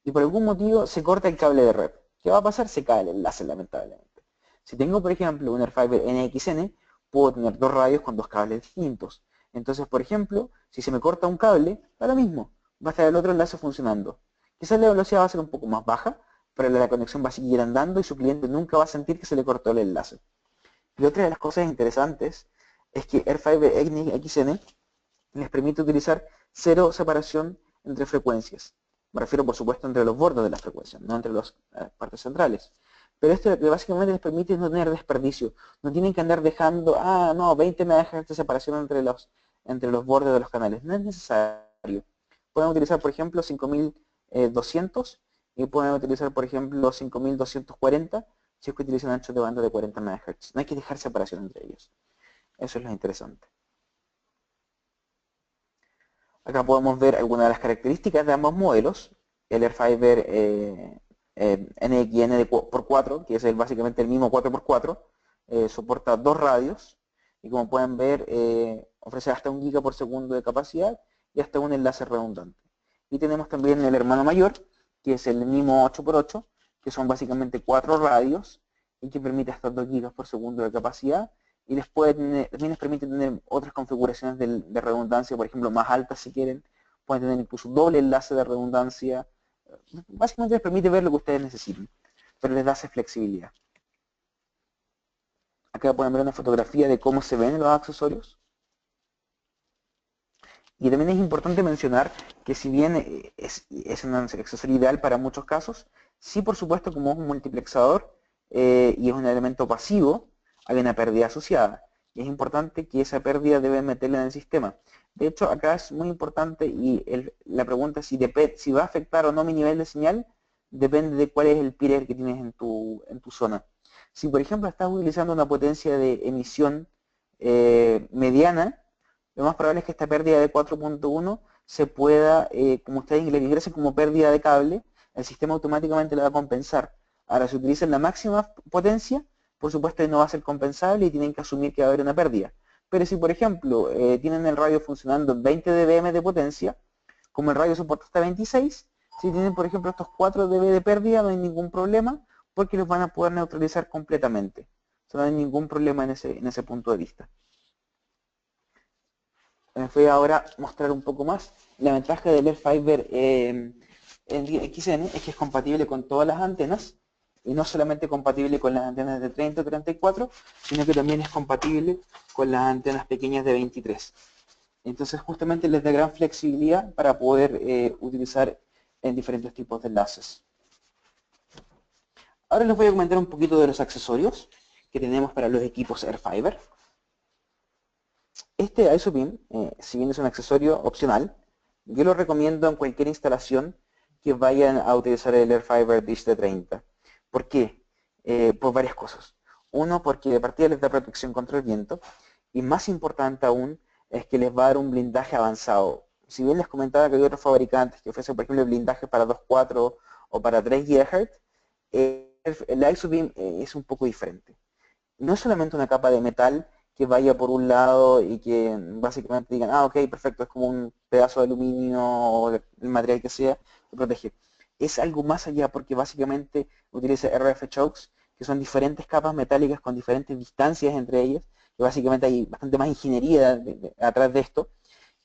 y por algún motivo se corta el cable de red. ¿Qué va a pasar? Se cae el enlace lamentablemente. Si tengo por ejemplo un Airfiber NXN, puedo tener dos radios con dos cables distintos. Entonces, por ejemplo, si se me corta un cable, da lo mismo, va a estar el otro enlace funcionando. Quizás la velocidad va a ser un poco más baja, pero la conexión va a seguir andando y su cliente nunca va a sentir que se le cortó el enlace. Y otra de las cosas interesantes es que Airfiber XN les permite utilizar cero separación entre frecuencias. Me refiero, por supuesto, entre los bordes de la frecuencia, no entre las partes centrales. Pero esto lo que básicamente les permite es no tener desperdicio. No tienen que andar dejando, no, 20 MHz de separación entre los bordes de los canales. No es necesario. Pueden utilizar, por ejemplo, 5200 y pueden utilizar, por ejemplo, 5240 si es que utilizan anchos de banda de 40 MHz. No hay que dejar separación entre ellos. Eso es lo interesante. Acá podemos ver algunas de las características de ambos modelos. El Airfiber NXN por 4, que es básicamente el mismo 4x4, soporta dos radios y como pueden ver ofrece hasta 1 GB por segundo de capacidad y hasta un enlace redundante. Y tenemos también el hermano mayor, que es el MIMO 8x8, que son básicamente 4 radios y que permite hasta 2 GB por segundo de capacidad y también les permite tener otras configuraciones de redundancia, por ejemplo, más altas si quieren, pueden tener incluso doble enlace de redundancia, básicamente les permite ver lo que ustedes necesiten, pero les da esa flexibilidad. Acá pueden ver una fotografía de cómo se ven los accesorios. Y también es importante mencionar que si bien es un accesorio ideal para muchos casos, sí por supuesto como es un multiplexador y es un elemento pasivo, hay una pérdida asociada. Y es importante que esa pérdida debe meterla en el sistema. De hecho, acá es muy importante y la pregunta si va a afectar o no mi nivel de señal depende de cuál es el peer que tienes en tu zona. Si por ejemplo estás utilizando una potencia de emisión mediana, lo más probable es que esta pérdida de 4.1 se pueda, como ustedes le ingresen como pérdida de cable, el sistema automáticamente la va a compensar. Ahora, si utilizan la máxima potencia, por supuesto no va a ser compensable y tienen que asumir que va a haber una pérdida. Pero si, por ejemplo, tienen el radio funcionando en 20 dBm de potencia, como el radio soporta hasta 26, si tienen, por ejemplo, estos 4 dB de pérdida, no hay ningún problema, porque los van a poder neutralizar completamente. O sea, no hay ningún problema en ese punto de vista. Les voy ahora a mostrar un poco más. La ventaja del Airfiber en XN es que es compatible con todas las antenas y no solamente compatible con las antenas de 30 o 34, sino que también es compatible con las antenas pequeñas de 23. Entonces justamente les da gran flexibilidad para poder utilizar en diferentes tipos de enlaces. Ahora les voy a comentar un poquito de los accesorios que tenemos para los equipos Airfiber. Este ISOBeam, si bien es un accesorio opcional, yo lo recomiendo en cualquier instalación que vayan a utilizar el Airfiber Dish de 30. ¿Por qué? Por varias cosas. Uno, porque de partida les da protección contra el viento, y más importante aún, es que les va a dar un blindaje avanzado. Si bien les comentaba que hay otros fabricantes que ofrecen, por ejemplo, blindaje para 2.4 o para 3 GHz, el ISOBeam es un poco diferente. No es solamente una capa de metal que vaya por un lado y que básicamente digan, ah, ok, perfecto, es como un pedazo de aluminio o el material que sea que protege. Es algo más allá porque básicamente utiliza RF chokes, que son diferentes capas metálicas con diferentes distancias entre ellas, que básicamente hay bastante más ingeniería atrás de esto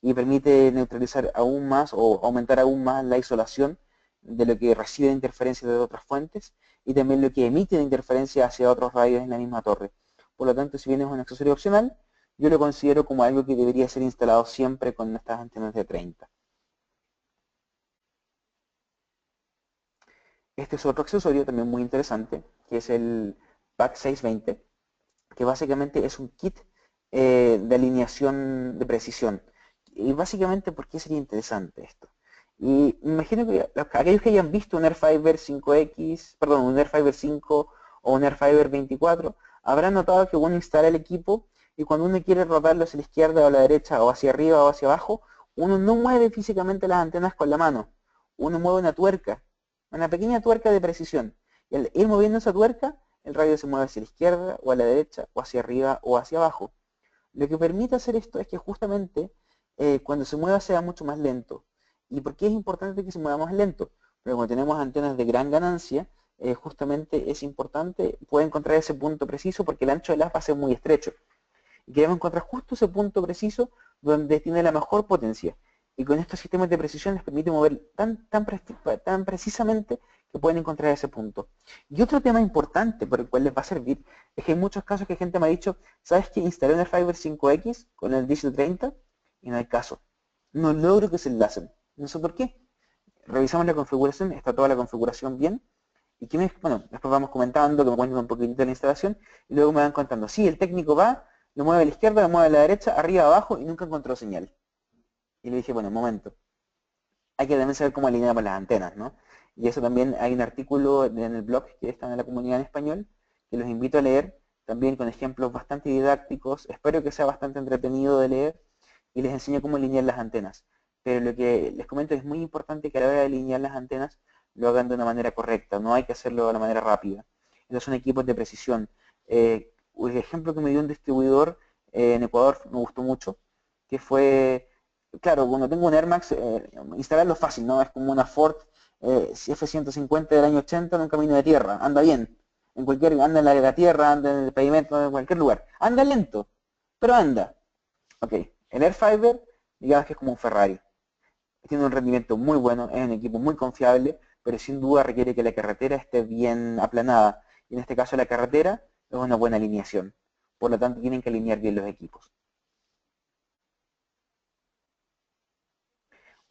y permite neutralizar aún más o aumentar aún más la isolación de lo que recibe de interferencia de otras fuentes y también lo que emite de interferencia hacia otros radios en la misma torre. Por lo tanto, si bien es un accesorio opcional, yo lo considero como algo que debería ser instalado siempre con estas antenas de 30. Este es otro accesorio también muy interesante, que es el PAC 620, que básicamente es un kit de alineación de precisión. Y básicamente, ¿por qué sería interesante esto? Y me imagino que aquellos que hayan visto un Airfiber 5X, perdón, un Airfiber 5 o un Airfiber 24, habrán notado que uno instala el equipo y cuando uno quiere rotarlo hacia la izquierda o a la derecha o hacia arriba o hacia abajo, uno no mueve físicamente las antenas con la mano, uno mueve una pequeña tuerca de precisión. Y al ir moviendo esa tuerca, el radio se mueve hacia la izquierda o a la derecha o hacia arriba o hacia abajo. Lo que permite hacer esto es que justamente cuando se mueva sea mucho más lento. ¿Y por qué es importante que se mueva más lento? Porque cuando tenemos antenas de gran ganancia, justamente es importante poder encontrar ese punto preciso porque el ancho del haz va a ser muy estrecho. Y queremos encontrar justo ese punto preciso donde tiene la mejor potencia. Y con estos sistemas de precisión les permite mover tan precisamente que pueden encontrar ese punto. Y otro tema importante por el cual les va a servir es que hay muchos casos que gente me ha dicho, ¿sabes qué? Instalé un Airfiber 5X con el Digital 30 y no hay caso. No logro que se enlacen. No sé por qué. Revisamos la configuración, está toda la configuración bien. Y que bueno, después vamos comentando, que me cuenten un poquitito de la instalación y luego me van contando, sí, el técnico va, lo mueve a la izquierda, lo mueve a la derecha, arriba, abajo y nunca encontró señal. Y le dije, bueno, un momento, hay que también saber cómo alineamos las antenas, ¿no? Y eso también hay un artículo en el blog que está en la comunidad en español, que los invito a leer, también con ejemplos bastante didácticos, espero que sea bastante entretenido de leer, y les enseño cómo alinear las antenas. Pero lo que les comento es muy importante que a la hora de alinear las antenas lo hagan de una manera correcta, no hay que hacerlo de una manera rápida. Estos son equipos de precisión. El ejemplo que me dio un distribuidor en Ecuador me gustó mucho, que fue claro, cuando tengo un Air Max, instalarlo es fácil, ¿no? Es como una Ford F-150 del año 80 en un camino de tierra, anda bien. Anda en la tierra, anda en el pavimento, en cualquier lugar. Anda lento, pero anda. Ok, el Airfiber, digamos que es como un Ferrari. Tiene un rendimiento muy bueno, es un equipo muy confiable, pero sin duda requiere que la carretera esté bien aplanada. Y en este caso la carretera es una buena alineación. Por lo tanto, tienen que alinear bien los equipos.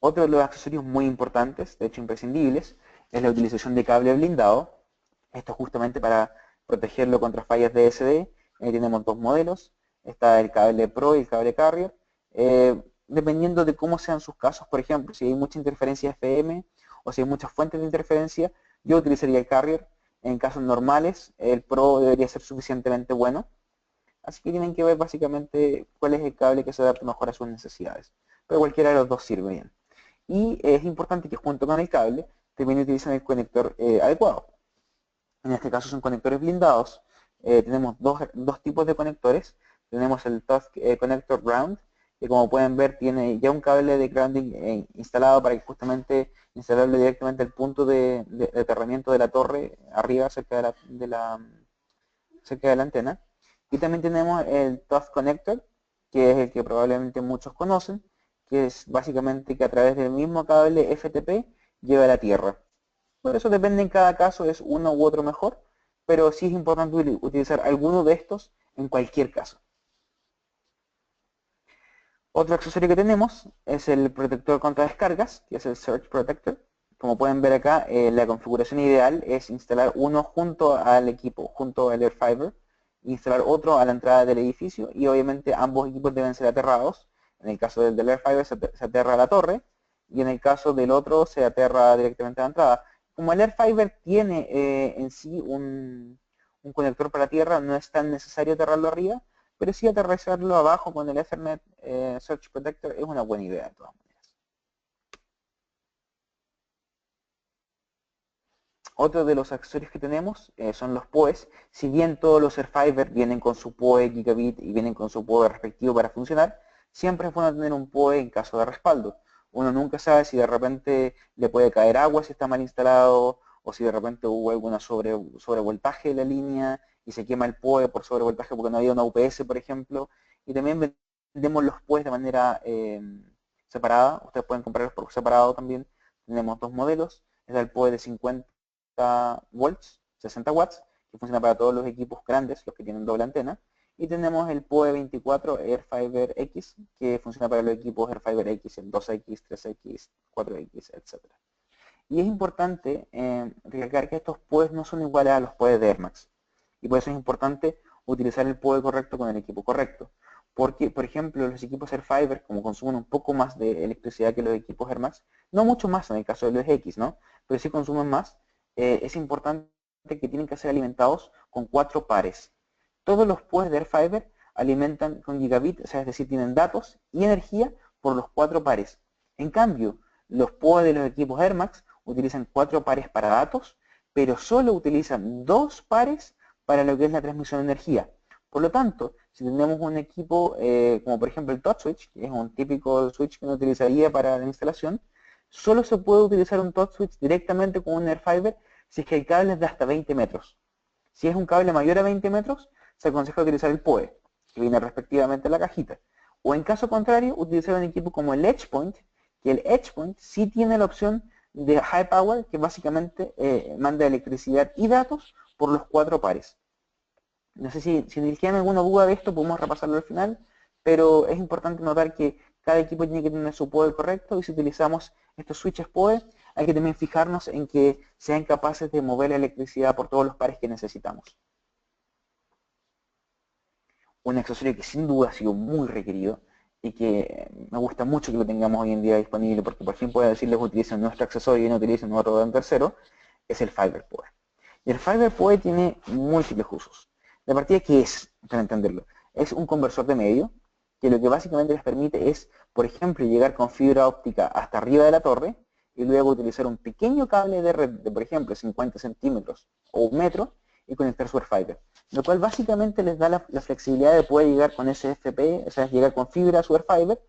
Otro de los accesorios muy importantes, de hecho imprescindibles, es la utilización de cable blindado. Esto justamente para protegerlo contra fallas de SD. Tenemos dos modelos, está el cable Pro y el cable Carrier. Dependiendo de cómo sean sus casos, por ejemplo, si hay mucha interferencia FM o si hay muchas fuentes de interferencia, yo utilizaría el Carrier. En casos normales, el Pro debería ser suficientemente bueno. Así que tienen que ver básicamente cuál es el cable que se adapta mejor a sus necesidades. Pero cualquiera de los dos sirve bien. Y es importante que junto con el cable también utilicen el conector adecuado. En este caso son conectores blindados. Tenemos dos tipos de conectores. Tenemos el Touch Connector Ground, que como pueden ver tiene ya un cable de grounding instalado para que justamente instalarlo directamente al punto de aterramiento de la torre, arriba cerca cerca de la antena. Y también tenemos el Touch Connector, que es el que probablemente muchos conocen, que es básicamente que a través del mismo cable FTP lleva a la tierra. Por eso depende en cada caso, es uno u otro mejor, pero sí es importante utilizar alguno de estos en cualquier caso. Otro accesorio que tenemos es el protector contra descargas, que es el Surge Protector. Como pueden ver acá, la configuración ideal es instalar uno junto al equipo, junto al Airfiber, instalar otro a la entrada del edificio y obviamente ambos equipos deben ser aterrados. En el caso del Airfiber se aterra a la torre y en el caso del otro se aterra directamente a la entrada. Como el Airfiber tiene en sí un conector para tierra, no es tan necesario aterrarlo arriba, pero sí aterrizarlo abajo con el Ethernet Surge Protector es una buena idea de todas maneras. Otro de los accesorios que tenemos son los PoEs. Si bien todos los Airfiber vienen con su PoE Gigabit y vienen con su PoE respectivo para funcionar, siempre es bueno tener un PoE en caso de respaldo. Uno nunca sabe si de repente le puede caer agua si está mal instalado, o si de repente hubo alguna sobrevoltaje de la línea y se quema el PoE por sobrevoltaje porque no había una UPS, por ejemplo. Y también vendemos los PoEs de manera separada. Ustedes pueden comprarlos por separado también. Tenemos dos modelos. Es el PoE de 50 volts, 60 watts, que funciona para todos los equipos grandes, los que tienen doble antena. Y tenemos el PoE 24 Airfiber X, que funciona para los equipos Airfiber X, el 2X, 3X, 4X, etc. Y es importante recalcar que estos PoEs no son iguales a los PoEs de AirMax. Y por eso es importante utilizar el PoE correcto con el equipo correcto. Porque, por ejemplo, los equipos Airfiber, como consumen un poco más de electricidad que los equipos AirMax, no mucho más en el caso de los X, ¿no? Pero sí consumen más, es importante que tienen que ser alimentados con 4 pares. Todos los PoEs de Airfiber alimentan con gigabit, o sea, es decir, tienen datos y energía por los 4 pares. En cambio, los PoE de los equipos AirMax utilizan 4 pares para datos, pero solo utilizan 2 pares para lo que es la transmisión de energía. Por lo tanto, si tenemos un equipo como por ejemplo el touch switch, que es un típico switch que uno utilizaría para la instalación, solo se puede utilizar un touch switch directamente con un Airfiber si es que el cable es de hasta 20 metros. Si es un cable mayor a 20 metros, se aconseja utilizar el PoE, que viene respectivamente en la cajita. O en caso contrario, utilizar un equipo como el EdgePoint, que el EdgePoint sí tiene la opción de High Power, que básicamente manda electricidad y datos por los 4 pares. No sé si les queda alguna duda de esto, podemos repasarlo al final, pero es importante notar que cada equipo tiene que tener su PoE correcto y si utilizamos estos switches PoE, hay que también fijarnos en que sean capaces de mover la electricidad por todos los pares que necesitamos. Un accesorio que sin duda ha sido muy requerido y que me gusta mucho que lo tengamos hoy en día disponible porque por fin puedo decirles utilicen nuestro accesorio y no utilicen otro de un tercero, es el Fiber PoE. Y el Fiber PoE tiene múltiples usos. De partida, ¿qué es? Para entenderlo. Es un conversor de medio que lo que básicamente les permite es, por ejemplo, llegar con fibra óptica hasta arriba de la torre y luego utilizar un pequeño cable de red de, por ejemplo, 50 centímetros o un metro y conectar su Airfiber. Lo cual básicamente les da la flexibilidad de poder llegar con SFP, o sea, llegar con fibra a su Airfiber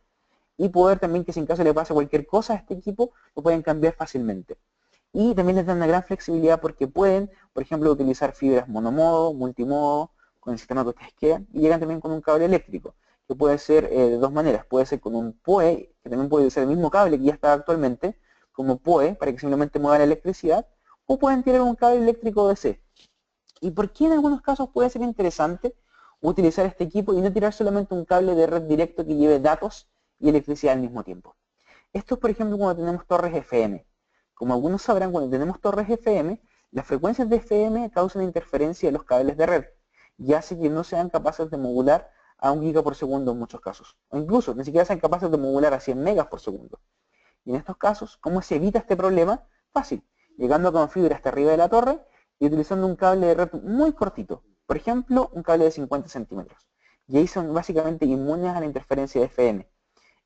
y poder también que si en caso le pase cualquier cosa a este equipo, lo pueden cambiar fácilmente. Y también les dan una gran flexibilidad porque pueden, por ejemplo, utilizar fibras monomodo, multimodo, con el sistema que ustedes quieran, y llegan también con un cable eléctrico, que puede ser de dos maneras. Puede ser con un PoE, que también puede ser el mismo cable que ya está actualmente, como PoE, para que simplemente mueva la electricidad, o pueden tirar un cable eléctrico DC. ¿Y por qué en algunos casos puede ser interesante utilizar este equipo y no tirar solamente un cable de red directo que lleve datos y electricidad al mismo tiempo? Esto es, por ejemplo, cuando tenemos torres FM. Como algunos sabrán, cuando tenemos torres FM, las frecuencias de FM causan interferencia en los cables de red y hace que no sean capaces de modular a 1 giga por segundo en muchos casos. O incluso, ni siquiera sean capaces de modular a 100 megas por segundo. Y en estos casos, ¿cómo se evita este problema? Fácil, llegando con fibra hasta arriba de la torre y utilizando un cable de red muy cortito. Por ejemplo, un cable de 50 centímetros. Y ahí son básicamente inmunes a la interferencia de FM.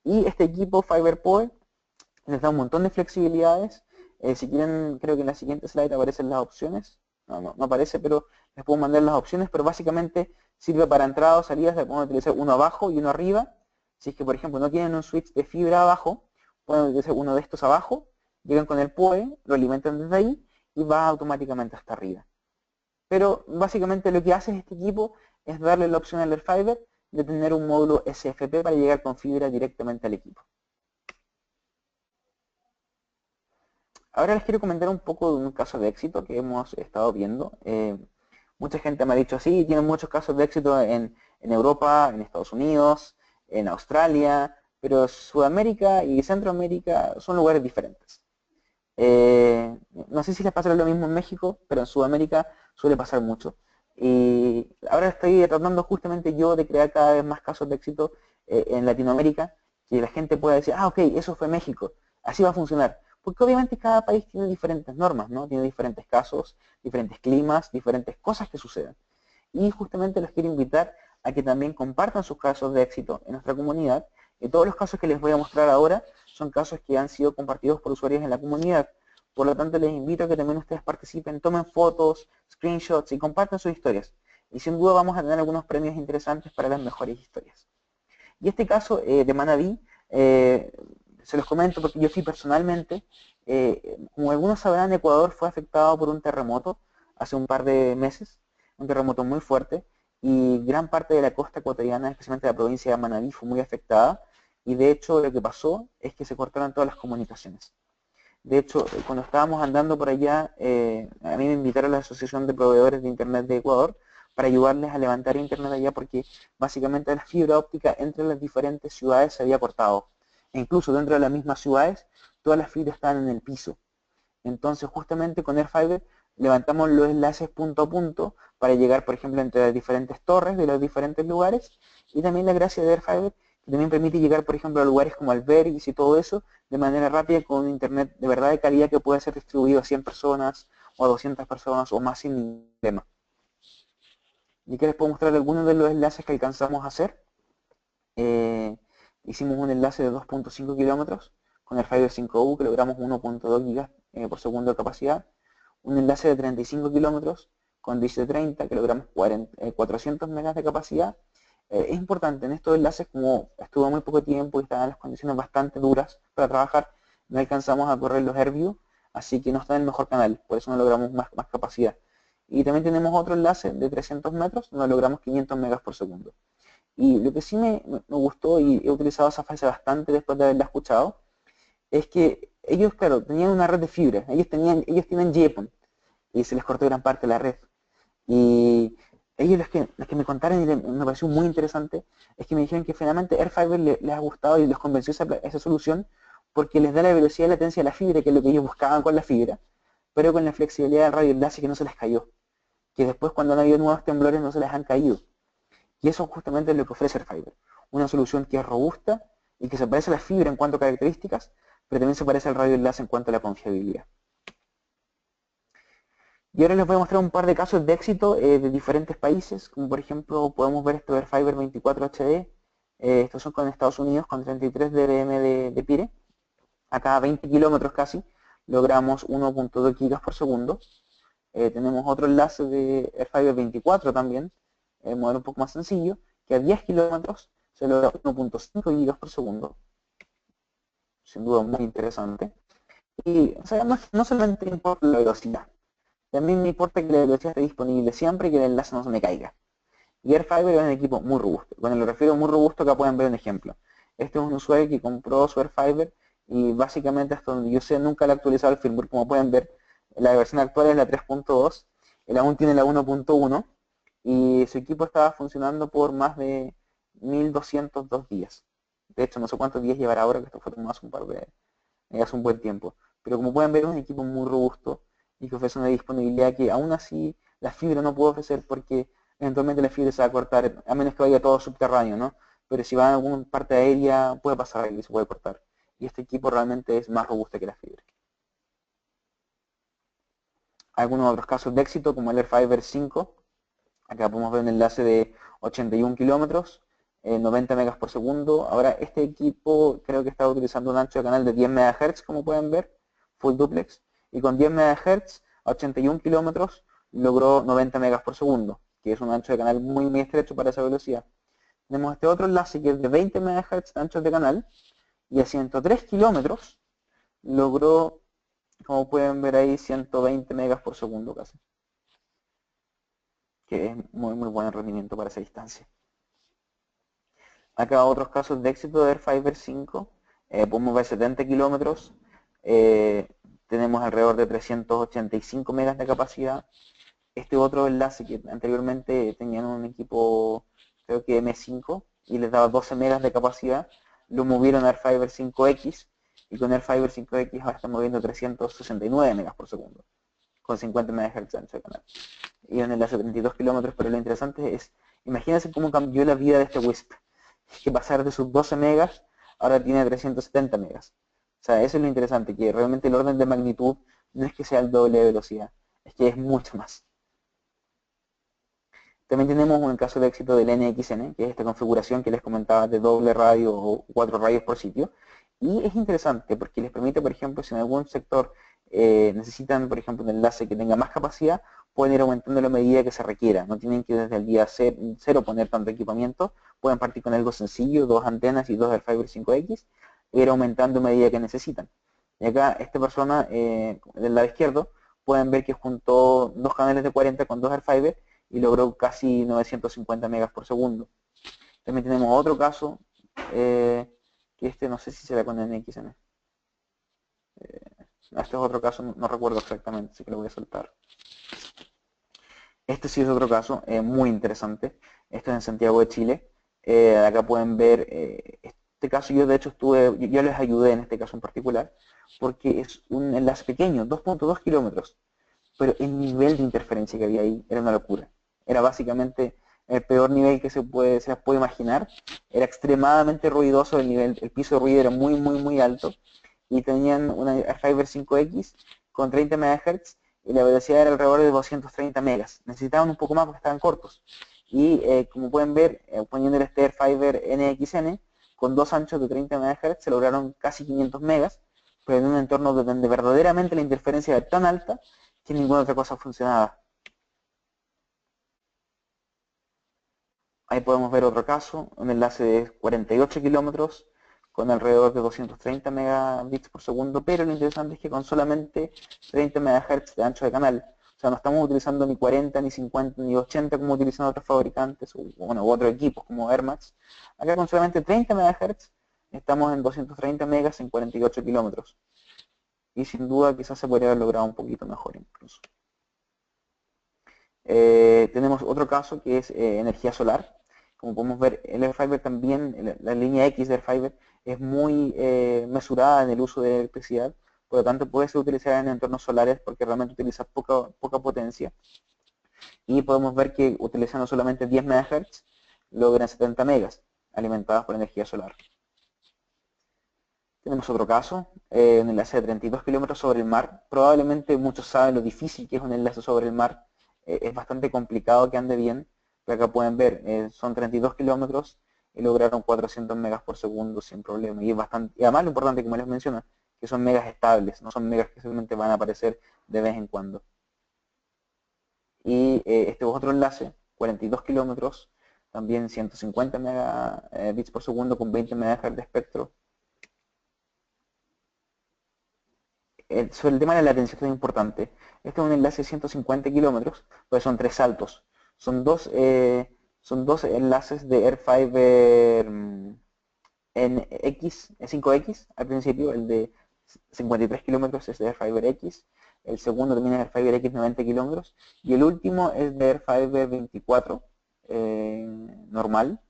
Y este equipo FiberPower les da un montón de flexibilidades. Si quieren, creo que en la siguiente slide aparecen las opciones. No aparece, pero les puedo mandar las opciones, pero básicamente sirve para entradas o salidas, se pueden utilizar uno abajo y uno arriba. Si es que, por ejemplo, no tienen un switch de fibra abajo, pueden utilizar uno de estos abajo, llegan con el PoE, lo alimentan desde ahí y va automáticamente hasta arriba. Pero básicamente lo que hace este equipo es darle la opción al AirFiber de tener un módulo SFP para llegar con fibra directamente al equipo. Ahora les quiero comentar un poco de un caso de éxito que hemos estado viendo. Mucha gente me ha dicho, sí, tienen muchos casos de éxito en Europa, en Estados Unidos, en Australia, pero Sudamérica y Centroamérica son lugares diferentes. No sé si les pasará lo mismo en México, pero en Sudamérica suele pasar mucho. Y ahora estoy tratando justamente yo de crear cada vez más casos de éxito en Latinoamérica, que la gente pueda decir, ah, ok, eso fue México, así va a funcionar. Porque obviamente cada país tiene diferentes normas, ¿no? Tiene diferentes casos, diferentes climas, diferentes cosas que suceden. Y justamente los quiero invitar a que también compartan sus casos de éxito en nuestra comunidad. Y todos los casos que les voy a mostrar ahora son casos que han sido compartidos por usuarios en la comunidad. Por lo tanto, les invito a que también ustedes participen, tomen fotos, screenshots y compartan sus historias. Y sin duda vamos a tener algunos premios interesantes para las mejores historias. Y este caso de Manabí, se los comento porque yo fui personalmente, como algunos sabrán, Ecuador fue afectado por un terremoto hace un par de meses, un terremoto muy fuerte, y gran parte de la costa ecuatoriana, especialmente la provincia de Manabí, fue muy afectada, y de hecho lo que pasó es que se cortaron todas las comunicaciones. De hecho, cuando estábamos andando por allá, a mí me invitaron a la Asociación de Proveedores de Internet de Ecuador para ayudarles a levantar Internet allá porque básicamente la fibra óptica entre las diferentes ciudades se había cortado. E incluso dentro de las mismas ciudades, todas las fibras estaban en el piso. Entonces, justamente con AirFiber levantamos los enlaces punto a punto para llegar, por ejemplo, entre las diferentes torres de los diferentes lugares. Y también la gracia de AirFiber que también permite llegar, por ejemplo, a lugares como albergues y todo eso de manera rápida con un internet de verdad de calidad que puede ser distribuido a 100 personas o a 200 personas o más sin ningún problema. Y que les puedo mostrar algunos de los enlaces que alcanzamos a hacer. Hicimos un enlace de 2.5 kilómetros con el Fiber 5U que logramos 1.2 gigas por segundo de capacidad. Un enlace de 35 kilómetros con DC30 que logramos 400 megas de capacidad. Es importante en estos enlaces, como estuvo muy poco tiempo y estaban las condiciones bastante duras para trabajar, no alcanzamos a correr los AirView, así que no está en el mejor canal, por eso no logramos más capacidad. Y también tenemos otro enlace de 300 metros, donde logramos 500 megas por segundo. Y lo que sí me gustó, y he utilizado esa fase bastante después de haberla escuchado, es que ellos, claro, tenían una red de fibra, ellos tienen GPON, y se les cortó gran parte de la red. Y ellos los que me contaron y me pareció muy interesante, es que me dijeron que finalmente AirFiber les ha gustado y les convenció esa solución porque les da la velocidad y latencia de la fibra, que es lo que ellos buscaban con la fibra, pero con la flexibilidad del radio enlace que no se les cayó, que después cuando han habido nuevos temblores no se les han caído. Y eso justamente es lo que ofrece AirFiber, una solución que es robusta y que se parece a la fibra en cuanto a características, pero también se parece al radio enlace en cuanto a la confiabilidad. Y ahora les voy a mostrar un par de casos de éxito de diferentes países, como por ejemplo podemos ver esto de AirFiber 24 HD, estos son con Estados Unidos con 33 dBm de PIRE, a cada 20 kilómetros casi logramos 1.2 gigas por segundo. Tenemos otro enlace de AirFiber 24 también, modelo un poco más sencillo, que a 10 kilómetros se logra 1.5 gigas por segundo, sin duda muy interesante. Y o sea, no solamente importa la velocidad, también me importa que la velocidad esté disponible siempre y que el enlace no se me caiga. Y AirFiber es un equipo muy robusto. Cuando le refiero a muy robusto, acá pueden ver un ejemplo. Este es un usuario que compró su AirFiber y básicamente hasta donde yo sé nunca le ha actualizado el firmware. Como pueden ver, la versión actual es la 3.2, él aún tiene la 1.1 y su equipo estaba funcionando por más de 1202 días. De hecho, no sé cuántos días llevará ahora, que esto fue tomado hace un buen tiempo. Pero como pueden ver, es un equipo muy robusto y que ofrece una disponibilidad que aún así la fibra no puede ofrecer porque eventualmente la fibra se va a cortar, a menos que vaya todo subterráneo, ¿no? Pero si va en alguna parte aérea, puede pasar y se puede cortar. Y este equipo realmente es más robusto que la fibra. Algunos otros casos de éxito, como el AirFiber 5. Acá podemos ver un enlace de 81 kilómetros, 90 megas por segundo. Ahora, este equipo creo que está utilizando un ancho de canal de 10 MHz, como pueden ver, full duplex. Y con 10 MHz a 81 kilómetros logró 90 megas por segundo, que es un ancho de canal muy, muy estrecho para esa velocidad. Tenemos este otro enlace que es de 20 MHz de ancho de canal y a 103 kilómetros logró, como pueden ver ahí, 120 megas por segundo casi, que es muy, muy buen rendimiento para esa distancia. Acá otros casos de éxito de AirFiber 5, podemos ver 70 kilómetros, tenemos alrededor de 385 megas de capacidad. Este otro enlace que anteriormente tenían un equipo, creo que M5, y les daba 12 megas de capacidad, lo movieron a AirFiber 5X, y con AirFiber 5X ahora están moviendo 369 megas por segundo, con 50 MHz de ancho de canal. Y un enlace de 32 kilómetros, pero lo interesante es, imagínense cómo cambió la vida de este WISP, que pasar de sus 12 megas, ahora tiene 370 megas. O sea, eso es lo interesante, que realmente el orden de magnitud no es que sea el doble de velocidad, es que es mucho más. También tenemos un caso de éxito del NXN, que es esta configuración que les comentaba de doble radio o 4 radios por sitio. Y es interesante porque les permite, por ejemplo, si en algún sector necesitan, por ejemplo, un enlace que tenga más capacidad, pueden ir aumentando a medida que se requiera. No tienen que desde el día cero poner tanto equipamiento. Pueden partir con algo sencillo, 2 antenas y 2 AirFiber 5X, e ir aumentando a medida que necesitan. Y acá esta persona, del lado izquierdo, pueden ver que juntó 2 canales de 40 con 2 AirFiber y logró casi 950 megas por segundo. También tenemos otro caso, que este no sé si será con NXN. Este es otro caso, no recuerdo exactamente, así que lo voy a saltar. Este sí es otro caso muy interesante. Esto es en Santiago de Chile. Acá pueden ver, este caso yo de hecho yo les ayudé en este caso en particular, porque es un enlace pequeño, 2.2 kilómetros, pero el nivel de interferencia que había ahí era una locura. Era básicamente el peor nivel que se les puede imaginar. Era extremadamente ruidoso, el piso de ruido era muy, muy, muy alto. Y tenían una Fiber 5X con 30 MHz y la velocidad era alrededor de 230 megas. Necesitaban un poco más porque estaban cortos. Y como pueden ver, poniendo el Fiber NXN, con dos anchos de 30 MHz se lograron casi 500 megas, pero en un entorno donde verdaderamente la interferencia era tan alta que ninguna otra cosa funcionaba. Ahí podemos ver otro caso, un enlace de 48 kilómetros con alrededor de 230 megabits por segundo, pero lo interesante es que con solamente 30 MHz de ancho de canal. O sea, no estamos utilizando ni 40, ni 50, ni 80 como utilizan otros fabricantes, u otros equipos como Air Max. Acá con solamente 30 MHz estamos en 230 megas en 48 kilómetros. Y sin duda quizás se podría haber logrado un poquito mejor incluso. Tenemos otro caso que es energía solar. Como podemos ver, el AirFiber también, la línea X de AirFiber es muy mesurada en el uso de electricidad, por lo tanto puede ser utilizada en entornos solares porque realmente utiliza poca potencia. Y podemos ver que utilizando solamente 10 MHz logran 70 megas alimentadas por energía solar. Tenemos otro caso, un enlace de 32 kilómetros sobre el mar. Probablemente muchos saben lo difícil que es un enlace sobre el mar. Es bastante complicado que ande bien, pero acá pueden ver, son 32 kilómetros y lograron 400 megas por segundo sin problema. Y además lo importante, como les menciono, que son megas estables, no son megas que simplemente van a aparecer de vez en cuando. Y este otro enlace, 42 kilómetros, también 150 megabits por segundo con 20 MHz de espectro. Sobre el tema de la latencia, esto es importante. Este es un enlace de 150 kilómetros, pues son 3 saltos. Son dos enlaces de AirFiber en X, 5X al principio. El de 53 kilómetros es de AirFiber X. El segundo también es AirFiber X 90 kilómetros. Y el último es de AirFiber 24 normal.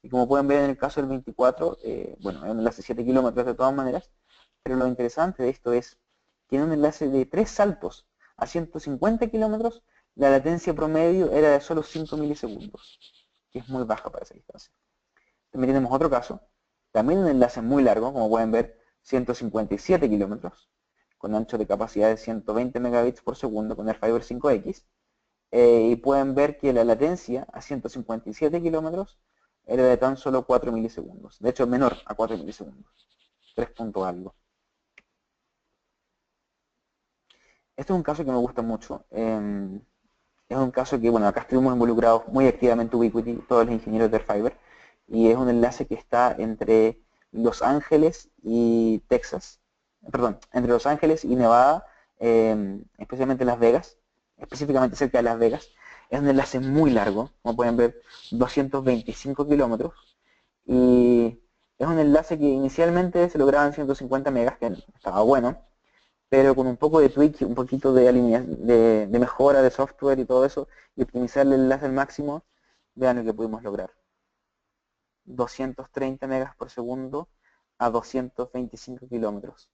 Y como pueden ver en el caso del 24, bueno, es un enlace de 7 kilómetros de todas maneras, pero lo interesante de esto es que en un enlace de 3 saltos a 150 kilómetros, la latencia promedio era de solo 5 milisegundos, que es muy baja para esa distancia. También tenemos otro caso, también un enlace muy largo, como pueden ver, 157 kilómetros, con ancho de capacidad de 120 megabits por segundo con el Fiber 5X, y pueden ver que la latencia a 157 kilómetros era de tan solo 4 milisegundos, de hecho menor a 4 milisegundos, 3 punto algo. Este es un caso que me gusta mucho. Es un caso que, bueno, acá estuvimos involucrados muy activamente Ubiquiti, todos los ingenieros de Fiber, y es un enlace que está entre Los Ángeles y Texas, perdón, entre Los Ángeles y Nevada, especialmente Las Vegas, específicamente cerca de Las Vegas. Es un enlace muy largo, como pueden ver, 225 kilómetros, y es un enlace que inicialmente se lograba en 150 megas, que estaba bueno, pero con un poco de tweak, un poquito de mejora de software y todo eso, y optimizar el enlace al máximo, vean lo que pudimos lograr. 230 megas por segundo a 225 kilómetros.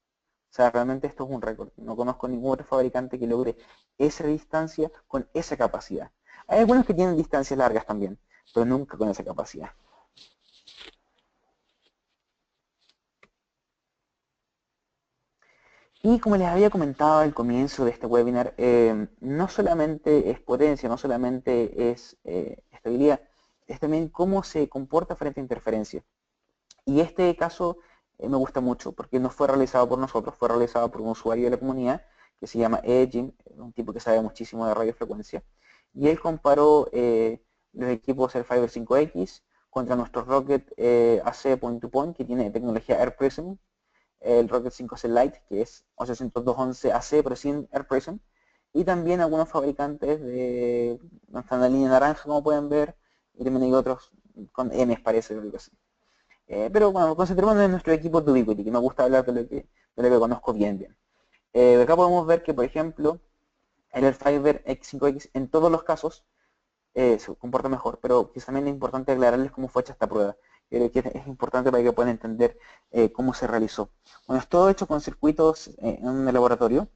O sea, realmente esto es un récord. No conozco ningún otro fabricante que logre esa distancia con esa capacidad. Hay algunos que tienen distancias largas también, pero nunca con esa capacidad. Y como les había comentado al comienzo de este webinar, no solamente es potencia, no solamente es estabilidad, es también cómo se comporta frente a interferencia. Y este caso me gusta mucho porque no fue realizado por nosotros, fue realizado por un usuario de la comunidad que se llama Jim, un tipo que sabe muchísimo de radiofrecuencia. Y él comparó los equipos Airfiber 5X contra nuestro Rocket AC Point-to-Point, que tiene tecnología Air Prism, el Rocket 5C Lite, que es 802.11 AC, pero sin Air Prism, y también algunos fabricantes de, están en la línea naranja, como pueden ver, y también hay otros con M, parece, o algo así. Pero bueno, concentrémonos en nuestro equipo de Ubiquiti, que me gusta hablar de lo que conozco bien. Acá podemos ver que, por ejemplo, el Airfiber X5X en todos los casos se comporta mejor, pero quizá también es importante aclararles cómo fue hecha esta prueba. Creo que es importante para que puedan entender cómo se realizó. Bueno, es todo hecho con circuitos en un laboratorio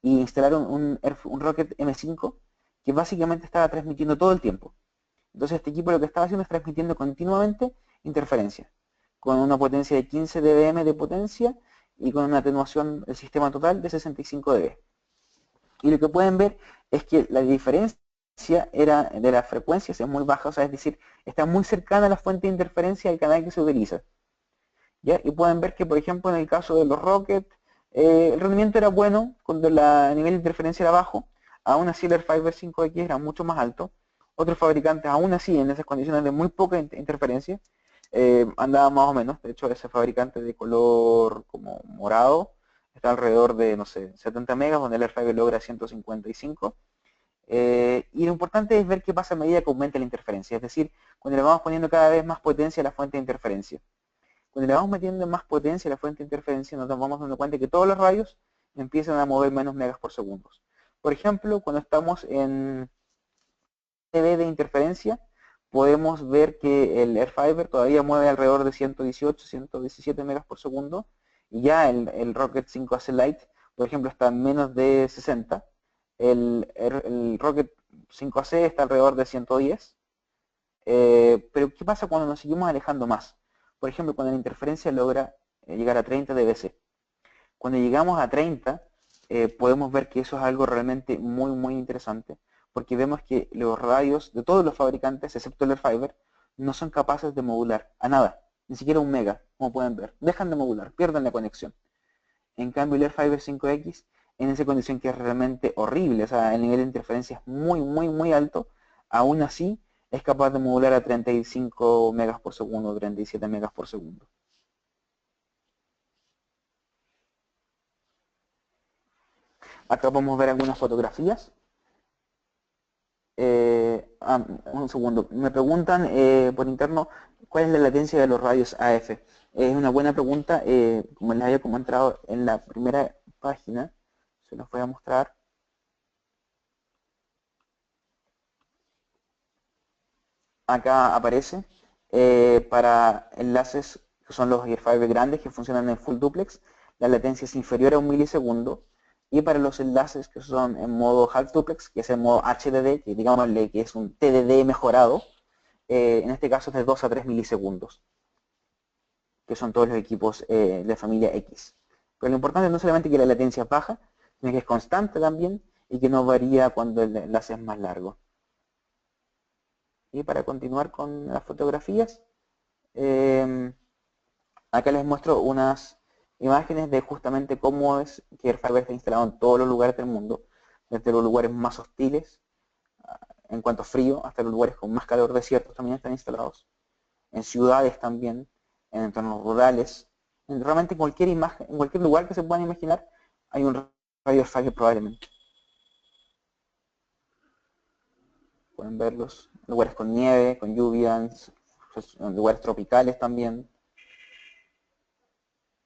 y instalaron un Rocket M5 que básicamente estaba transmitiendo todo el tiempo. Entonces este equipo lo que estaba haciendo es transmitiendo continuamente interferencia, con una potencia de 15 dBm de potencia y con una atenuación del sistema total de 65 dB. Y lo que pueden ver es que la diferencia era de las frecuencias es muy baja, o sea, es decir, está muy cercana a la fuente de interferencia del canal que se utiliza. ¿Ya? Y pueden ver que, por ejemplo, en el caso de los Rocket, el rendimiento era bueno cuando el nivel de interferencia era bajo, aún así el Airfiber 5X era mucho más alto. Otros fabricantes, aún así, en esas condiciones de muy poca interferencia, andaban más o menos. De hecho, ese fabricante de color como morado está alrededor de, no sé, 70 megas, donde el Airfiber logra 155. Y lo importante es ver qué pasa a medida que aumenta la interferencia, es decir, cuando le vamos poniendo cada vez más potencia a la fuente de interferencia. Cuando le vamos metiendo más potencia a la fuente de interferencia, nos vamos dando cuenta que todos los rayos empiezan a mover menos megas por segundo. Por ejemplo, cuando estamos en TV de interferencia, podemos ver que el Airfiber todavía mueve alrededor de 118, 117 megas por segundo, y ya el Rocket 5AC Lite, por ejemplo, está en menos de 60. El Rocket 5AC está alrededor de 110. Pero ¿qué pasa cuando nos seguimos alejando más? Por ejemplo, cuando la interferencia logra llegar a 30 dBc. Cuando llegamos a 30, podemos ver que eso es algo realmente muy interesante, porque vemos que los radios de todos los fabricantes, excepto el Airfiber, no son capaces de modular a nada, ni siquiera un mega, como pueden ver. Dejan de modular, pierden la conexión. En cambio, el Airfiber 5X, en esa condición que es realmente horrible, o sea, el nivel de interferencia es muy alto, aún así es capaz de modular a 35 megas por segundo, 37 megas por segundo. Acá podemos ver algunas fotografías. Un segundo, me preguntan por interno cuál es la latencia de los radios AF. Es una buena pregunta, como les había comentado en la primera página, se los voy a mostrar. Acá aparece, Para enlaces que son los Airfiber grandes que funcionan en full duplex, la latencia es inferior a 1 milisegundo. Y para los enlaces que son en modo half duplex, que es el modo HDD, que digámosle que es un TDD mejorado, en este caso es de 2 a 3 milisegundos, que son todos los equipos de familia X. Pero lo importante no solamente que la latencia es baja, sino que es constante también y que no varía cuando el enlace es más largo. Y para continuar con las fotografías, acá les muestro unas imágenes de justamente cómo es que Airfiber está instalado en todos los lugares del mundo, desde los lugares más hostiles en cuanto a frío hasta los lugares con más calor, desiertos también están instalados, en ciudades también, en entornos rurales, realmente en cualquier imagen, en cualquier lugar que se puedan imaginar hay un radio Airfiber probablemente. Pueden verlos, lugares con nieve, con lluvia, en lugares tropicales también.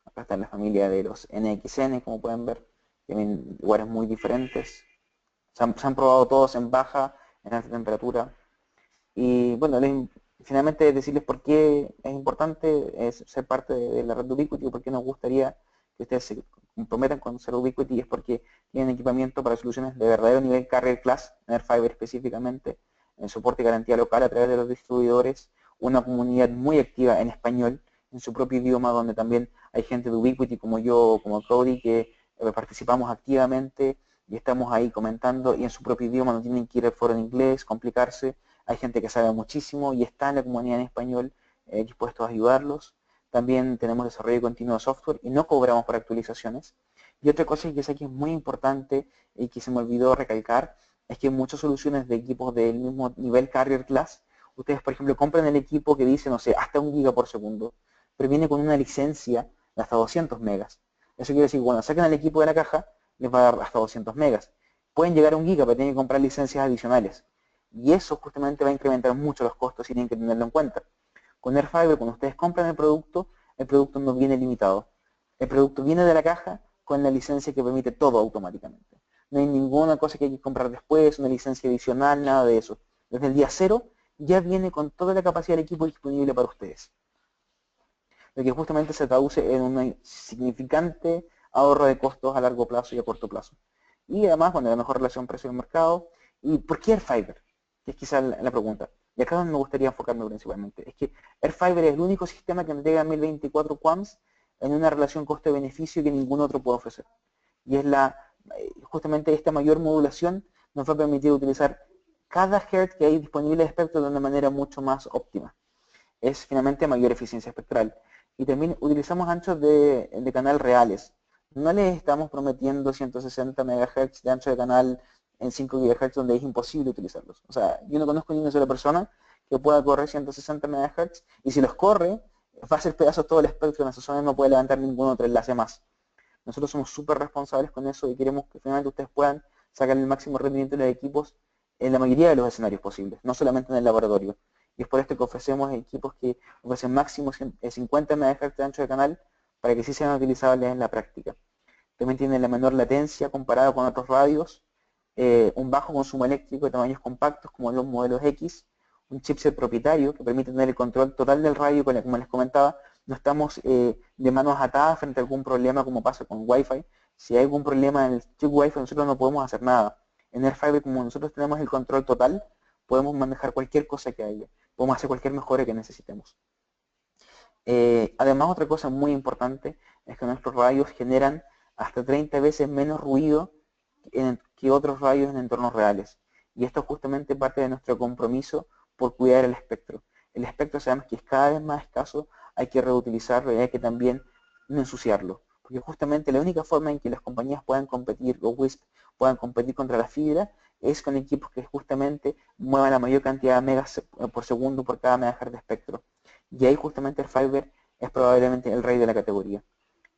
Acá está la familia de los NXN, como pueden ver, tienen lugares muy diferentes. Se han probado todos en baja, en alta temperatura. Y bueno, finalmente decirles por qué es importante ser parte de la red de Ubiquiti, por qué nos gustaría que ustedes se comprometan con ser Ubiquiti, es porque tienen equipamiento para soluciones de verdadero nivel Carrier Class, en Airfiber específicamente, en soporte y garantía local a través de los distribuidores, una comunidad muy activa en español, en su propio idioma, donde también hay gente de Ubiquiti como yo, como Cody, que participamos activamente y estamos ahí comentando, y en su propio idioma no tienen que ir al foro en inglés, complicarse. Hay gente que sabe muchísimo y está en la comunidad en español dispuestos a ayudarlos. También tenemos desarrollo continuo de software y no cobramos por actualizaciones. Y otra cosa que sé que es muy importante y que se me olvidó recalcar es que muchas soluciones de equipos del mismo nivel Carrier Class, ustedes por ejemplo compran el equipo que dice, no sé, hasta 1 giga por segundo, pero viene con una licencia de hasta 200 megas. Eso quiere decir que cuando saquen el equipo de la caja, les va a dar hasta 200 megas. Pueden llegar a 1 giga, pero tienen que comprar licencias adicionales. Y eso justamente va a incrementar mucho los costos y tienen que tenerlo en cuenta. Con Airfiber, cuando ustedes compran el producto no viene limitado. El producto viene de la caja con la licencia que permite todo automáticamente. No hay ninguna cosa que hay que comprar después, una licencia adicional, nada de eso. Desde el día cero ya viene con toda la capacidad del equipo disponible para ustedes. Lo que justamente se traduce en un significante ahorro de costos a largo plazo y a corto plazo. Y además, bueno, la mejor relación precio del mercado. ¿Y por qué Airfiber? Que es quizá la pregunta. Y acá es donde me gustaría enfocarme principalmente. Es que Airfiber es el único sistema que entrega 1024 QAMs en una relación coste-beneficio que ningún otro puede ofrecer. Y es justamente esta mayor modulación nos va a permitir utilizar cada hertz que hay disponible de espectro de una manera mucho más óptima. Es finalmente mayor eficiencia espectral. Y también utilizamos anchos de canal reales. No les estamos prometiendo 160 MHz de ancho de canal en 5 GHz donde es imposible utilizarlos. O sea, yo no conozco ni una sola persona que pueda correr 160 MHz y si los corre, va a hacer pedazos todo el espectro en esa zona y no puede levantar ningún otro enlace más. Nosotros somos súper responsables con eso y queremos que finalmente ustedes puedan sacar el máximo rendimiento de los equipos en la mayoría de los escenarios posibles, no solamente en el laboratorio. Y es por esto que ofrecemos equipos que ofrecen máximo 50 MHz de ancho de canal para que sí sean utilizables en la práctica. También tienen la menor latencia comparada con otros radios, un bajo consumo eléctrico de tamaños compactos como los modelos X, un chipset propietario que permite tener el control total del radio, como les comentaba, no estamos de manos atadas frente a algún problema como pasa con Wi-Fi. Si hay algún problema en el chip Wi-Fi nosotros no podemos hacer nada. En Airfiber, como nosotros tenemos el control total, podemos manejar cualquier cosa que haya, podemos hacer cualquier mejora que necesitemos. Además, otra cosa muy importante es que nuestros radios generan hasta 30 veces menos ruido que otros radios en entornos reales. Y esto es justamente parte de nuestro compromiso por cuidar el espectro. El espectro sabemos que es cada vez más escaso, hay que reutilizarlo y hay que también no ensuciarlo. Porque justamente la única forma en que las compañías puedan competir, o WISP puedan competir contra la fibra, es con equipos que justamente muevan la mayor cantidad de megas por segundo por cada megahertz de espectro. Y ahí justamente el Fiber es probablemente el rey de la categoría.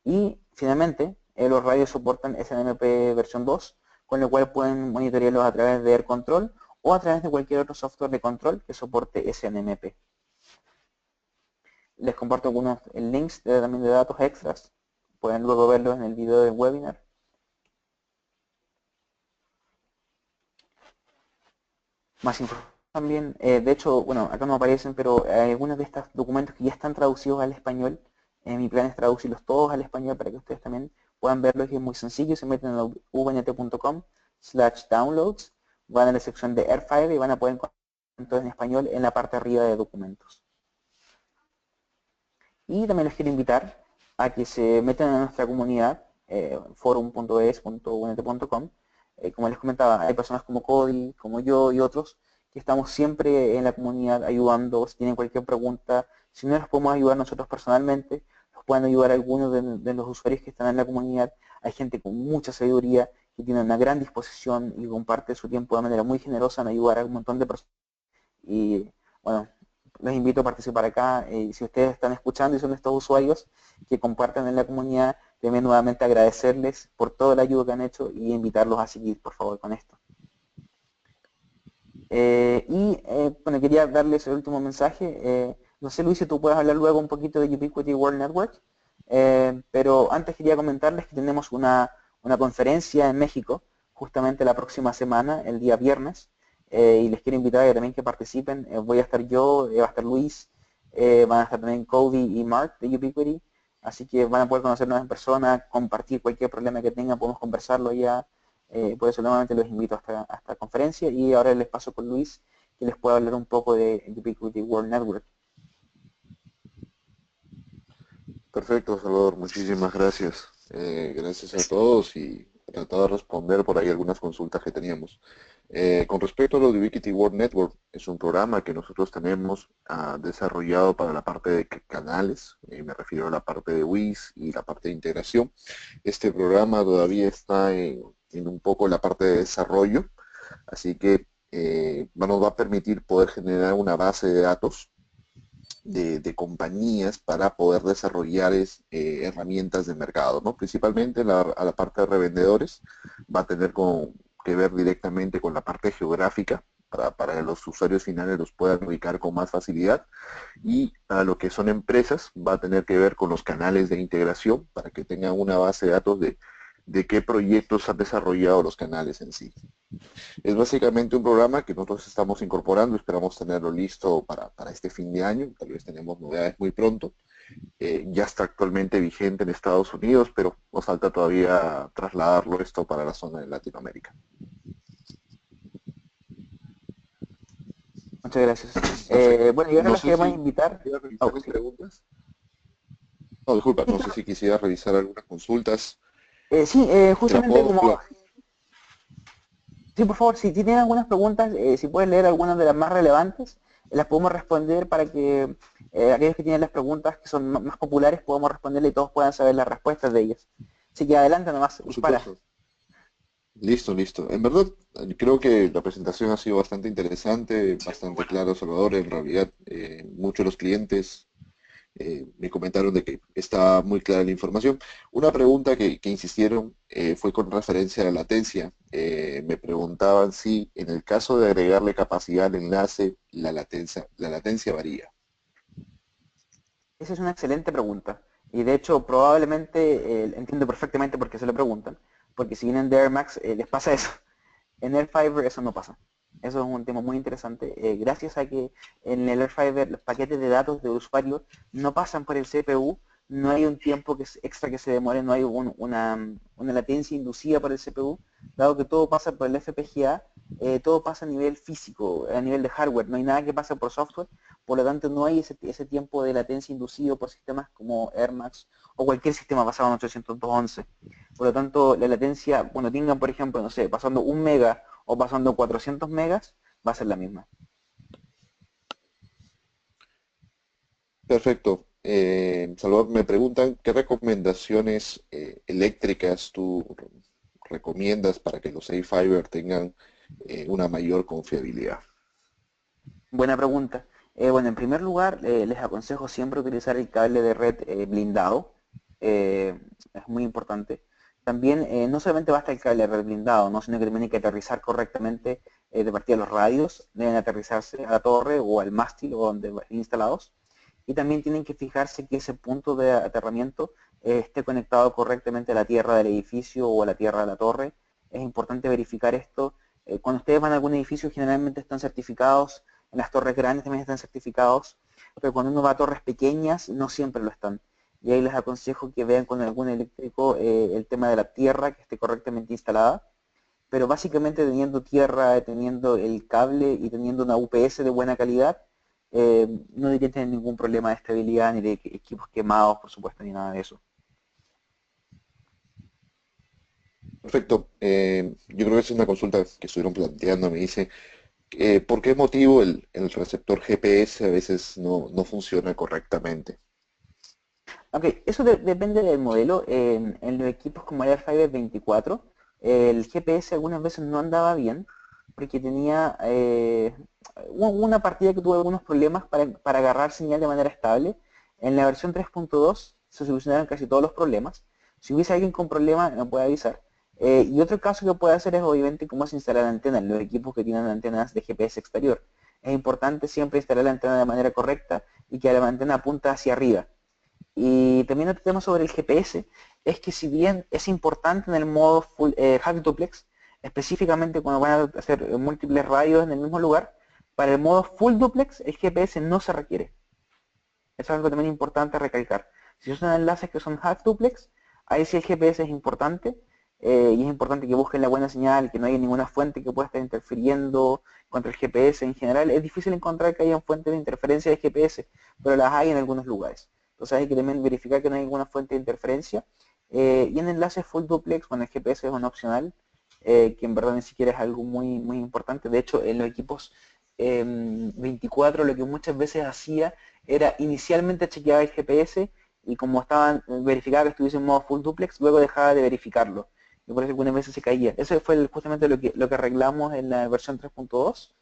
Y finalmente, los radios soportan SNMP versión 2, con lo cual pueden monitorearlos a través de AirControl o a través de cualquier otro software de control que soporte SNMP. Les comparto algunos links también de datos extras. Pueden luego verlos en el video del webinar. Más información también, de hecho, bueno, acá no aparecen, pero hay algunos de estos documentos que ya están traducidos al español. Mi plan es traducirlos todos al español para que ustedes también puedan verlos y es muy sencillo. Se meten a vnt.com/downloads, van a la sección de Airfire y van a poder encontrar todo en español en la parte de arriba de documentos. Y también les quiero invitar a que se metan a nuestra comunidad, forum.es.unt.com. Como les comentaba, hay personas como Cody, como yo y otros que estamos siempre en la comunidad ayudando. Si tienen cualquier pregunta, si no los podemos ayudar nosotros personalmente, los pueden ayudar algunos de los usuarios que están en la comunidad. Hay gente con mucha sabiduría que tiene una gran disposición y comparte su tiempo de manera muy generosa en ayudar a un montón de personas. Y bueno, les invito a participar acá. Si ustedes están escuchando y son estos usuarios que compartan en la comunidad, también nuevamente agradecerles por toda la ayuda que han hecho y invitarlos a seguir, por favor, con esto. Bueno, quería darles el último mensaje. No sé, Luis, si tú puedes hablar luego un poquito de Ubiquiti World Network, pero antes quería comentarles que tenemos una conferencia en México, justamente la próxima semana, el día viernes, y les quiero invitar a también que participen. Voy a estar yo, va a estar Luis, van a estar también Cody y Mark de Ubiquiti, así que van a poder conocernos en persona, compartir cualquier problema que tengan, podemos conversarlo ya. Por eso nuevamente los invito a esta conferencia y ahora les paso con Luis, que les pueda hablar un poco de Ubiquiti World Network. Perfecto, Salvador, muchísimas gracias. Gracias a todos y he tratado de responder por ahí algunas consultas que teníamos. Con respecto a lo de Ubiquiti World Network, es un programa que nosotros tenemos desarrollado para la parte de canales, me refiero a la parte de WIS y la parte de integración. Este programa todavía está en un poco la parte de desarrollo, así que nos va a permitir poder generar una base de datos de compañías para poder desarrollar herramientas de mercado, ¿no? Principalmente a la parte de revendedores, va a tener que ver directamente con la parte geográfica para que los usuarios finales los puedan ubicar con más facilidad, y a lo que son empresas va a tener que ver con los canales de integración para que tengan una base de datos de qué proyectos han desarrollado los canales en sí. Es básicamente un programa que nosotros estamos incorporando, esperamos tenerlo listo para este fin de año, tal vez tenemos novedades muy pronto. Ya está actualmente vigente en Estados Unidos, pero nos falta todavía trasladarlo esto para la zona de Latinoamérica. Muchas gracias. Bueno, y ahora No los sé queremos si invitar. quisieras revisar Sí. preguntas. No, disculpa, Sí, no sé claro. si quisieras revisar algunas consultas. Sí, Te la justamente puedo. como... Sí, por favor, si tienen algunas preguntas, si pueden leer algunas de las más relevantes, las podemos responder para que aquellos que tienen las preguntas que son más populares podamos responderle y todos puedan saber las respuestas de ellas. Así que adelante nomás, Por dispara. supuesto. Listo, listo. En verdad, creo que la presentación ha sido bastante interesante, Sí, muy bastante buena. claro, Salvador. En realidad, muchos de los clientes me comentaron de que está muy clara la información. Una pregunta que insistieron fue con referencia a la latencia. Me preguntaban si en el caso de agregarle capacidad al enlace, la latencia varía. Esa es una excelente pregunta. Y de hecho, probablemente entiendo perfectamente por qué se lo preguntan. Porque si vienen de Air Max, les pasa eso. En Airfiber eso no pasa. Eso es un tema muy interesante. Gracias a que en el Airfiber los paquetes de datos de usuario no pasan por el CPU, no hay un tiempo extra que se demore, no hay una latencia inducida por el CPU, dado que todo pasa por el FPGA, todo pasa a nivel físico, a nivel de hardware, no hay nada que pase por software, por lo tanto no hay ese tiempo de latencia inducido por sistemas como Air Max o cualquier sistema basado en 802.11. Por lo tanto, la latencia, cuando tengan, por ejemplo, no sé, pasando 1 mega o pasando 400 megas, va a ser la misma. Perfecto. Salvador, me preguntan qué recomendaciones eléctricas tú recomiendas para que los A-Fiber tengan una mayor confiabilidad. Buena pregunta. Bueno, en primer lugar, les aconsejo siempre utilizar el cable de red blindado. Es muy importante. También no solamente basta el cable de red blindado, ¿no? Sino que tienen que aterrizar correctamente de partida los radios. Deben aterrizarse a la torre o al mástil o donde van instalados. Y también tienen que fijarse que ese punto de aterramiento esté conectado correctamente a la tierra del edificio o a la tierra de la torre. Es importante verificar esto Cuando ustedes van a algún edificio generalmente están certificados, en las torres grandes también están certificados, pero cuando uno va a torres pequeñas no siempre lo están. Y ahí les aconsejo que vean con algún eléctrico el tema de la tierra que esté correctamente instalada, pero básicamente teniendo tierra, teniendo el cable y teniendo una UPS de buena calidad, no deberían tener ningún problema de estabilidad ni de equipos quemados, por supuesto, ni nada de eso. Perfecto. Yo creo que es una consulta que estuvieron planteando. Me dice, ¿por qué motivo el receptor GPS a veces no funciona correctamente? Ok, eso depende del modelo. En los equipos como el Airfiber 24, el GPS algunas veces no andaba bien porque tenía hubo una partida que tuvo algunos problemas para agarrar señal de manera estable. En la versión 3.2 se solucionaron casi todos los problemas. Si hubiese alguien con problemas, me puede avisar. Y otro caso que puede hacer es obviamente cómo se instala la antena en los equipos que tienen antenas de GPS exterior. Es importante siempre instalar la antena de manera correcta y que la antena apunta hacia arriba. Y también otro tema sobre el GPS es que si bien es importante en el modo Hack Duplex, específicamente cuando van a hacer múltiples radios en el mismo lugar, para el modo Full Duplex el GPS no se requiere. Eso es algo también importante a recalcar. Si usan enlaces que son Hack Duplex, ahí sí el GPS es importante y es importante que busquen la buena señal, que no haya ninguna fuente que pueda estar interfiriendo contra el GPS en general. Es difícil encontrar que haya fuentes de interferencia de GPS, pero las hay en algunos lugares. Entonces hay que también verificar que no hay ninguna fuente de interferencia. Y en enlaces full duplex, bueno, el GPS es un opcional, que en verdad ni siquiera es algo muy importante. De hecho, en los equipos 24 lo que muchas veces hacía era inicialmente chequeaba el GPS y como estaban verificaba que estuviese en modo full duplex, luego dejaba de verificarlo. Y por eso algunas veces se caía. Eso fue justamente lo que arreglamos en la versión 3.2,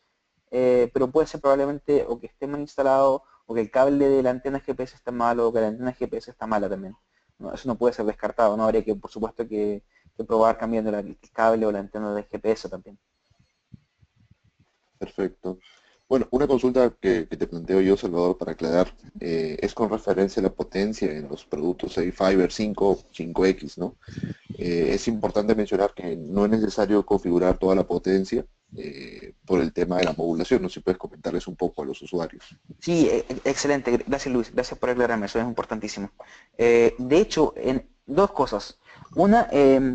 pero puede ser probablemente o que esté mal instalado, o que el cable de la antena GPS está malo, o que la antena GPS está mala también. No, eso no puede ser descartado, no habría que, por supuesto, que probar cambiando el cable o la antena de GPS también. Perfecto. Bueno, una consulta que te planteo yo, Salvador, para aclarar, es con referencia a la potencia en los productos Fiber 5, 5X, ¿no? Es importante mencionar que no es necesario configurar toda la potencia por el tema de la modulación, no sé si puedes comentarles un poco a los usuarios. Sí, excelente. Gracias, Luis. Gracias por aclararme. Eso es importantísimo. De hecho, en dos cosas. Una,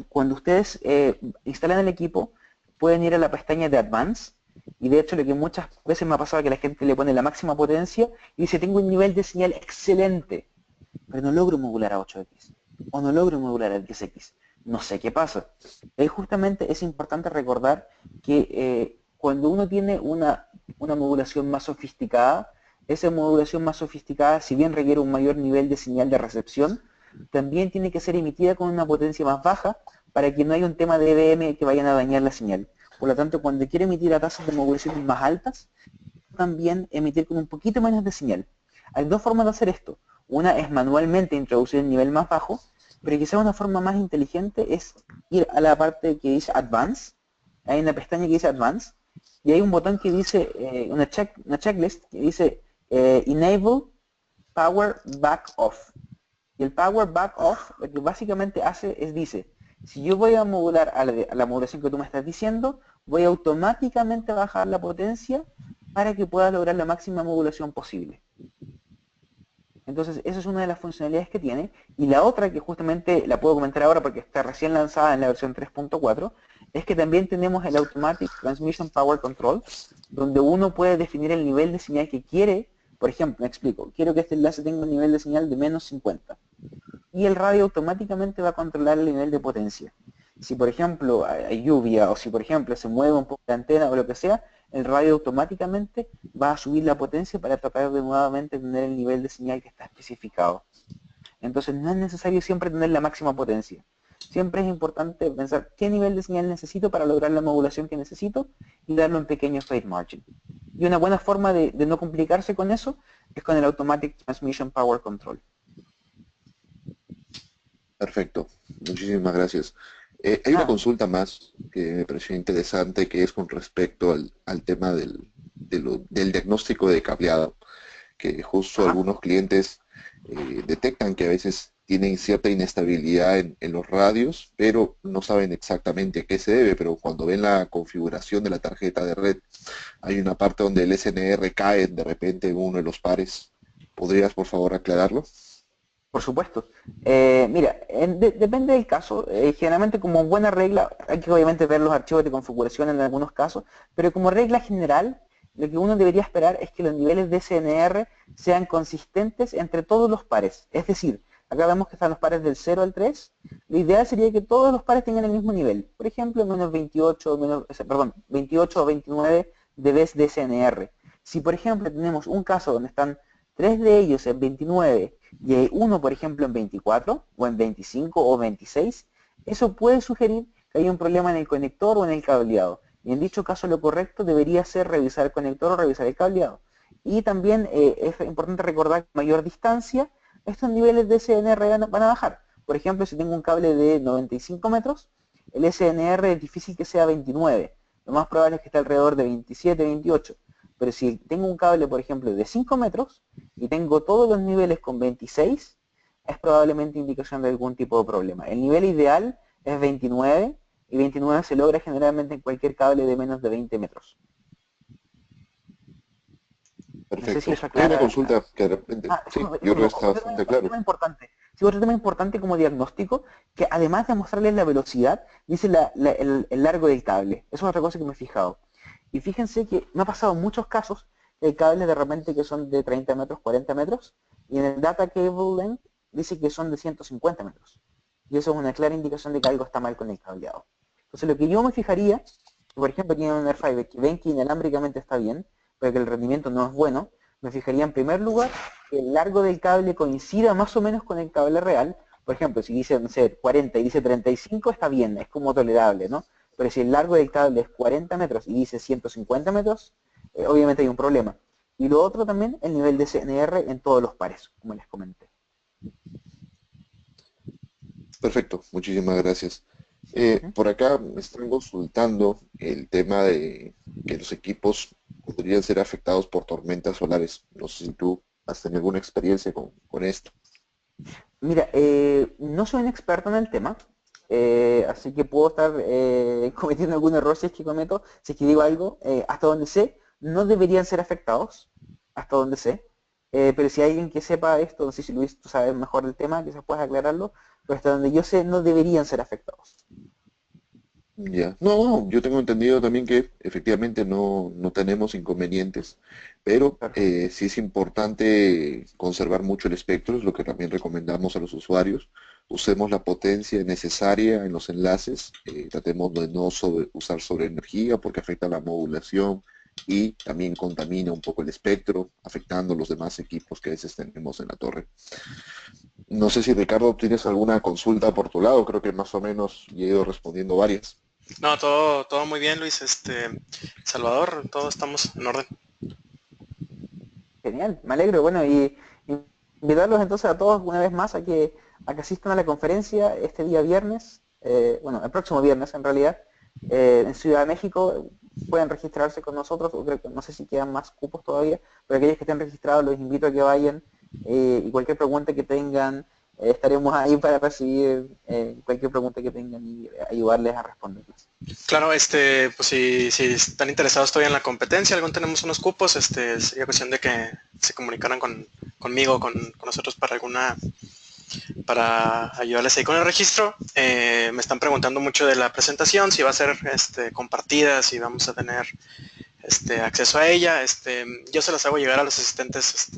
cuando ustedes instalan el equipo, pueden ir a la pestaña de Advanced. Y de hecho, lo que muchas veces me ha pasado es que la gente le pone la máxima potencia y dice, tengo un nivel de señal excelente, pero no logro modular a 8X. O no logro modular a 10X. No sé qué pasa. Ahí justamente es importante recordar que cuando uno tiene una modulación más sofisticada, esa modulación más sofisticada, si bien requiere un mayor nivel de señal de recepción, también tiene que ser emitida con una potencia más baja para que no haya un tema de EBM que vayan a dañar la señal. Por lo tanto, cuando quiere emitir a tasas de modulación más altas, también emitir con un poquito menos de señal. Hay dos formas de hacer esto. Una es manualmente introducir el nivel más bajo, pero quizá una forma más inteligente es ir a la parte que dice Advanced. Hay una pestaña que dice Advanced y hay un botón que dice, una checklist que dice Enable Power Back Off. Y el Power Back Off lo que básicamente hace es dice, si yo voy a modular a la modulación que tú me estás diciendo, voy a automáticamente bajar la potencia para que pueda lograr la máxima modulación posible. Entonces, esa es una de las funcionalidades que tiene. Y la otra, que justamente la puedo comentar ahora porque está recién lanzada en la versión 3.4, es que también tenemos el Automatic Transmission Power Control, donde uno puede definir el nivel de señal que quiere. Por ejemplo, me explico, quiero que este enlace tenga un nivel de señal de menos 50. Y el radio automáticamente va a controlar el nivel de potencia. Si por ejemplo hay lluvia o si por ejemplo se mueve un poco la antena o lo que sea, el radio automáticamente va a subir la potencia para tratar de nuevamente tener el nivel de señal que está especificado. Entonces no es necesario siempre tener la máxima potencia. Siempre es importante pensar qué nivel de señal necesito para lograr la modulación que necesito y darle un pequeño fade margin. Y una buena forma de no complicarse con eso es con el Automatic Transmission Power Control. Perfecto, muchísimas gracias. Hay una consulta más que me pareció interesante, que es con respecto al tema del diagnóstico de cableado, que justo Ajá. algunos clientes detectan que a veces tienen cierta inestabilidad en los radios, pero no saben exactamente a qué se debe, pero cuando ven la configuración de la tarjeta de red, hay una parte donde el SNR cae de repente en uno de los pares. ¿Podrías, por favor, aclararlo? Por supuesto. Mira, depende del caso. Generalmente como buena regla, hay que obviamente ver los archivos de configuración en algunos casos, pero como regla general, lo que uno debería esperar es que los niveles de SNR sean consistentes entre todos los pares. Es decir, acá vemos que están los pares del 0 al 3. Lo ideal sería que todos los pares tengan el mismo nivel. Por ejemplo, menos 28, perdón, 28 o 29 dB de SNR. Si por ejemplo tenemos un caso donde están tres de ellos en 29 y hay uno, por ejemplo, en 24 o en 25 o 26, eso puede sugerir que hay un problema en el conector o en el cableado. Y en dicho caso lo correcto debería ser revisar el conector o revisar el cableado. Y también es importante recordar que a mayor distancia, estos niveles de SNR van a bajar. Por ejemplo, si tengo un cable de 95 metros, el SNR es difícil que sea 29. Lo más probable es que esté alrededor de 27, 28. Pero si tengo un cable, por ejemplo, de 5 metros y tengo todos los niveles con 26, es probablemente indicación de algún tipo de problema. El nivel ideal es 29 y 29 se logra generalmente en cualquier cable de menos de 20 metros. No sé si Perfecto. eso Hay una aclara. consulta que de repente, sí, Disculpe, yo creo disculpe, que está bastante claro. otro tema importante como diagnóstico, que además de mostrarles la velocidad, dice el largo del cable. Eso es otra cosa que me he fijado. Y fíjense que me ha pasado en muchos casos que hay cables de repente que son de 30 metros, 40 metros, y en el data cable length dice que son de 150 metros. Y eso es una clara indicación de que algo está mal con el cableado. Entonces lo que yo me fijaría, por ejemplo, tienen un AirFiber que ven que inalámbricamente está bien, pero que el rendimiento no es bueno, me fijaría en primer lugar que el largo del cable coincida más o menos con el cable real. Por ejemplo, si dice, no sé, 40 y dice 35, está bien, es como tolerable, ¿no? Pero si el largo del cable es 40 metros y dice 150 metros, obviamente hay un problema. Y lo otro también, el nivel de CNR en todos los pares, como les comenté. Perfecto, muchísimas gracias. Ujú. Por acá me están consultando el tema de que los equipos podrían ser afectados por tormentas solares. No sé si tú has tenido alguna experiencia con esto. Mira, no soy un experto en el tema, así que puedo estar cometiendo algún error si es que cometo, si es que digo algo, hasta donde sé, no deberían ser afectados, hasta donde sé, pero si hay alguien que sepa esto, no sé si Luis, tú sabes mejor el tema, quizás puedas aclararlo, pero hasta donde yo sé, no deberían ser afectados. Ya. No, no, yo tengo entendido también que efectivamente no tenemos inconvenientes, pero Claro. sí es importante conservar mucho el espectro, es lo que también recomendamos a los usuarios. Usemos la potencia necesaria en los enlaces, tratemos de no usar sobre energía porque afecta la modulación y también contamina un poco el espectro, afectando los demás equipos que a veces tenemos en la torre. No sé si Ricardo tienes alguna consulta por tu lado, creo que más o menos ya he ido respondiendo varias. No, todo muy bien, Luis. Salvador, todos estamos en orden. Genial, me alegro. Bueno, y invitarlos entonces a todos una vez más a que asistan a la conferencia este día viernes, bueno, el próximo viernes en realidad, en Ciudad de México. Pueden registrarse con nosotros, o creo que no sé si quedan más cupos todavía, pero aquellos que estén registrados los invito a que vayan y cualquier pregunta que tengan, estaremos ahí para recibir cualquier pregunta que tengan y ayudarles a responderlas. Claro, pues si están interesados todavía en la competencia, algún tenemos unos cupos, sería cuestión de que se comunicaran conmigo, con nosotros para ayudarles ahí con el registro. Me están preguntando mucho de la presentación, si va a ser compartida, si vamos a tener acceso a ella. Yo se las hago llegar a los asistentes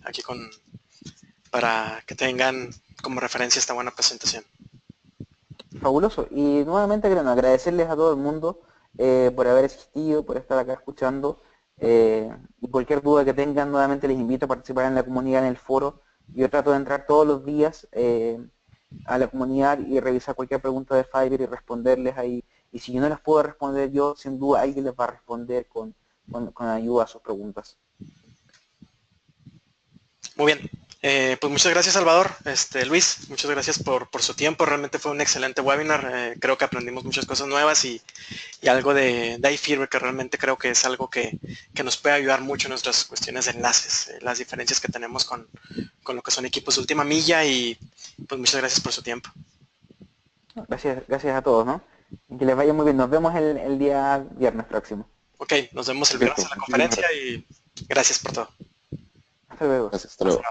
aquí para que tengan como referencia esta buena presentación. Fabuloso. Y nuevamente, bueno, agradecerles a todo el mundo por haber existido, por estar acá escuchando. Y cualquier duda que tengan, nuevamente les invito a participar en la comunidad, en el foro. Yo trato de entrar todos los días a la comunidad y revisar cualquier pregunta de Fiverr y responderles ahí. Y si yo no las puedo responder yo, sin duda alguien les va a responder con ayuda a sus preguntas. Muy bien, Pues muchas gracias, Salvador. Luis, muchas gracias por su tiempo. Realmente fue un excelente webinar. Creo que aprendimos muchas cosas nuevas y algo de iFever, que realmente creo que es algo que nos puede ayudar mucho en nuestras cuestiones de enlaces, las diferencias que tenemos con lo que son equipos de última milla y pues muchas gracias por su tiempo. Gracias a todos, ¿no? Y que les vaya muy bien. Nos vemos el día viernes próximo. Ok, nos vemos el viernes Perfecto, en la muchísimas conferencia gracias. y gracias por todo. Hasta luego. Gracias, hasta luego.